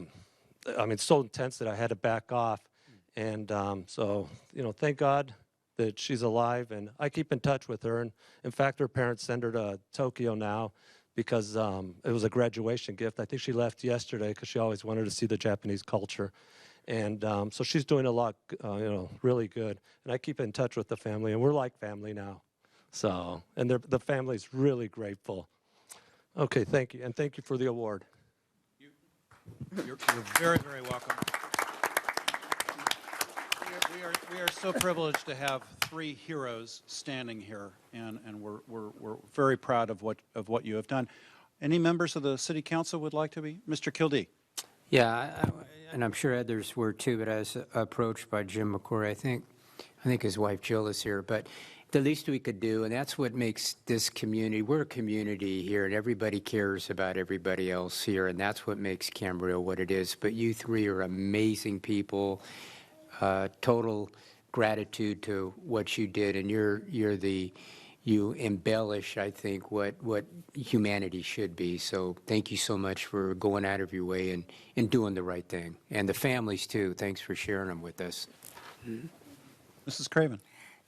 mean, so intense that I had to back off. And so, you know, thank God that she's alive, and I keep in touch with her. And in fact, her parents send her to Tokyo now because it was a graduation gift. I think she left yesterday because she always wanted to see the Japanese culture. And so she's doing a lot, you know, really good. And I keep in touch with the family, and we're like family now. So, and the family's really grateful. Okay, thank you, and thank you for the award. You're very, very welcome. We are so privileged to have three heroes standing here, and we're very proud of what you have done. Any members of the City Council would like to be? Mr. Kildee. Yeah, and I'm sure others were too, but I was approached by Jim McCory. I think his wife Jill is here, but the least we could do, and that's what makes this community, we're a community here, and everybody cares about everybody else here, and that's what makes Camarillo what it is. But you three are amazing people. Total gratitude to what you did, and you embellish, I think, what humanity should be. So thank you so much for going out of your way and doing the right thing. And the families, too. Thanks for sharing them with us. Mrs. Craven.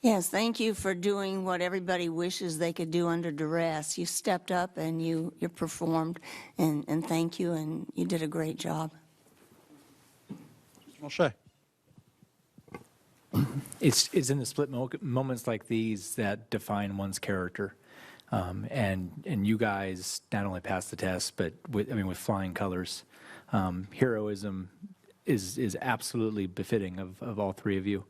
Yes, thank you for doing what everybody wishes they could do under duress. You stepped up and you performed, and thank you, and you did a great job. Mr. Mulchay. It's in the split moments like these that define one's character, and you guys not only passed the test, but with flying colors. Heroism is absolutely befitting of all three of you,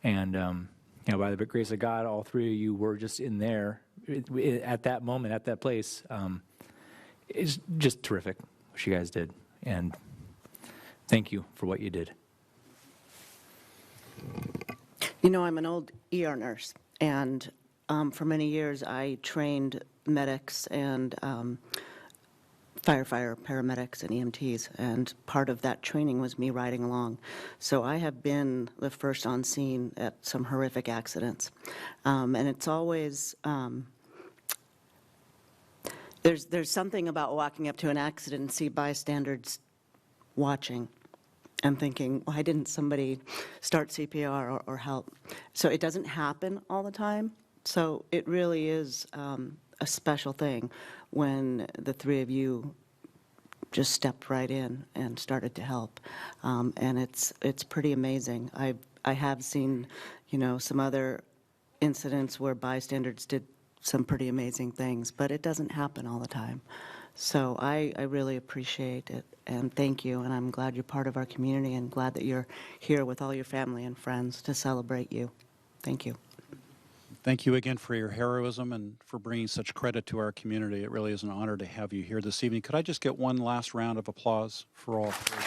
and you know, by the grace of God, all three of you were just in there at that moment, at that place. It's just terrific what you guys did, and thank you for what you did. You know, I'm an old ER nurse, and for many years I trained medics and firefighter, paramedics, and EMTs, and part of that training was me riding along. So I have been the first on scene at some horrific accidents, and it's always there's something about walking up to an accident and see bystanders watching and thinking, why didn't somebody start CPR or help? So it doesn't happen all the time. So it really is a special thing when the three of you just stepped right in and started to help. And it's pretty amazing. I have seen, you know, some other incidents where bystanders did some pretty amazing things, but it doesn't happen all the time. So I really appreciate it, and thank you, and I'm glad you're part of our community and glad that you're here with all your family and friends to celebrate you. Thank you. Thank you again for your heroism and for bringing such credit to our community. It really is an honor to have you here this evening. Could I just get one last round of applause for all three?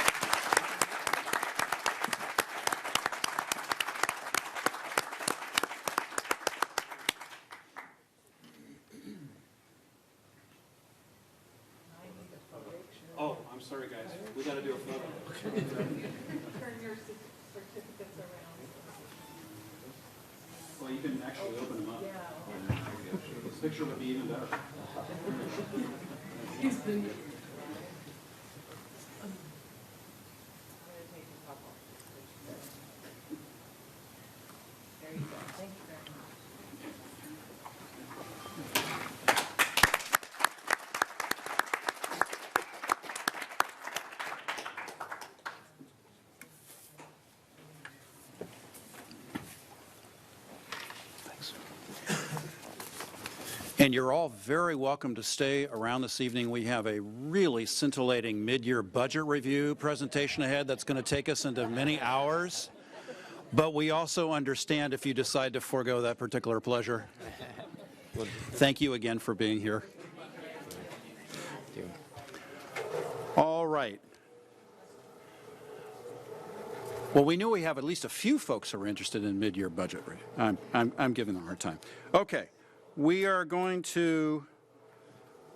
Oh, I'm sorry, guys. We got to do a photo. Turn your certificates around. Well, you can actually open them up. Yeah. This picture would be even better. There you go. Thank you very much. And you're all very welcome to stay around this evening. We have a really scintillating mid-year budget review presentation ahead that's going to take us into many hours. But we also understand if you decide to forego that particular pleasure. Thank you again for being here. All right. Well, we know we have at least a few folks who are interested in mid-year budget review. I'm giving them a hard time. Okay. We are going to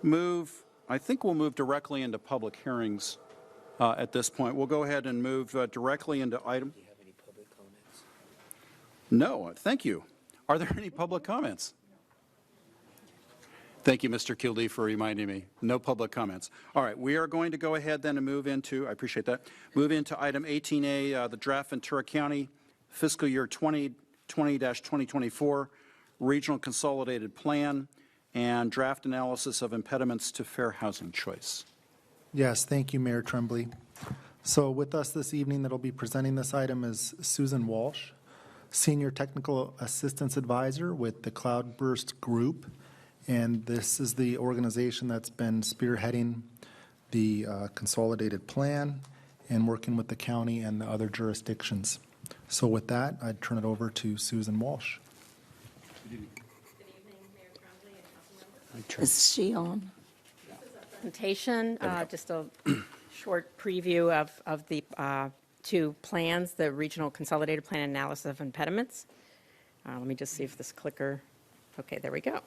move, I think we'll move directly into public hearings at this point. We'll go ahead and move directly into item. Do you have any public comments? No, thank you. Are there any public comments? Thank you, Mr. Kildee, for reminding me. No public comments. All right, we are going to go ahead then and move into, I appreciate that, move into item 18A, the draft Ventura County fiscal year 2020-2024 Regional Consolidated Plan and draft analysis of impediments to fair housing choice. Yes, thank you, Mayor Tremblay. So with us this evening that'll be presenting this item is Susan Walsh, Senior Technical Assistance Advisor with the Cloudburst Group. And this is the organization that's been spearheading the consolidated plan and working with the county and the other jurisdictions. So with that, I'd turn it over to Susan Walsh. Is she on? Presentation, just a short preview of the two plans, the Regional Consolidated Plan Analysis of Impediments. Let me just see if this clicker, okay, there we go.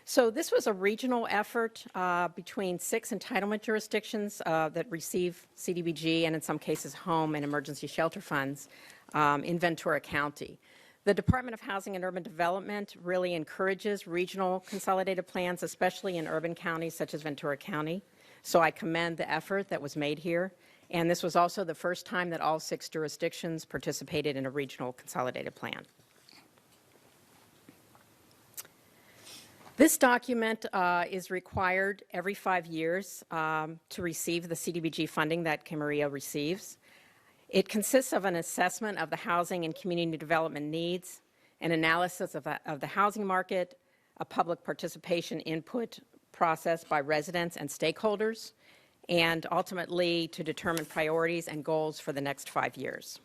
So this was a regional effort between 6 entitlement jurisdictions that receive CDBG and in some cases home and emergency shelter funds in Ventura County. The Department of Housing and Urban Development really encourages regional consolidated plans, especially in urban counties such as Ventura County. So I commend the effort that was made here. And this was also the first time that all 6 jurisdictions participated in a regional consolidated plan. This document is required every 5 years to receive the CDBG funding that Camarillo receives. It consists of an assessment of the housing and community development needs, an analysis of the housing market, a public participation input process by residents and stakeholders, and ultimately to determine priorities and goals for the next 5 years.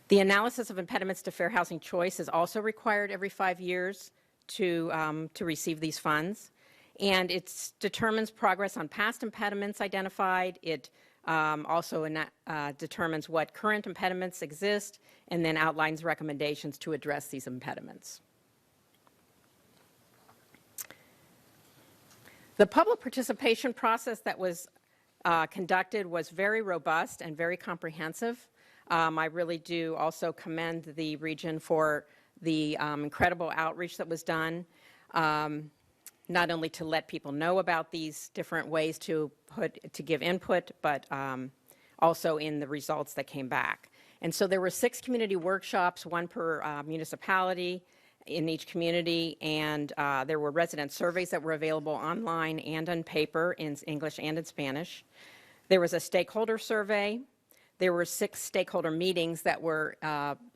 The analysis of impediments to fair housing choice is also required every 5 years to receive these funds. And it determines progress on past impediments identified. It also determines what current impediments exist and then outlines recommendations to address these impediments. The public participation process that was conducted was very robust and very comprehensive. I really do also commend the region for the incredible outreach that was done, not only to let people know about these different ways to give input, but also in the results that came back. And so there were 6 community workshops, 1 per municipality in each community, and there were resident surveys that were available online and on paper in English and in Spanish. There was a stakeholder survey. There were 6 stakeholder meetings that were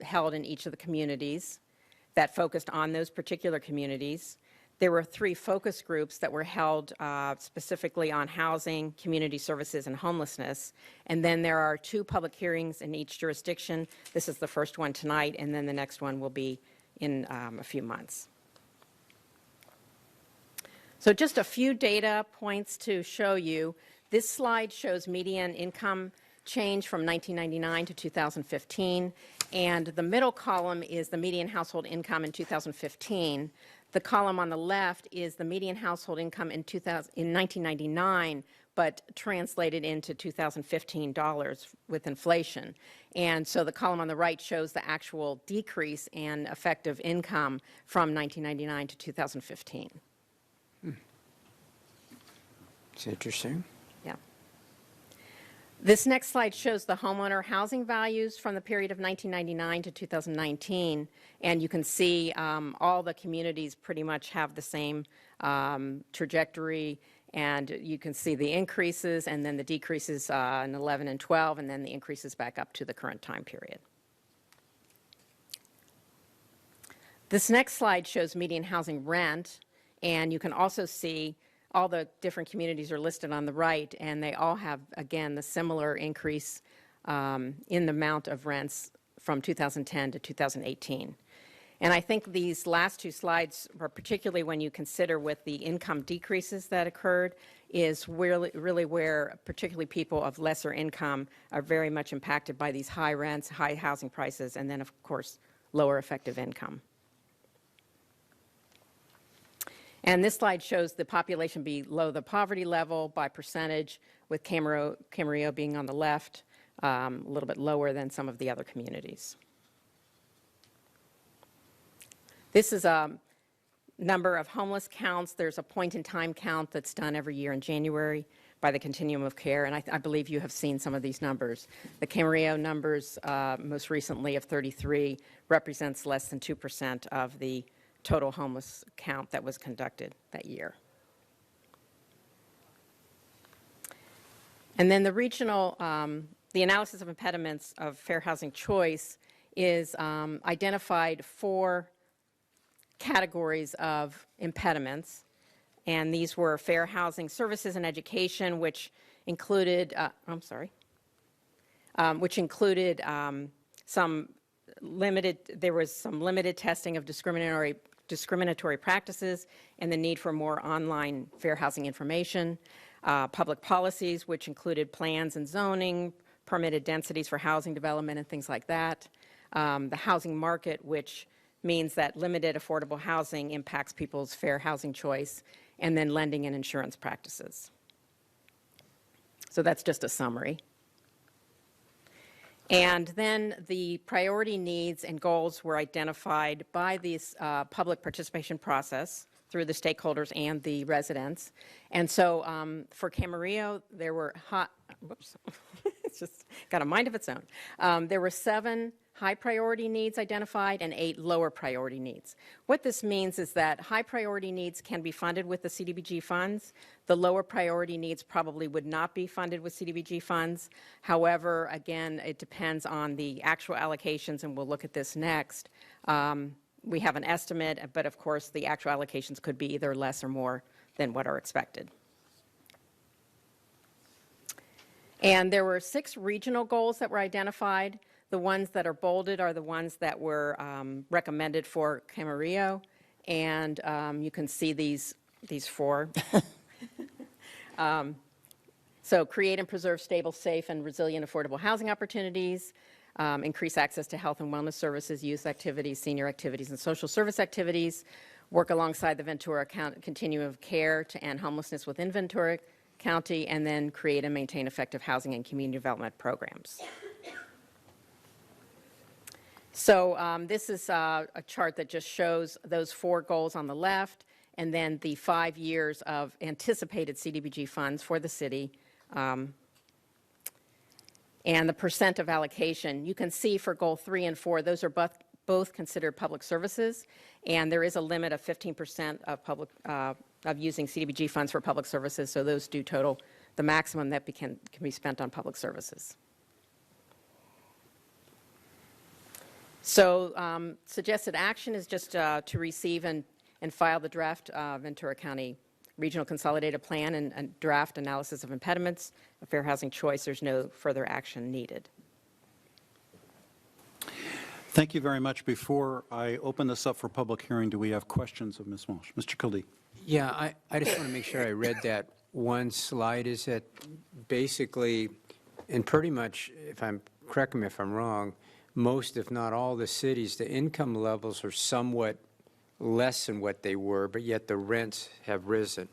held in each of the communities that focused on those particular communities. There were 3 focus groups that were held specifically on housing, community services, and homelessness. And then there are 2 public hearings in each jurisdiction. This is the first one tonight, and then the next one will be in a few months. So just a few data points to show you. This slide shows median income change from 1999 to 2015, and the middle column is the median household income in 2015. The column on the left is the median household income in 1999, but translated into 2015 dollars with inflation. And so the column on the right shows the actual decrease in effective income from 1999 to 2015. It's interesting. Yeah. This next slide shows the homeowner housing values from the period of 1999 to 2019, and you can see all the communities pretty much have the same trajectory, and you can see the increases and then the decreases in 11 and 12, and then the increases back up to the current time period. This next slide shows median housing rent, and you can also see all the different communities are listed on the right, and they all have, again, the similar increase in the amount of rents from 2010 to 2018. And I think these last two slides, particularly when you consider with the income decreases that occurred, is really where particularly people of lesser income are very much impacted by these high rents, high housing prices, and then, of course, lower effective income. And this slide shows the population below the poverty level by percentage, with Camarillo being on the left, a little bit lower than some of the other communities. This is a number of homeless counts. There's a point-in-time count that's done every year in January by the Continuum of Care, and I believe you have seen some of these numbers. The Camarillo numbers, most recently of 33, represents less than 2% of the total homeless count that was conducted that year. And then the regional, the analysis of impediments of fair housing choice is identified 4 categories of impediments, and these were fair housing services and education, which included, some limited, there was some limited testing of discriminatory practices and the need for more online fair housing information, public policies, which included plans and zoning, permitted densities for housing development and things like that, the housing market, which means that limited affordable housing impacts people's fair housing choice, and then lending and insurance practices. So that's just a summary. And then the priority needs and goals were identified by this public participation process through the stakeholders and the residents. And so for Camarillo, there were it's just got a mind of its own. There were 7 high priority needs identified and 8 lower priority needs. What this means is that high priority needs can be funded with the CDBG funds. The lower priority needs probably would not be funded with CDBG funds. However, again, it depends on the actual allocations, and we'll look at this next. We have an estimate, but of course the actual allocations could be either less or more than what are expected. And there were 6 regional goals that were identified. The ones that are bolded are the ones that were recommended for Camarillo, and you can see these 4. So create and preserve stable, safe, and resilient affordable housing opportunities, increase access to health and wellness services, youth activities, senior activities, and social service activities, work alongside the Ventura Continuum of Care to end homelessness within Ventura County, and then create and maintain effective housing and community development programs. So this is a chart that just shows those 4 goals on the left, and then the 5 years of anticipated CDBG funds for the city, and the percent of allocation. You can see for goal 3 and 4, those are both considered public services, and there is a limit of 15% of using CDBG funds for public services, so those do total the maximum that can be spent on public services. So suggested action is just to receive and file the draft Ventura County Regional Consolidated Plan and draft analysis of impediments of fair housing choice. There's no further action needed. Thank you very much. Before I open this up for public hearing, do we have questions of Ms. Walsh? Mr. Kildee. Yeah, I just want to make sure I read that one slide. Is that basically, and pretty much, correct me if I'm wrong, most, if not all, the cities, the income levels are somewhat less than what they were, but yet the rents have risen.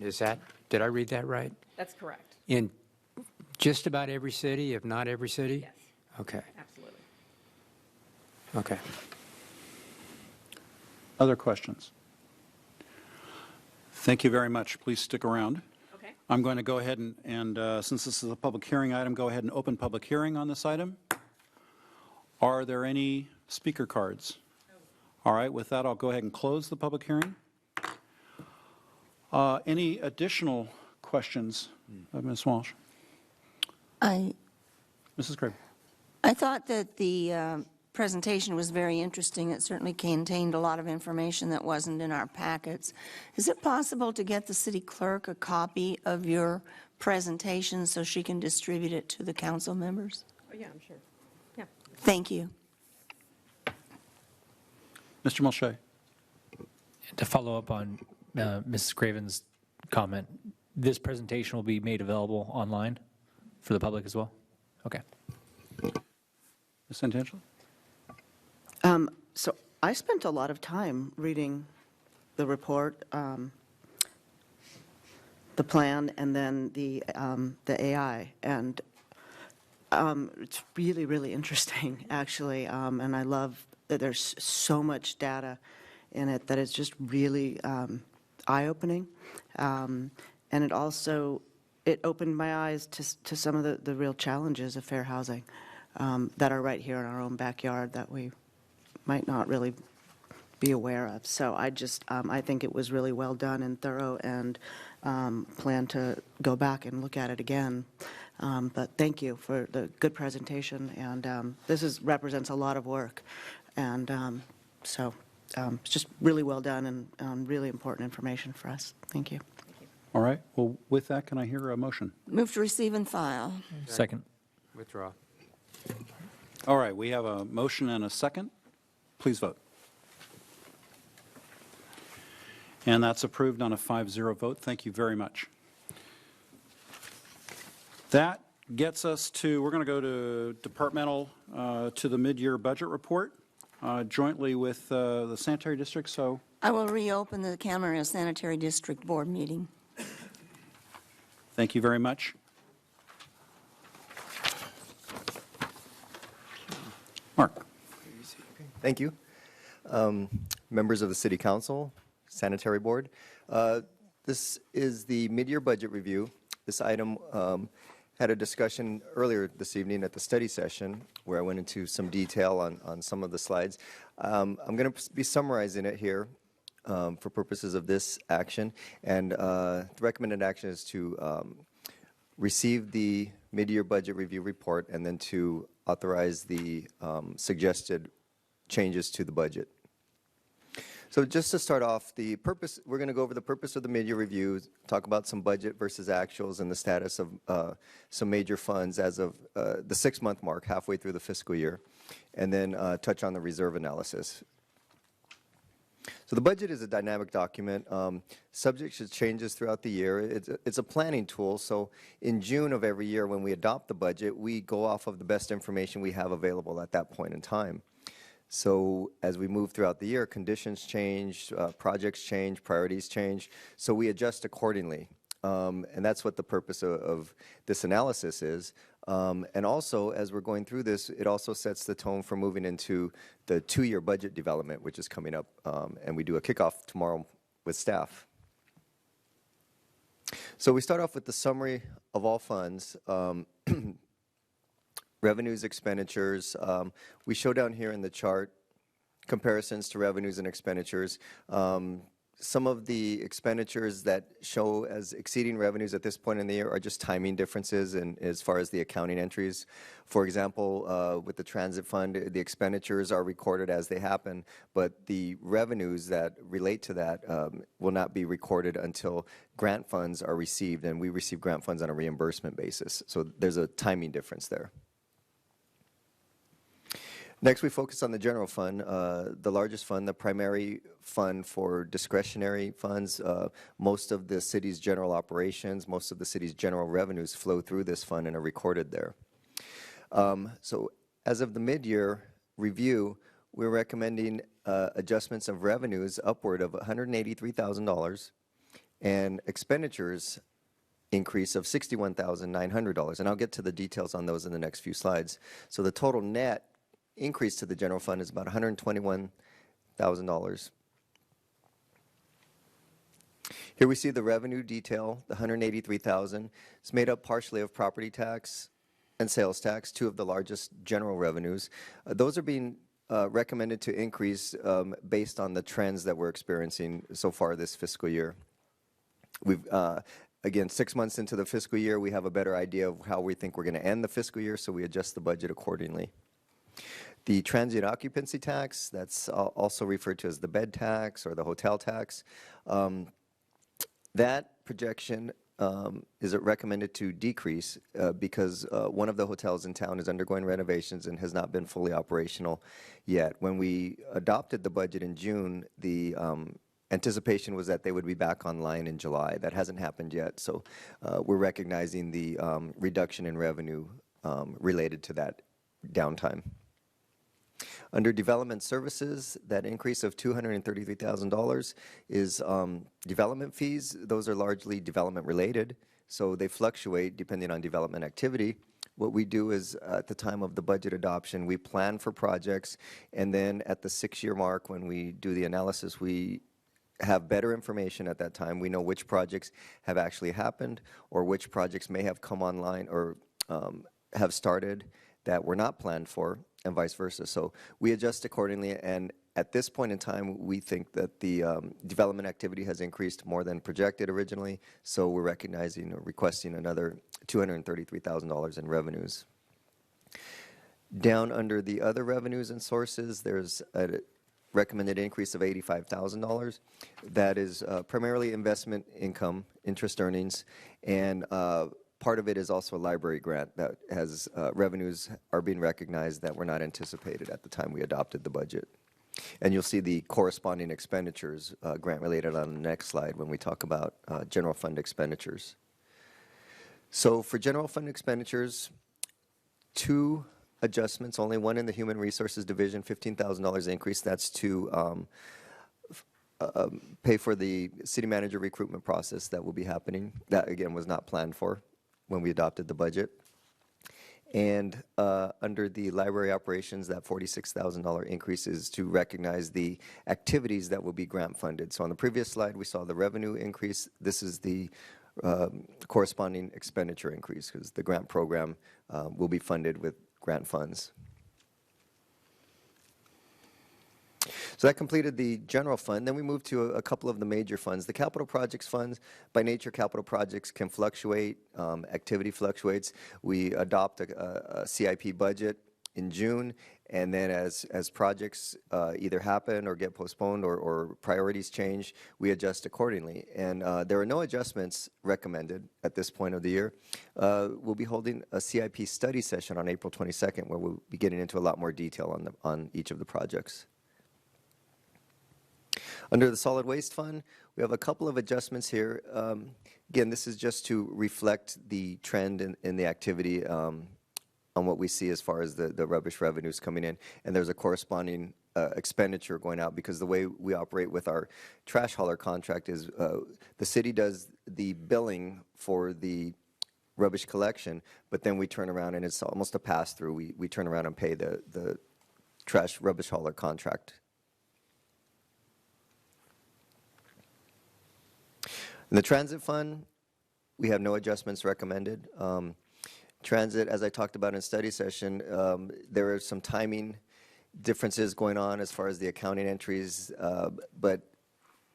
Did I read that right? That's correct. In just about every city, if not every city? Yes. Okay. Absolutely. Okay. Other questions? Thank you very much. Please stick around. Okay. I'm going to go ahead and since this is a public hearing item, go ahead and open public hearing on this item. Are there any speaker cards? All right, with that, I'll go ahead and close the public hearing. Any additional questions of Ms. Walsh? Mrs. Craig. I thought that the presentation was very interesting. It certainly contained a lot of information that wasn't in our packets. Is it possible to get the city clerk a copy of your presentation so she can distribute it to the council members? Oh, yeah, I'm sure. Yeah. Thank you. Mr. Mulchay. To follow up on Mrs. Craven's comment, this presentation will be made available online for the public as well? Okay. Ms. Santangelo? So I spent a lot of time reading the report, the plan, and then the AI, and it's really, really interesting, actually, and I love that there's so much data in it that is just really eye-opening, and it also, it opened my eyes to some of the real challenges of fair housing that are right here in our own backyard that we might not really be aware of. So I just, I think it was really well done and thorough, and plan to go back and look at it again. But thank you for the good presentation, and this represents a lot of work. And so it's just really well done and really important information for us. Thank you. All right. Well, with that, can I hear a motion? Move to receive and file. Second. Withdraw. All right. We have a motion and a second. Please vote. And that's approved on a 5-0 vote. Thank you very much. That gets us to, we're going to go to departmental, to the mid-year budget report, jointly with the sanitary district. So I will reopen the Camarillo Sanitary District Board meeting. thank you very much. Mark. Thank you. Members of the City Council, Sanitary Board. This is the mid-year budget review. This item had a discussion earlier this evening at the study session where I went into some detail on some of the slides. I'm going to be summarizing it here for purposes of this action. And the recommended action is to receive the mid-year budget review report and then to authorize the suggested changes to the budget. So just to start off, the purpose, we're going to go over the purpose of the mid-year review, talk about some budget versus actuals and the status of some major funds as of the 6-month mark, halfway through the fiscal year, and then touch on the reserve analysis. So the budget is a dynamic document, subject to changes throughout the year. It's a planning tool, so in June of every year when we adopt the budget, we go off of the best information we have available at that point in time. So as we move throughout the year, conditions change, projects change, priorities change, so we adjust accordingly. And that's what the purpose of this analysis is. And also, as we're going through this, it also sets the tone for moving into the 2-year budget development, which is coming up, and we do a kickoff tomorrow with staff. So we start off with the summary of all funds. Revenues, expenditures. We show down here in the chart comparisons to revenues and expenditures. Some of the expenditures that show as exceeding revenues at this point in the year are just timing differences in, as far as the accounting entries. For example, with the transit fund, the expenditures are recorded as they happen, but the revenues that relate to that will not be recorded until grant funds are received, and we receive grant funds on a reimbursement basis. So there's a timing difference there. Next, we focus on the general fund, the largest fund, the primary fund for discretionary funds. Most of the city's general operations, most of the city's general revenues flow through this fund and are recorded there. So as of the mid-year review, we're recommending adjustments of revenues upward of $183,000 and expenditures increase of $61,900. And I'll get to the details on those in the next few slides. So the total net increase to the general fund is about $121,000. Here we see the revenue detail, the $183,000. It's made up partially of property tax and sales tax, two of the largest general revenues. Those are being recommended to increase based on the trends that we're experiencing so far this fiscal year. We've again, 6 months into the fiscal year, we have a better idea of how we think we're going to end the fiscal year, so we adjust the budget accordingly. The transient occupancy tax, that's also referred to as the bed tax or the hotel tax. That projection is recommended to decrease because one of the hotels in town is undergoing renovations and has not been fully operational yet. When we adopted the budget in June, the anticipation was that they would be back online in July. That hasn't happened yet, so we're recognizing the reduction in revenue related to that downtime. Under development services, that increase of $233,000 is development fees. Those are largely development related, so they fluctuate depending on development activity. What we do is at the time of the budget adoption, we plan for projects, and then at the 6-year mark when we do the analysis, we have better information at that time. We know which projects have actually happened or which projects may have come online or have started that were not planned for, and vice versa. So we adjust accordingly, and at this point in time, we think that the development activity has increased more than projected originally, so we're recognizing or requesting another $233,000 in revenues. Down under the other revenues and sources, there's a recommended increase of $85,000. That is primarily investment income, interest earnings, and part of it is also a library grant that has revenues are being recognized that were not anticipated at the time we adopted the budget. And you'll see the corresponding expenditures, grant related, on the next slide when we talk about general fund expenditures. So for general fund expenditures, 2 adjustments, only one in the Human Resources Division, $15,000 increase. That's to pay for the city manager recruitment process that will be happening. That, again, was not planned for when we adopted the budget. And under the library operations, that $46,000 increase is to recognize the activities that will be grant funded. So on the previous slide, we saw the revenue increase. This is the corresponding expenditure increase because the grant program will be funded with grant funds. So that completed the general fund. Then we moved to a couple of the major funds. The capital projects funds, by nature, capital projects can fluctuate. Activity fluctuates. We adopt a CIP budget in June, and then as projects either happen or get postponed or priorities change, we adjust accordingly. And there are no adjustments recommended at this point of the year. We'll be holding a CIP study session on April 22nd where we'll be getting into a lot more detail on each of the projects. Under the solid waste fund, we have a couple of adjustments here. Again, this is just to reflect the trend in the activity on what we see as far as the rubbish revenues coming in. And there's a corresponding expenditure going out because the way we operate with our trash hauler contract is the city does the billing for the rubbish collection, but then we turn around and it's almost a pass-through. We turn around and pay the trash rubbish hauler contract. In the transit fund, we have no adjustments recommended. Transit, as I talked about in study session, there are some timing differences going on as far as the accounting entries, but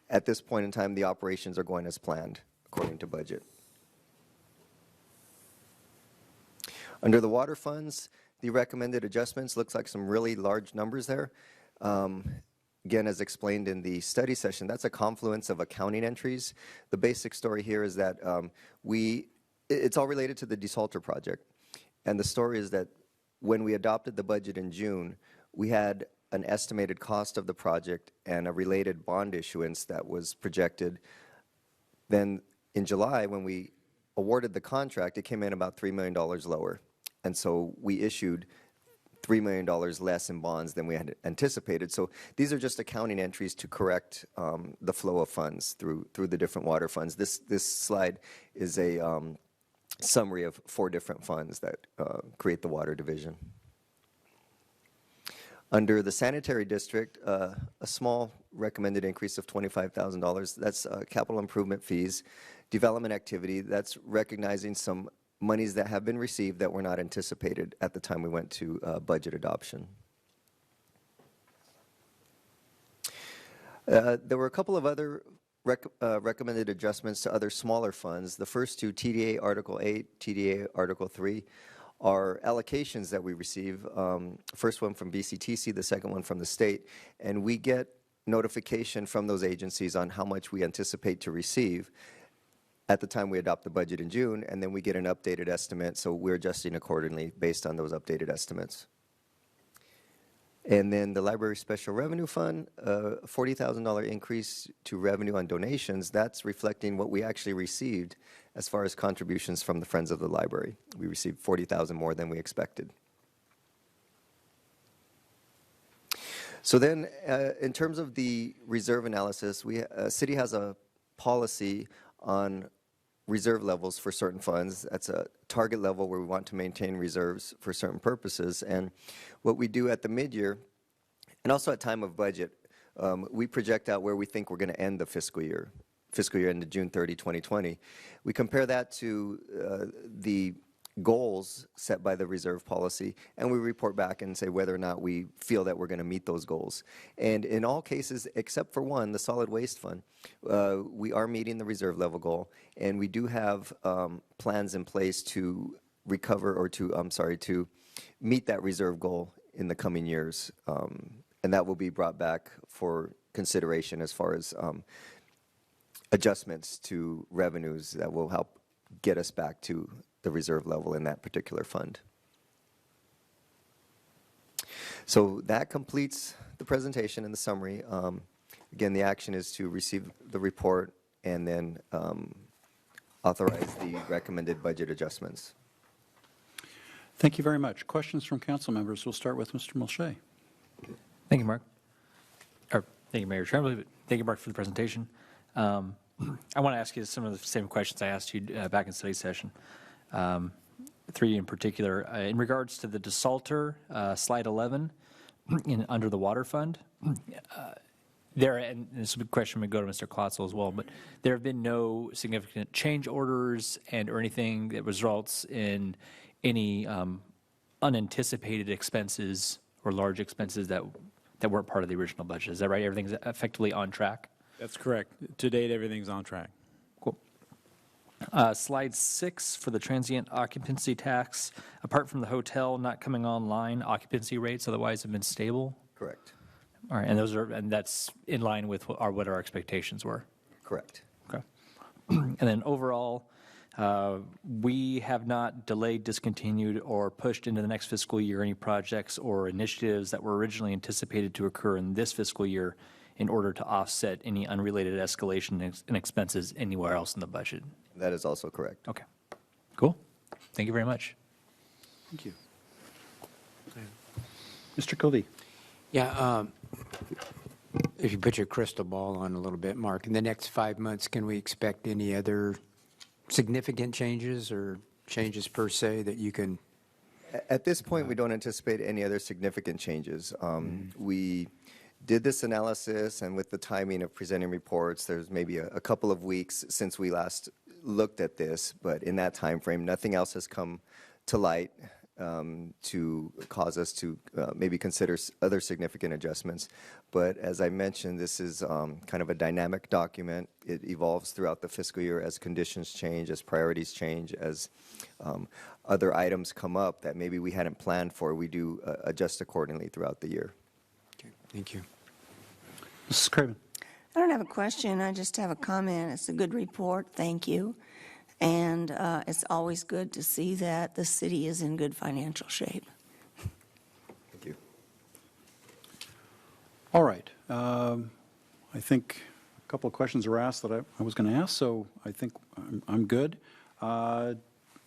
at this point in time, the operations are going as planned according to budget. Under the water funds, the recommended adjustments looks like some really large numbers there. Again, as explained in the study session, that's a confluence of accounting entries. The basic story here is that it's all related to the desalter project. And the story is that when we adopted the budget in June, we had an estimated cost of the project and a related bond issuance that was projected. Then in July, when we awarded the contract, it came in about $3 million lower. And so we issued $3 million less in bonds than we had anticipated. So these are just accounting entries to correct the flow of funds through the different water funds. This slide is a summary of 4 different funds that create the water division. Under the sanitary district, a small recommended increase of $25,000. That's capital improvement fees, development activity. That's recognizing some monies that have been received that were not anticipated at the time we went to budget adoption. There were a couple of other recommended adjustments to other smaller funds. The first 2, TDA Article 8, TDA Article 3, are allocations that we receive. First one from BCTC, the second one from the state, and we get notification from those agencies on how much we anticipate to receive at the time we adopt the budget in June, and then we get an updated estimate, so we're adjusting accordingly based on those updated estimates. And then the Library Special Revenue Fund, $40,000 increase to revenue on donations. That's reflecting what we actually received as far as contributions from the Friends of the Library. We received $40,000 more than we expected. So then, in terms of the reserve analysis, City has a policy on reserve levels for certain funds. That's a target level where we want to maintain reserves for certain purposes. And what we do at the mid-year, and also at time of budget, we project out where we think we're going to end the fiscal year ended June 30, 2020. We compare that to the goals set by the reserve policy, and we report back and say whether or not we feel that we're going to meet those goals. And in all cases, except for one, the solid waste fund, we are meeting the reserve level goal, and we do have plans in place to recover or to meet that reserve goal in the coming years. And that will be brought back for consideration as far as adjustments to revenues that will help get us back to the reserve level in that particular fund. So that completes the presentation and the summary. Again, the action is to receive the report and then authorize the recommended budget adjustments. Thank you very much. Questions from council members? We'll start with Mr. Mulchay. Thank you, Mark. Or thank you, Mayor Tremblay. But thank you, Mark, for the presentation. I want to ask you some of the same questions I asked you back in study session. Three in particular. In regards to the desalter, slide 11, under the water fund, and this question would go to Mr. Klotzel as well, but there have been no significant change orders or anything that results in any unanticipated expenses or large expenses that weren't part of the original budget. Is that right? Everything's effectively on track? That's correct. To date, everything's on track. Cool. Slide 6 for the transient occupancy tax. Apart from the hotel not coming online, occupancy rates otherwise have been stable? Correct. All right, and that's in line with what our expectations were? Correct. Okay. And then overall, we have not delayed, discontinued, or pushed into the next fiscal year any projects or initiatives that were originally anticipated to occur in this fiscal year in order to offset any unrelated escalation in expenses anywhere else in the budget. That is also correct. Okay. Cool. Thank you very much. Thank you. Mr. Kildee. Yeah. If you put your crystal ball on a little bit, Mark, in the next 5 months, can we expect any other significant changes or changes per se that you can? At this point, we don't anticipate any other significant changes. We did this analysis, and with the timing of presenting reports, there's maybe a couple of weeks since we last looked at this, but in that time frame, nothing else has come to light to cause us to maybe consider other significant adjustments. But as I mentioned, this is kind of a dynamic document. It evolves throughout the fiscal year as conditions change, as priorities change, as other items come up that maybe we hadn't planned for. We do adjust accordingly throughout the year. Okay, thank you. Mrs. Craven. I don't have a question. I just have a comment. It's a good report. Thank you. And it's always good to see that the city is in good financial shape. Thank you. All right. I think a couple of questions were asked that I was going to ask, so I think I'm good.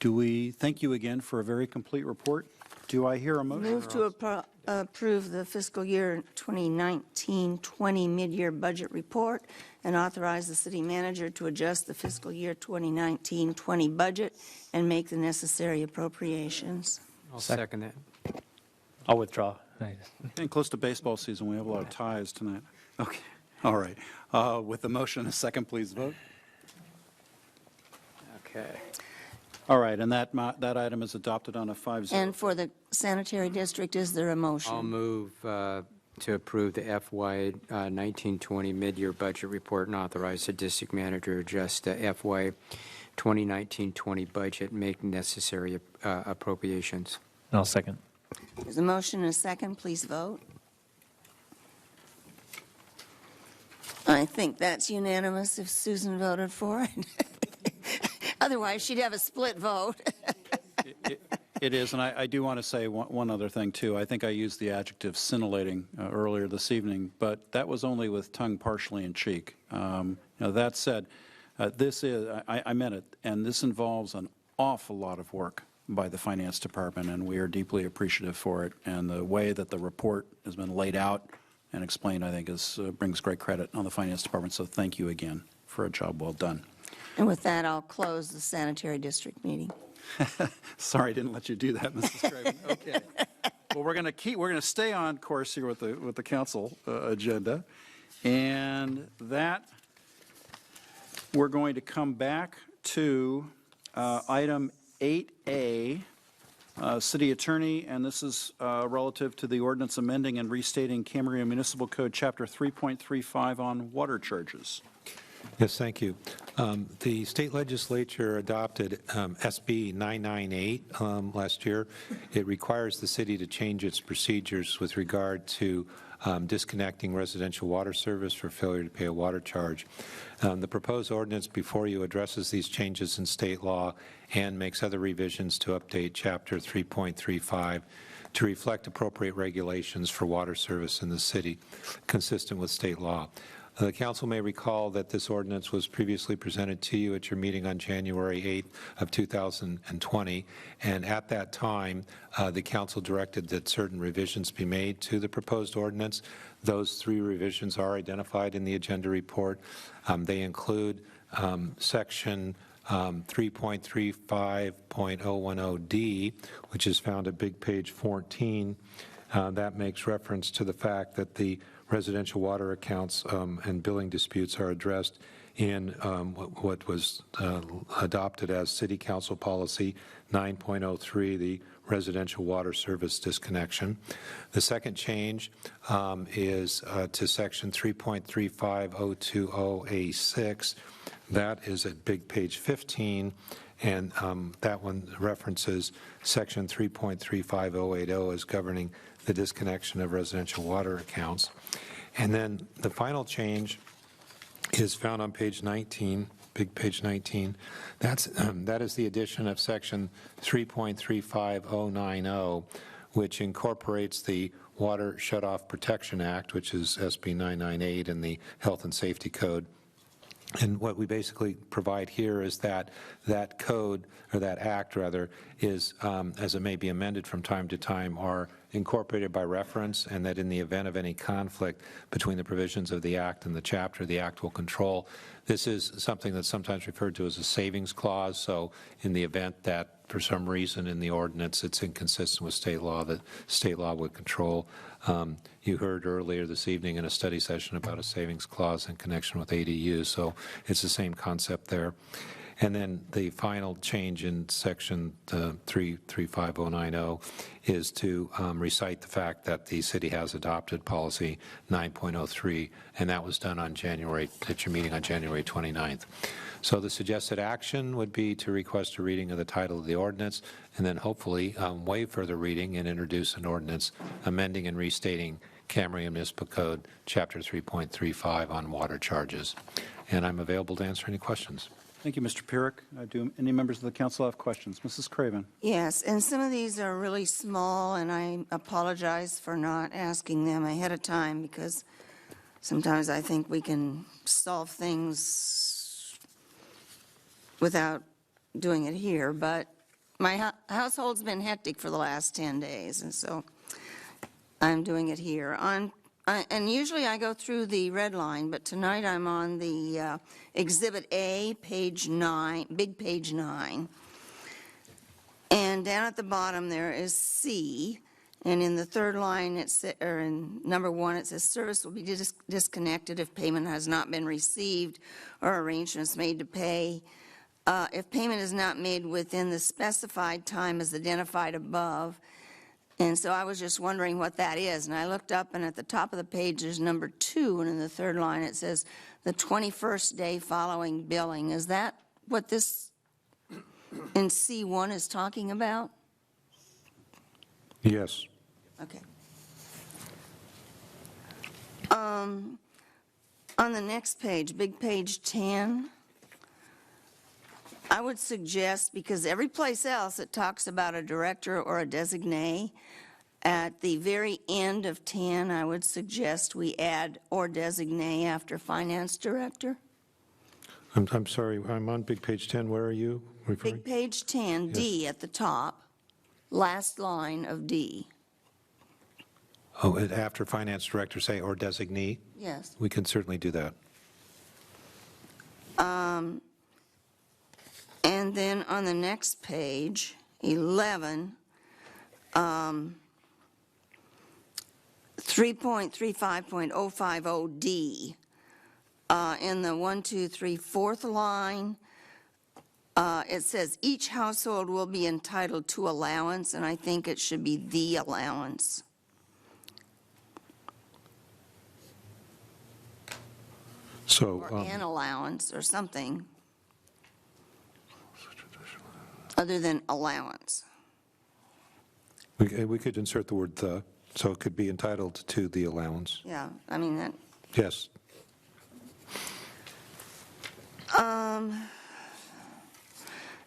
Do we thank you again for a very complete report? Do I hear a motion? Move to approve the fiscal year 2019-20 mid-year budget report and authorize the city manager to adjust the fiscal year 2019-20 budget and make the necessary appropriations. I'll second it. I'll withdraw. Getting close to baseball season, we have a lot of ties tonight. Okay. All right. With the motion, a second, please vote. Okay. All right, and that item is adopted on a 5-0. And for the sanitary district, is there a motion? I'll move to approve the FY 1920 mid-year budget report and authorize the district manager to adjust the FY 2019-20 budget, make necessary appropriations. And I'll second. There's a motion and a second. Please vote. I think that's unanimous if Susan voted for it. Otherwise, she'd have a split vote. It is, and I do want to say one other thing, too. I think I used the adjective scintillating earlier this evening, but that was only with tongue partially in cheek. That said, this is, I meant it, and this involves an awful lot of work by the Finance Department, and we are deeply appreciative for it. And the way that the report has been laid out and explained, I think, brings great credit on the Finance Department. So thank you again for a job well done. And with that, I'll close the Sanitary District meeting. Sorry, I didn't let you do that, Mrs. Craven. Okay. Well, we're going to stay on course here with the council agenda, and that we're going to come back to item 8A, City Attorney, and this is relative to the ordinance amending and restating Camarillo Municipal Code, Chapter 3.35 on water charges. Yes, thank you. The state legislature adopted SB 998 last year. It requires the city to change its procedures with regard to disconnecting residential water service for failure to pay a water charge. The proposed ordinance before you addresses these changes in state law and makes other revisions to update Chapter 3.35 to reflect appropriate regulations for water service in the city, consistent with state law. The council may recall that this ordinance was previously presented to you at your meeting on January 8th of 2020, and at that time, the council directed that certain revisions be made to the proposed ordinance. Those 3 revisions are identified in the agenda report. They include section 3.35.010D, which is found at big page 14. That makes reference to the fact that the residential water accounts and billing disputes are addressed in what was adopted as City Council Policy 9.03, the residential water service disconnection. The second change is to section 3.35020A6. That is at big page 15, and that one references section 3.35080 as governing the disconnection of residential water accounts. And then the final change is found on page 19, big page 19. That is the addition of section 3.35090, which incorporates the Water Shutoff Protection Act, which is SB 998, and the Health and Safety Code. And what we basically provide here is that that code, or that act rather, is, as it may be amended from time to time, are incorporated by reference, and that in the event of any conflict between the provisions of the act and the chapter, the act will control. This is something that's sometimes referred to as a savings clause, so in the event that for some reason in the ordinance it's inconsistent with state law, that state law would control. You heard earlier this evening in a study session about a savings clause in connection with ADUs, so it's the same concept there. And then the final change in section 3.35090 is to recite the fact that the city has adopted policy 9.03, and that was done on at your meeting on January 29th. So the suggested action would be to request a reading of the title of the ordinance, and then hopefully waive further reading and introduce an ordinance amending and restating Camarillo Municipal Code, Chapter 3.35 on water charges. And I'm available to answer any questions. Thank you, Mr. Pierik. Do any members of the council have questions? Mrs. Craven. Yes, and some of these are really small, and I apologize for not asking them ahead of time, because sometimes I think we can solve things without doing it here, but my household's been hectic for the last 10 days, and so I'm doing it here. And usually I go through the red line, but tonight I'm on the Exhibit A, page 9, big page 9. And down at the bottom there is C, and in the third line, or in number 1, it says service will be disconnected if payment has not been received or arrangements made to pay. If payment is not made within the specified time as identified above. And so I was just wondering what that is. And I looked up, and at the top of the page, there's number 2, and in the third line, it says the 21st day following billing. Is that what this in C1 is talking about? Yes. Okay. On the next page, big page 10, I would suggest, because every place else it talks about a director or a designee, at the very end of 10, I would suggest we add or designee after finance director. I'm sorry, I'm on big page 10. Where are you referring? Big page 10, D at the top, last line of D. Oh, and after finance director, say, or designee? Yes. We can certainly do that. And then on the next page, 11, 3.35.050D, in the 1, 2, 3, 4th line, it says each household will be entitled to allowance, and I think it should be the allowance. So, Or an allowance or something other than allowance. we could insert the word "the," so it could be entitled to the allowance. Yeah, I mean, that. Yes.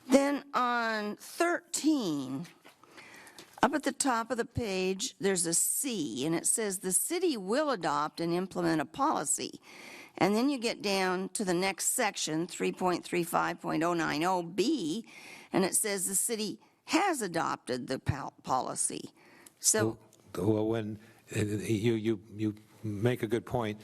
Then on 13, up at the top of the page, there's a C, and it says the city will adopt and implement a policy. And then you get down to the next section, 3.35.090B, and it says the city has adopted the policy. So, Well, when you make a good point.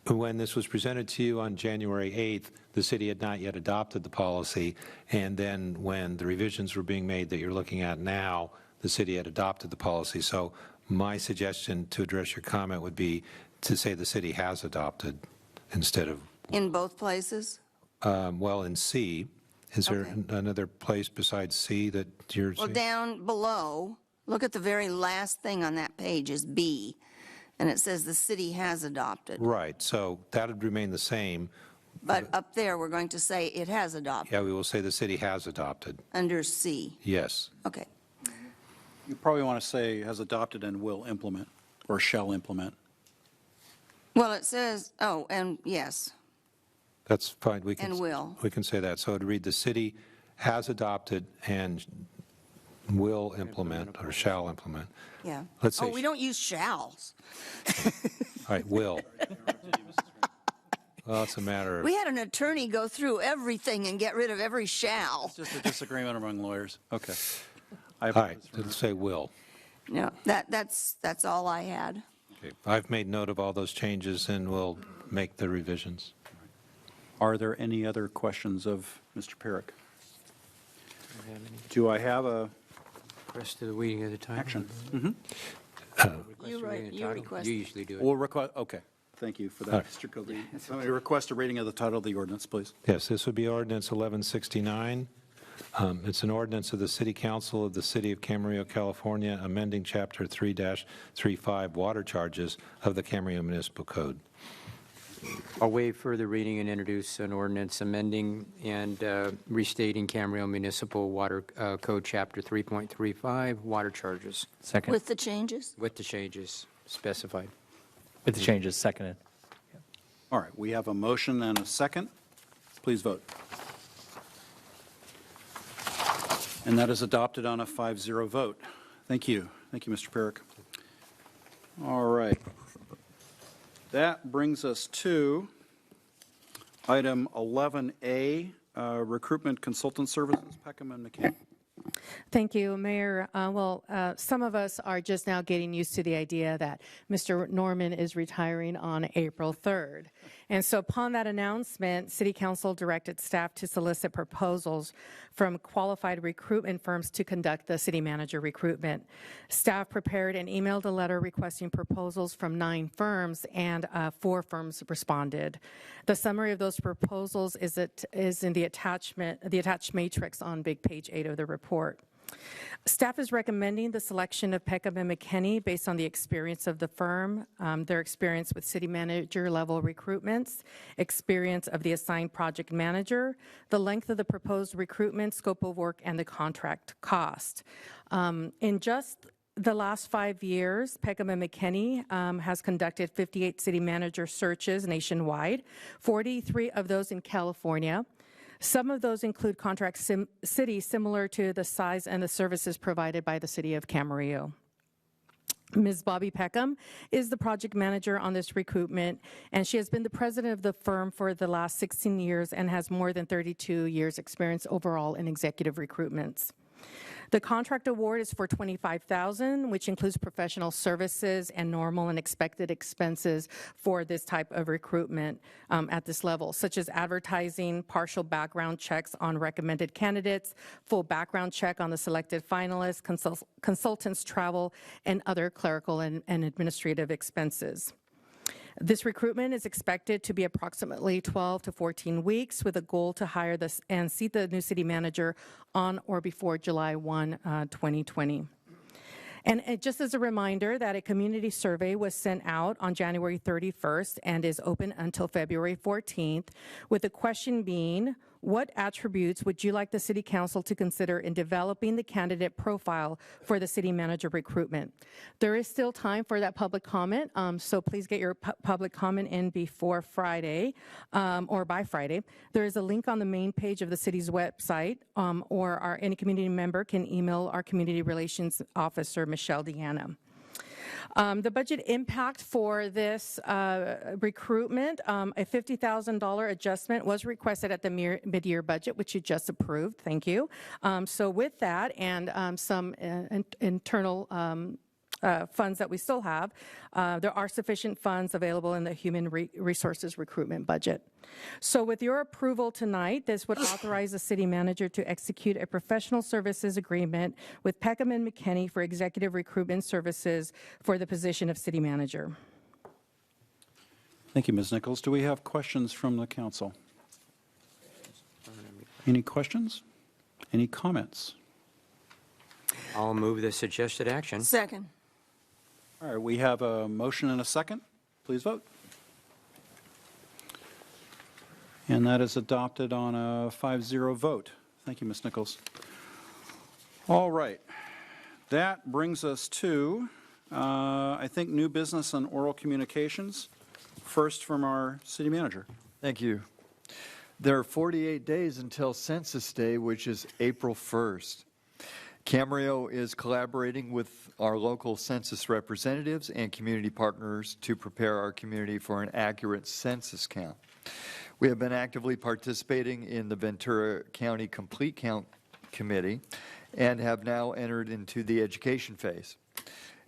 When this was presented to you on January 8th, the city had not yet adopted the policy, and then when the revisions were being made that you're looking at now, the city had adopted the policy. So my suggestion to address your comment would be to say the city has adopted instead of, in both places? well, in C. Is there another place besides C that you're Well, saying? down below, look at the very last thing on that page is B, and it says the city has adopted. Right, so that would remain the same. But up there, we're going to say it has adopted Yeah, we will say the city has adopted. under C. Yes. Okay. You probably want to say has adopted and will implement, or shall implement. Well, it says, oh, and yes, That's fine. We can. And will. We can say that. So it'd read, the city has adopted and will implement or shall implement. yeah. Let's say. Oh, we don't use shalls. All right, will. Well, it's a matter of. We had an attorney go through everything and get rid of every shall. It's just a disagreement among lawyers. Okay. All right, it'll say will. No, that's all I had. Okay. I've made note of all those changes and we'll make the revisions. Are there any other questions of Mr. Perrick? Do I have a Rest of the reading of the title. action? You request. You usually do it. We'll request, okay. Thank you for All that, right. Mr. Cody. Let me request a reading of the title of the ordinance, please. Yes, this would be ordinance 1169. It's an ordinance of the City Council of the City of Camarillo, California, amending Chapter 3-35 water charges of the Camarillo Municipal Code. I'll waive further reading and introduce an ordinance amending and restating Camarillo Municipal Water Code Chapter 3.35 water charges Second. With the changes? with the changes specified. With the changes, seconded. All right, we have a motion and a second. Please vote. And that is adopted on a 5-0 vote. Thank you. Thank you, Mr. Perrick. All right. That brings us to item 11A, Recruitment Consultant Services, Peckham and McKenney. Thank you, Mayor. Some of us are just now getting used to the idea that Mr. Norman is retiring on April 3rd. And so upon that announcement, City Council directed staff to solicit proposals from qualified recruitment firms to conduct the city manager recruitment. Staff prepared and emailed a letter requesting proposals from 9 firms, and 4 firms responded. The summary of those proposals is in the attached matrix on big page 8 of the report. Staff is recommending the selection of Peckham and McKenney based on the experience of the firm, their experience with city manager level recruitments, experience of the assigned project manager, the length of the proposed recruitment, scope of work, and the contract cost. In just the last 5 years, Peckham and McKenney has conducted 58 city manager searches nationwide, 43 of those in California. Some of those include contract cities similar to the size and the services provided by the city of Camarillo. Ms. Bobby Peckham is the project manager on this recruitment, and she has been the president of the firm for the last 16 years and has more than 32 years experience overall in executive recruitments. The contract award is for $25,000, which includes professional services and normal and expected expenses for this type of recruitment at this level, such as advertising, partial background checks on recommended candidates, full background check on the selected finalists, consultants' travel, and other clerical and administrative expenses. This recruitment is expected to be approximately 12 to 14 weeks with a goal to hire and seat the new city manager on or before July 1, 2020. And just as a reminder that a community survey was sent out on January 31st and is open until February 14th, with the question being, what attributes would you like the City Council to consider in developing the candidate profile for the city manager recruitment? There is still time for that public comment, so please get your public comment in before Friday or by Friday. There is a link on the main page of the city's website, or any community member can email our Community Relations Officer, Michelle Deanna. The budget impact for this recruitment, a $50,000 adjustment was requested at the mid-year budget, which you just approved. Thank you. So with that and some internal funds that we still have, there are sufficient funds available in the Human Resources recruitment budget. So with your approval tonight, this would authorize the city manager to execute a professional services agreement with Peckham and McKenney for executive recruitment services for the position of city manager. Thank you, Ms. Nichols. Do we have questions from the council? Any questions? Any comments? I'll move the suggested action. Second. All right, we have a motion and a second. Please vote. And that is adopted on a 5-0 vote. Thank you, Ms. Nichols. All right. That brings us to, I think, new business and oral communications. First from our city manager. Thank you. There are 48 days until Census Day, which is April 1st. Camarillo is collaborating with our local census representatives and community partners to prepare our community for an accurate census count. We have been actively participating in the Ventura County Complete Count Committee and have now entered into the education phase.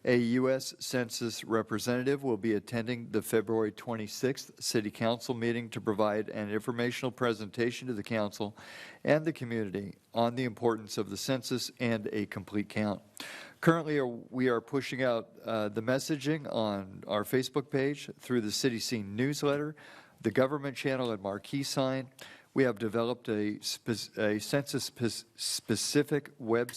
A U.S. Census representative will be attending the February 26th City Council meeting to provide an informational presentation to the Council and the community on the importance of the census and a complete count. Currently, we are pushing out the messaging on our Facebook page, through the City Scene newsletter, the government channel, and marquee sign. We have developed a census-specific web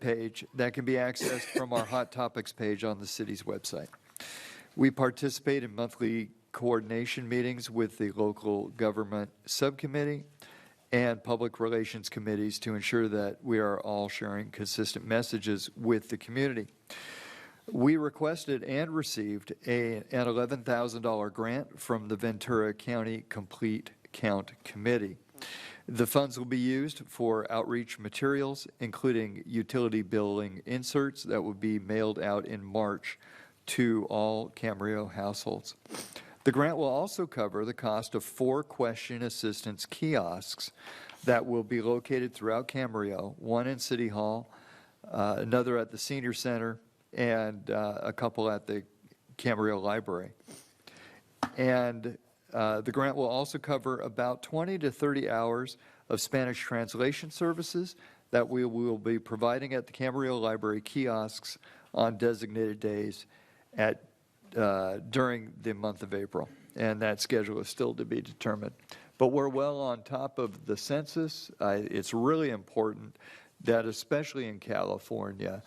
page that can be accessed from our Hot Topics page on the city's website. We participate in monthly coordination meetings with the local government subcommittee and public relations committees to ensure that we are all sharing consistent messages with the community. We requested and received an $11,000 grant from the Ventura County Complete Count Committee. The funds will be used for outreach materials, including utility billing inserts that will be mailed out in March to all Camarillo households. The grant will also cover the cost of 4 question assistance kiosks that will be located throughout Camarillo, one in City Hall, another at the Senior Center, and a couple at the Camarillo Library. And the grant will also cover about 20 to 30 hours of Spanish translation services that we will be providing at the Camarillo Library kiosks on designated days during the month of April. And that schedule is still to be determined. But we're well on top of the census. It's really important that especially in California,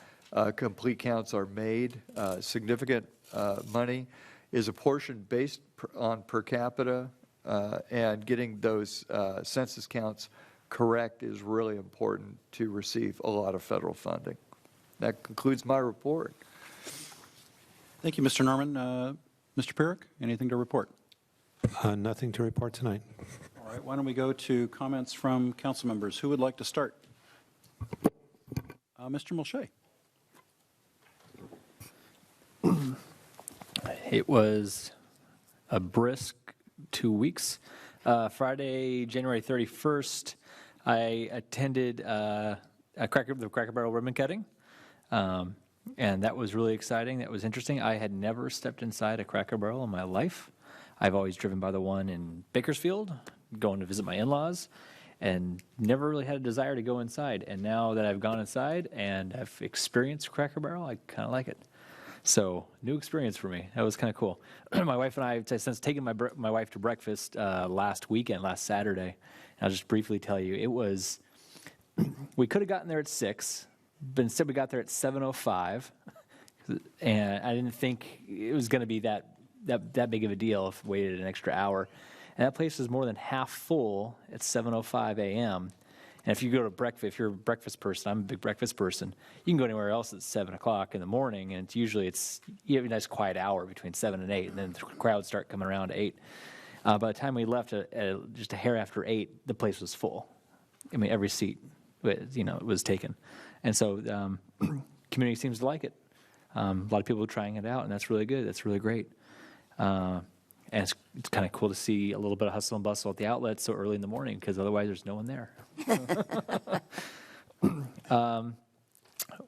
complete counts are made. Significant money is apportioned based on per capita, and getting those census counts correct is really important to receive a lot of federal funding. That concludes my report. Thank you, Mr. Norman. Mr. Pierick, anything to report? Nothing to report tonight. All right, why don't we go to comments from council members? Who would like to start? Mr. Mulchay. It was a brisk 2 weeks. Friday, January 31st, I attended the Cracker Barrel ribbon cutting, and that was really exciting. That was interesting. I had never stepped inside a Cracker Barrel in my life. I've always driven by the one in Bakersfield, going to visit my in-laws, and never really had a desire to go inside. And now that I've gone inside and I've experienced Cracker Barrel, I kind of like it. So, new experience for me. That was kind of cool. My wife and I, since taking my wife to breakfast last Saturday, and I'll just briefly tell you, it was, we could have gotten there at 6, but instead we got there at 7:05, and I didn't think it was going to be that big of a deal if we waited an extra hour. And that place was more than half full at 7:05 a.m. And if you go to breakfast, if you're a breakfast person, I'm a big breakfast person, you can go anywhere else at 7 o'clock in the morning, and you have a nice quiet hour between 7 and 8, and then the crowds start coming around at 8. By the time we left just a hair after 8, the place was full. I mean, every seat, it was taken. And so community seems to like it. A lot of people are trying it out, and that's really good. That's really great. And it's kind of cool to see a little bit of hustle and bustle at the outlet so early in the morning, because otherwise there's no one there.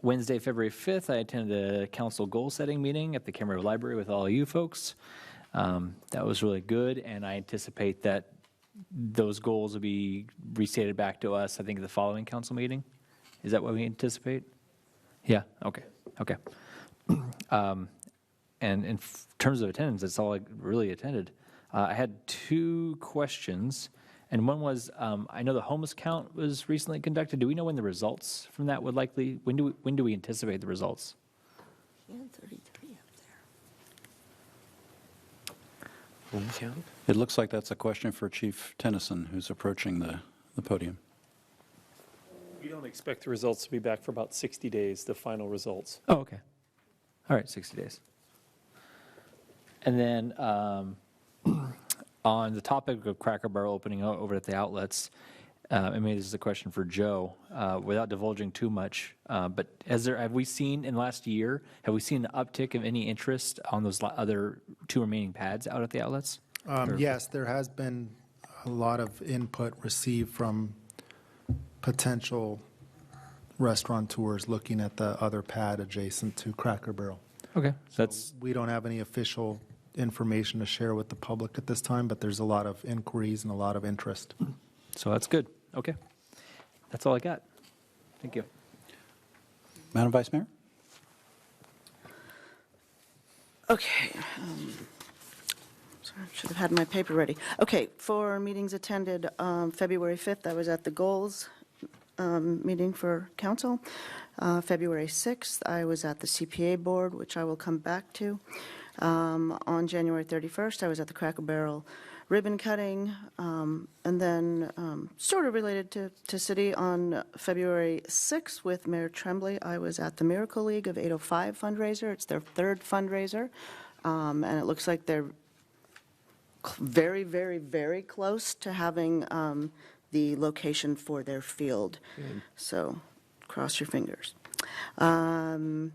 Wednesday, February 5th, I attended a council goal-setting meeting at the Camarillo Library with all of you folks. That was really good, and I anticipate that those goals will be restated back to us, I think, at the following council meeting. Is that what we anticipate? Yeah, okay. And in terms of attendance, that's all I really attended. I had 2 questions, and one was, I know the homeless count was recently conducted. Do we know when the results from that would likely, when do we anticipate the results? He had 33 up there. Home count? It looks like that's a question for Chief Tennyson, who's approaching the podium. We don't expect the results to be back for about 60 days, the final results. Oh, okay. All right, 60 days. And then on the topic of Cracker Barrel opening over at the outlets, I mean, this is a question for Joe, without divulging too much, but have we seen in the last year, have we seen an uptick of any interest on those other 2 remaining pads out at the outlets? Yes, there has been a lot of input received from potential restaurateurs looking at the other pad adjacent to Cracker Barrel. Okay, so we don't have any official information to share with the public at this time, but there's a lot of inquiries and a lot of interest. So that's good. Okay. That's all I got. Thank you. Madam Vice Mayor? Okay. Sorry, I should have had my paper ready. Okay, for meetings attended, February 5th, I was at the goals meeting for council. February 6th, I was at the CPA board, which I will come back to. On January 31st, I was at the Cracker Barrel ribbon cutting, and then sort of related to city on February 6th with Mayor Tremblay, I was at the Miracle League of 805 fundraiser. It's their 3rd fundraiser, and it looks like they're very, very, very close to having the location for their field. So cross your fingers. On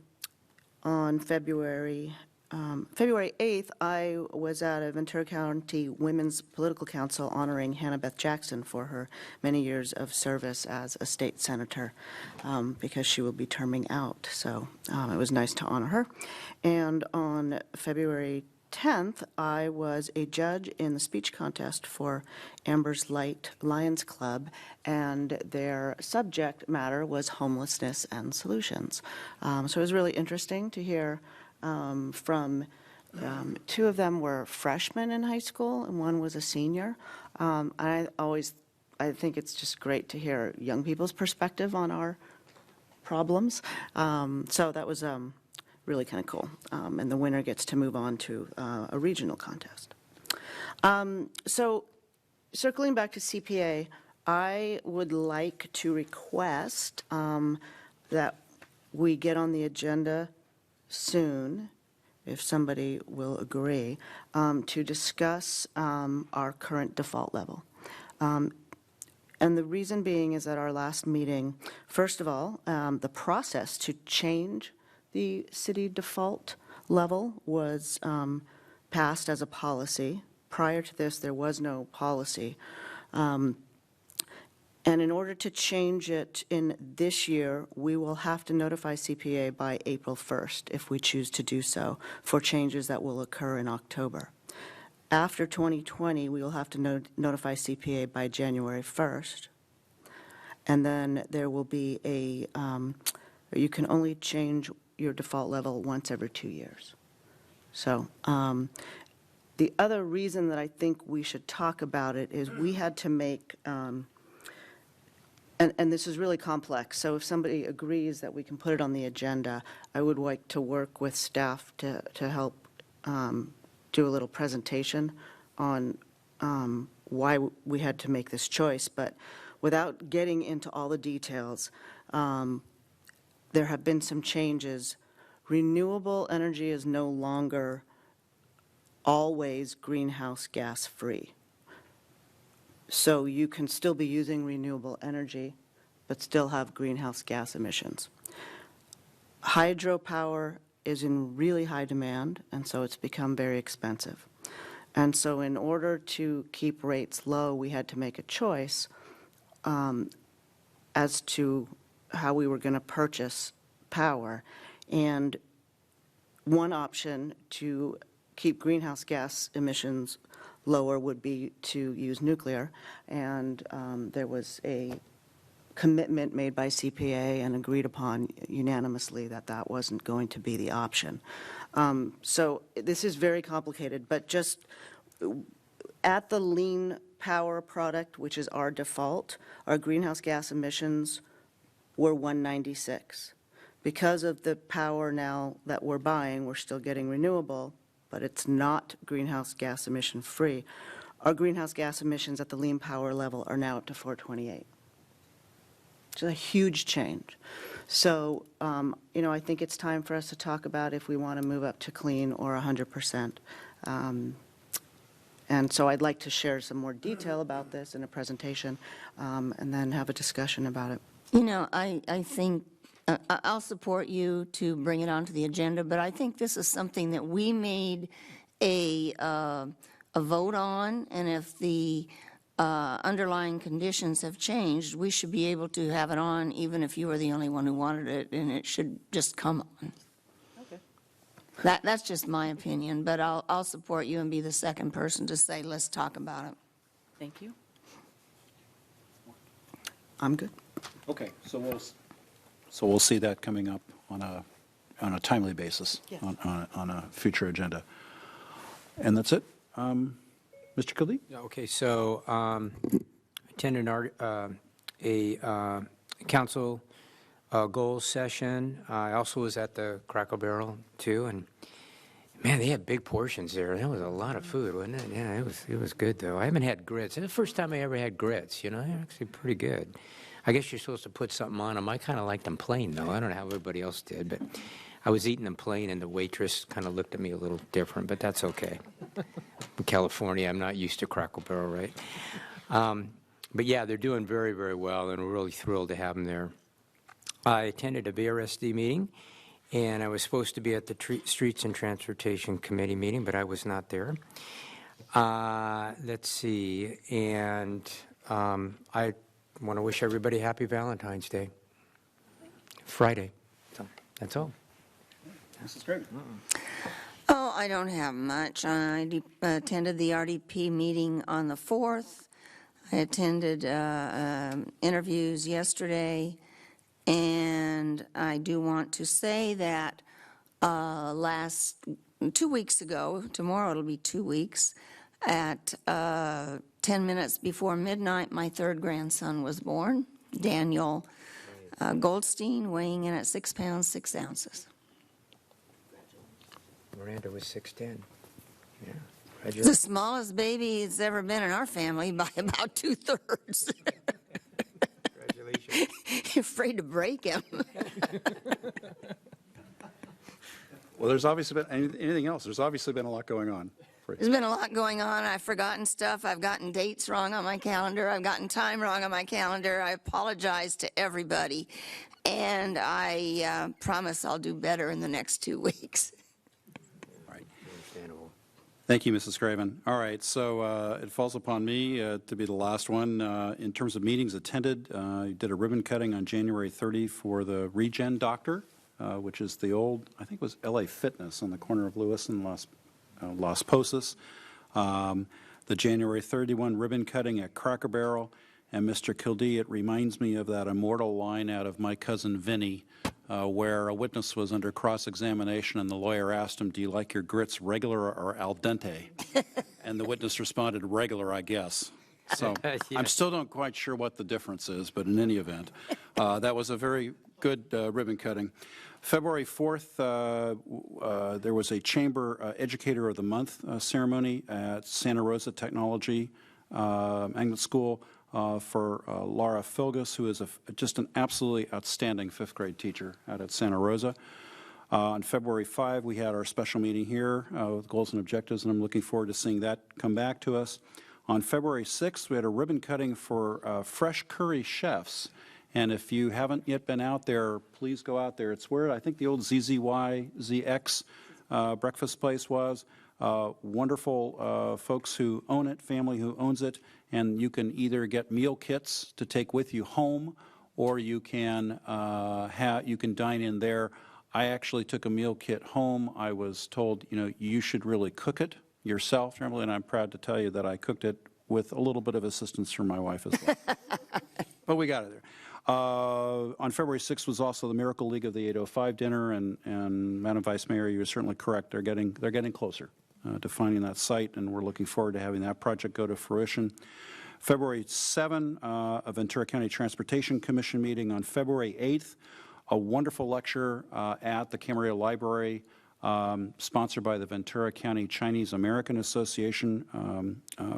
February 8th, I was at a Ventura County Women's Political Council honoring Hannah Beth Jackson for her many years of service as a state senator, because she will be terming out. So it was nice to honor her. And on February 10th, I was a judge in the speech contest for Amber's Light Lions Club, and their subject matter was homelessness and solutions. So it was really interesting to hear from 2 of them were freshmen in high school, and 1 was a senior. I think it's just great to hear young people's perspective on our problems. So that was really kind of cool. And the winner gets to move on to a regional contest. So circling back to CPA, I would like to request that we get on the agenda soon, if somebody will agree, to discuss our current default level. And the reason being is at our last meeting, first of all, the process to change the city default level was passed as a policy. Prior to this, there was no policy. And in order to change it in this year, we will have to notify CPA by April 1st, if we choose to do so, for changes that will occur in October. After 2020, we will have to notify CPA by January 1st. And then there will be you can only change your default level once every 2 years. So the other reason that I think we should talk about it is we had to make, and this is really complex, so if somebody agrees that we can put it on the agenda, I would like to work with staff to help do a little presentation on why we had to make this choice. But without getting into all the details, there have been some changes. Renewable energy is no longer always greenhouse gas free. So you can still be using renewable energy, but still have greenhouse gas emissions. Hydropower is in really high demand, and so it's become very expensive. And so in order to keep rates low, we had to make a choice as to how we were going to purchase power. And one option to keep greenhouse gas emissions lower would be to use nuclear, and there was a commitment made by CPA and agreed upon unanimously that that wasn't going to be the option. So this is very complicated, but just at the lean power product, which is our default, our greenhouse gas emissions were 196. Because of the power now that we're buying, we're still getting renewable, but it's not greenhouse gas emission free. Our greenhouse gas emissions at the lean power level are now up to 428. It's a huge change. So, I think it's time for us to talk about if we want to move up to clean or 100%. And so I'd like to share some more detail about this in a presentation and then have a discussion about it. I think I'll support you to bring it onto the agenda, but I think this is something that we made a vote on, and if the underlying conditions have changed, we should be able to have it on even if you were the only one who wanted it, and it should just come on. Okay. That's just my opinion, but I'll support you and be the second person to say, let's talk about it. Thank you. I'm good. Okay, so we'll see that coming up on a timely basis, Yes. on a future agenda. And that's it. Mr. Khalid? Yeah, okay, so I attended a council goals session. I also was at the Cracker Barrel, too, and man, they had big portions there. That was a lot of food, wasn't it? Yeah, it was good, though. I haven't had grits. It's the first time I ever had grits, They're actually pretty good. I guess you're supposed to put something on them. I kind of liked them plain, though. I don't know how everybody else did, but I was eating them plain, and the waitress kind of looked at me a little different, but that's okay. In California, I'm not used to Cracker Barrel, right? But yeah, they're doing very, very well, and we're really thrilled to have them there. I attended a VRSD meeting, and I was supposed to be at the Streets and Transportation Committee meeting, but I was not there. Let's see, and I want to wish everybody happy Valentine's Day. Friday. So that's all. This is great. Oh, I don't have much. I attended the RDP meeting on the 4th. I attended interviews yesterday, and I do want to say that 2 weeks ago, tomorrow it'll be 2 weeks, at 10 minutes before midnight, my third grandson was born, Daniel. Goldstein, weighing in at 6 pounds, 6 ounces. Miranda was 6'10". Yeah. It's the smallest baby that's ever been in our family by about 2/3. Congratulations. You're afraid to break him. Well, there's obviously been, anything else? There's obviously been a lot going on. There's been a lot going on. I've forgotten stuff. I've gotten dates wrong on my calendar. I've gotten time wrong on my calendar. I apologize to everybody. And I promise I'll do better in the next 2 weeks. Understandable. Thank you, Mrs. Craven. All right, so it falls upon me to be the last one. In terms of meetings attended, you did a ribbon cutting on January 30 for the Regen Doctor, which is the old, I think it was LA Fitness on the corner of Lewis and Las Posas. The January 31 ribbon cutting at Cracker Barrel. And Mr. Kildee, it reminds me of that immortal line out of My Cousin Vinny, where a witness was under cross-examination and the lawyer asked him, "Do you like your grits regular or al dente?" And the witness responded, "Regular, I guess." So Yeah. I'm still not quite sure what the difference is, but in any event, that was a very good ribbon cutting. February 4th, there was a Chamber Educator of the Month ceremony at Santa Rosa Technology Magnet School for Laura Filgus, who is just an absolutely outstanding 5th grade teacher out at Santa Rosa. On February 5, we had our special meeting here with goals and objectives, and I'm looking forward to seeing that come back to us. On February 6th, we had a ribbon cutting for Fresh Curry Chefs. And if you haven't yet been out there, please go out there. It's where I think the old ZX breakfast place was. Wonderful folks who own it, family who owns it, and you can either get meal kits to take with you home, or you can dine in there. I actually took a meal kit home. I was told, you should really cook it yourself, Tremblay, and I'm proud to tell you that I cooked it with a little bit of assistance from my wife as well. But we got it there. On February 6th was also the Miracle League of the 805 dinner, and Madam Vice Mayor, you're certainly correct. They're getting closer to finding that site, and we're looking forward to having that project go to fruition. February 7, a Ventura County Transportation Commission meeting. On February 8th, a wonderful lecture at the Camarillo Library, sponsored by the Ventura County Chinese American Association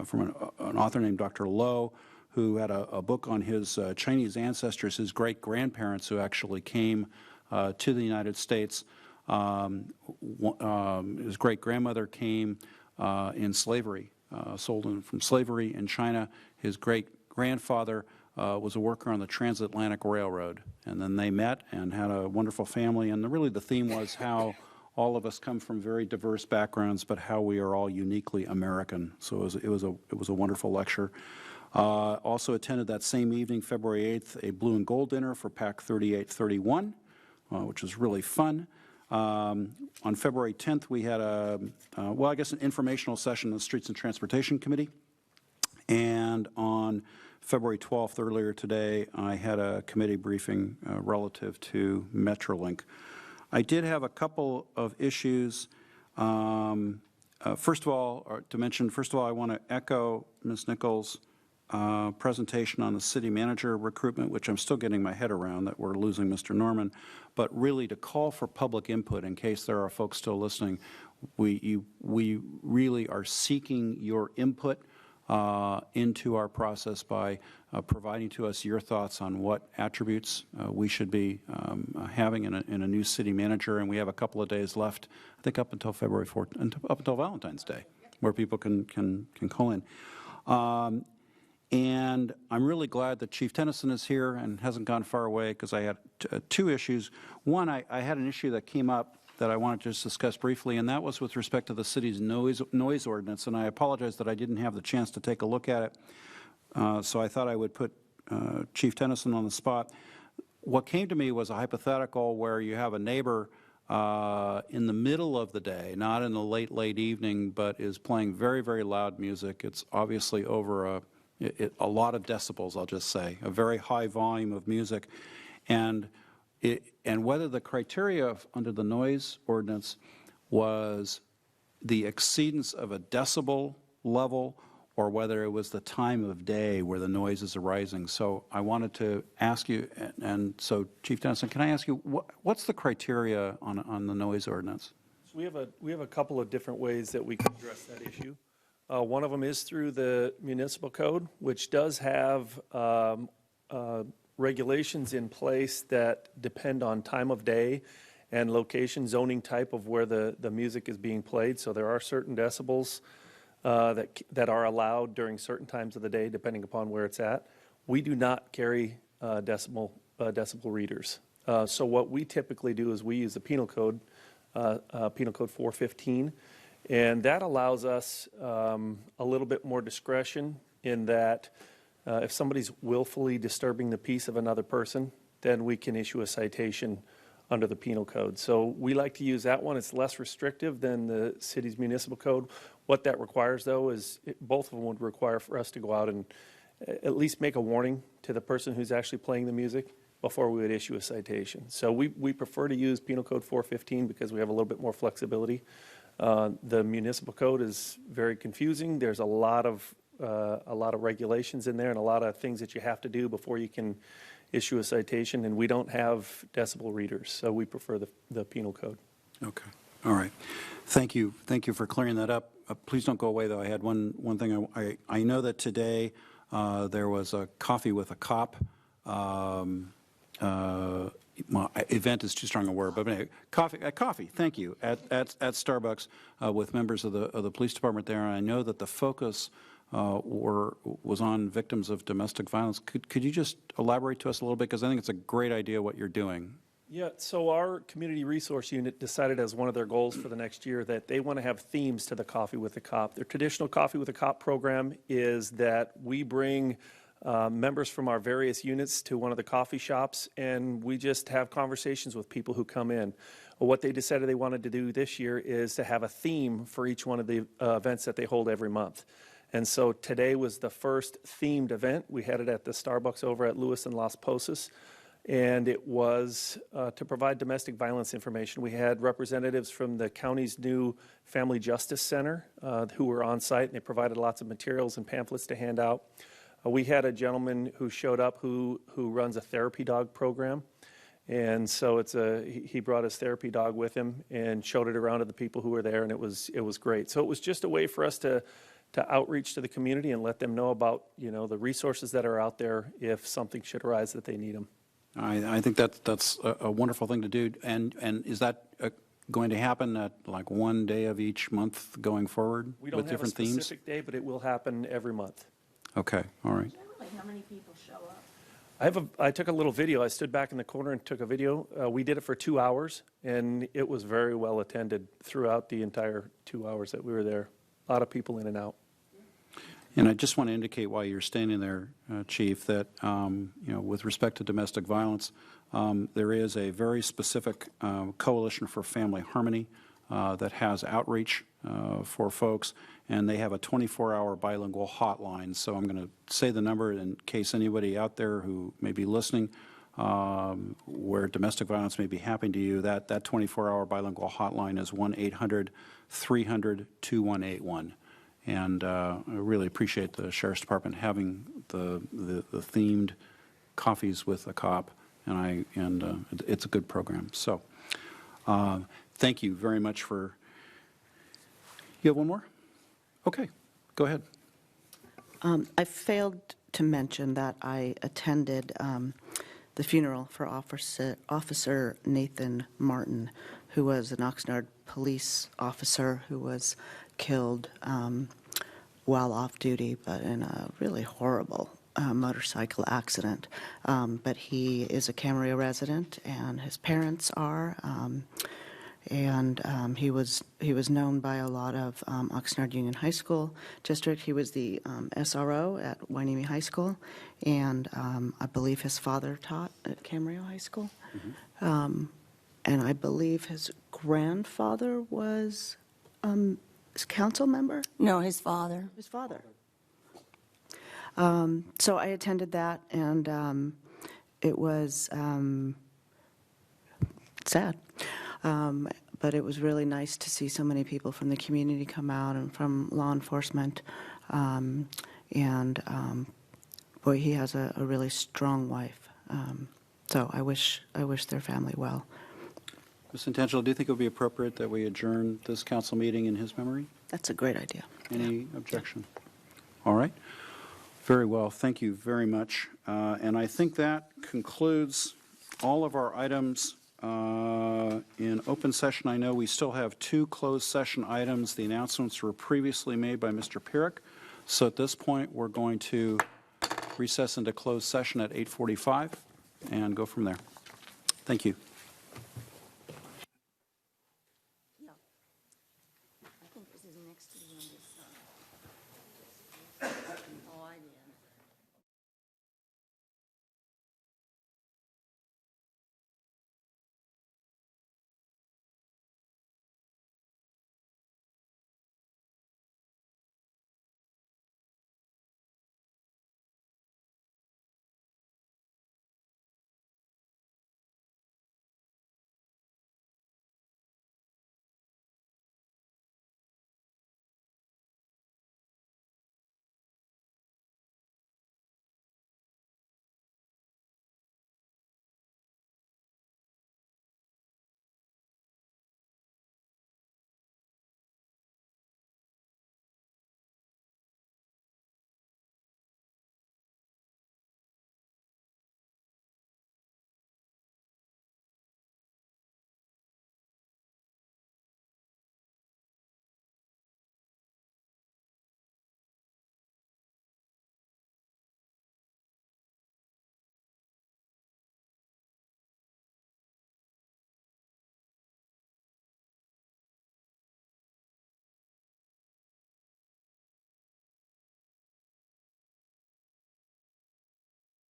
from an author named Dr. Lowe, who had a book on his Chinese ancestors, his great-grandparents who actually came to the United States. His great-grandmother came in slavery, sold from slavery in China. His great-grandfather was a worker on the Transatlantic Railroad. And then they met and had a wonderful family. And really the theme was how all of us come from very diverse backgrounds, but how we are all uniquely American. So it was a wonderful lecture. Also attended that same evening, February 8th, a blue and gold dinner for PAC 3831, which was really fun. On February 10th, we had an informational session in the Streets and Transportation Committee. And on February 12th, earlier today, I had a committee briefing relative to Metrolink. I did have a couple of issues. First of all, I want to echo Ms. Nichols' presentation on the city manager recruitment, which I'm still getting my head around that we're losing Mr. Norman, but really to call for public input in case there are folks still listening. We really are seeking your input into our process by providing to us your thoughts on what attributes we should be having in a new city manager, and we have a couple of days left, I think up until February 4th, up until Valentine's Day, where people can call in. And I'm really glad that Chief Tennyson is here and hasn't gone far away, because I had two issues. One, I had an issue that came up that I wanted to just discuss briefly, and that was with respect to the city's noise ordinance, and I apologize that I didn't have the chance to take a look at it, so I thought I would put Chief Tennyson on the spot. What came to me was a hypothetical where you have a neighbor in the middle of the day, not in the late evening, but is playing very, very loud music. It's obviously over a lot of decibels, I'll just say, a very high volume of music. And whether the criteria under the noise ordinance was the exceedance of a decibel level or whether it was the time of day where the noise is arising. So I wanted to ask you, and so Chief Dennison, can I ask you, what's the criteria on the noise ordinance? So we have a couple of different ways that we can address that issue. One of them is through the municipal code, which does have regulations in place that depend on time of day and location, zoning type of where the music is being played. So there are certain decibels that are allowed during certain times of the day, depending upon where it's at. We do not carry decibel readers. So what we typically do is we use the Penal Code 415, and that allows us a little bit more discretion in that if somebody's willfully disturbing the peace of another person, then we can issue a citation under the Penal Code. So we like to use that one. It's less restrictive than the city's municipal code. What that requires, though, is both of them would require for us to go out and at least make a warning to the person who's actually playing the music before we would issue a citation. So we prefer to use Penal Code 415 because we have a little bit more flexibility. The municipal code is very confusing. There's a lot of regulations in there and a lot of things that you have to do before you can issue a citation, and we don't have decibel readers, so we prefer the Penal Code. Okay, all right. Thank you for clearing that up. Please don't go away, though. I had one thing. I know that today there was a coffee with a cop. Well, event is too strong a word, but anyway, coffee. Thank you at Starbucks with members of the police department there. And I know that the focus was on victims of domestic violence. Could you just elaborate to us a little bit, because I think it's a great idea what you're doing. Yeah, so our community resource unit decided as one of their goals for the next year that they want to have themes to the Coffee with the Cop. Their traditional Coffee with the Cop program is that we bring members from our various units to one of the coffee shops, and we just have conversations with people who come in. What they decided they wanted to do this year is to have a theme for each one of the events that they hold every month. And so today was the first themed event. We had it at the Starbucks over at Lewis and Las Posas, and it was to provide domestic violence information. We had representatives from the county's new Family Justice Center who were on site, and they provided lots of materials and pamphlets to hand out. We had a gentleman who showed up who runs a therapy dog program, and so he brought his therapy dog with him and showed it around to the people who were there, and it was great. So it was just a way for us to outreach to the community and let them know about the resources that are out there if something should arise that they need them. I think that's a wonderful thing to do. And is that going to happen at like one day of each month going forward We don't with have a different themes? specific day, but it will happen every month. Okay, all right. Generally, how many people show up? I took a little video. I stood back in the corner and took a video. We did it for 2 hours, and it was very well attended throughout the entire 2 hours that we were there. A lot of people in and out. And I just want to indicate while you're standing there, Chief, that with respect to domestic violence, there is a very specific Coalition for Family Harmony that has outreach for folks, and they have a 24-hour bilingual hotline. So I'm going to say the number in case anybody out there who may be listening where domestic violence may be happening to you. That 24-hour bilingual hotline is 1-800-300-2181. And I really appreciate the Sheriff's Department having the themed coffees with a cop, and it's a good program. So thank you very much for. You have one more? Okay, go ahead. I failed to mention that I attended the funeral for Officer Nathan Martin, who was an Oxnard police officer who was killed while off duty, but in a really horrible motorcycle accident. But he is a Camarillo resident, and his parents are. He was known by a lot of Oxnard Union High School district. He was the SRO at Wainimi High School, and I believe his father taught at Camarillo High School. Mm-hmm. And I believe his grandfather was council member? No, his father. His father. So I attended that, and it was sad. but it was really nice to see so many people from the community come out and from law enforcement. Boy, he has a really strong wife. So I wish their family well. Ms. Intentional, do you think it would be appropriate that we adjourn this council meeting in his memory? That's a great idea. Any objection? All right. Very well. Thank you very much. And I think that concludes all of our items in open session. I know we still have 2 closed session items. The announcements were previously made by Mr. Pierrick. So at this point, we're going to recess into closed session at 8:45 and go from there. Thank you.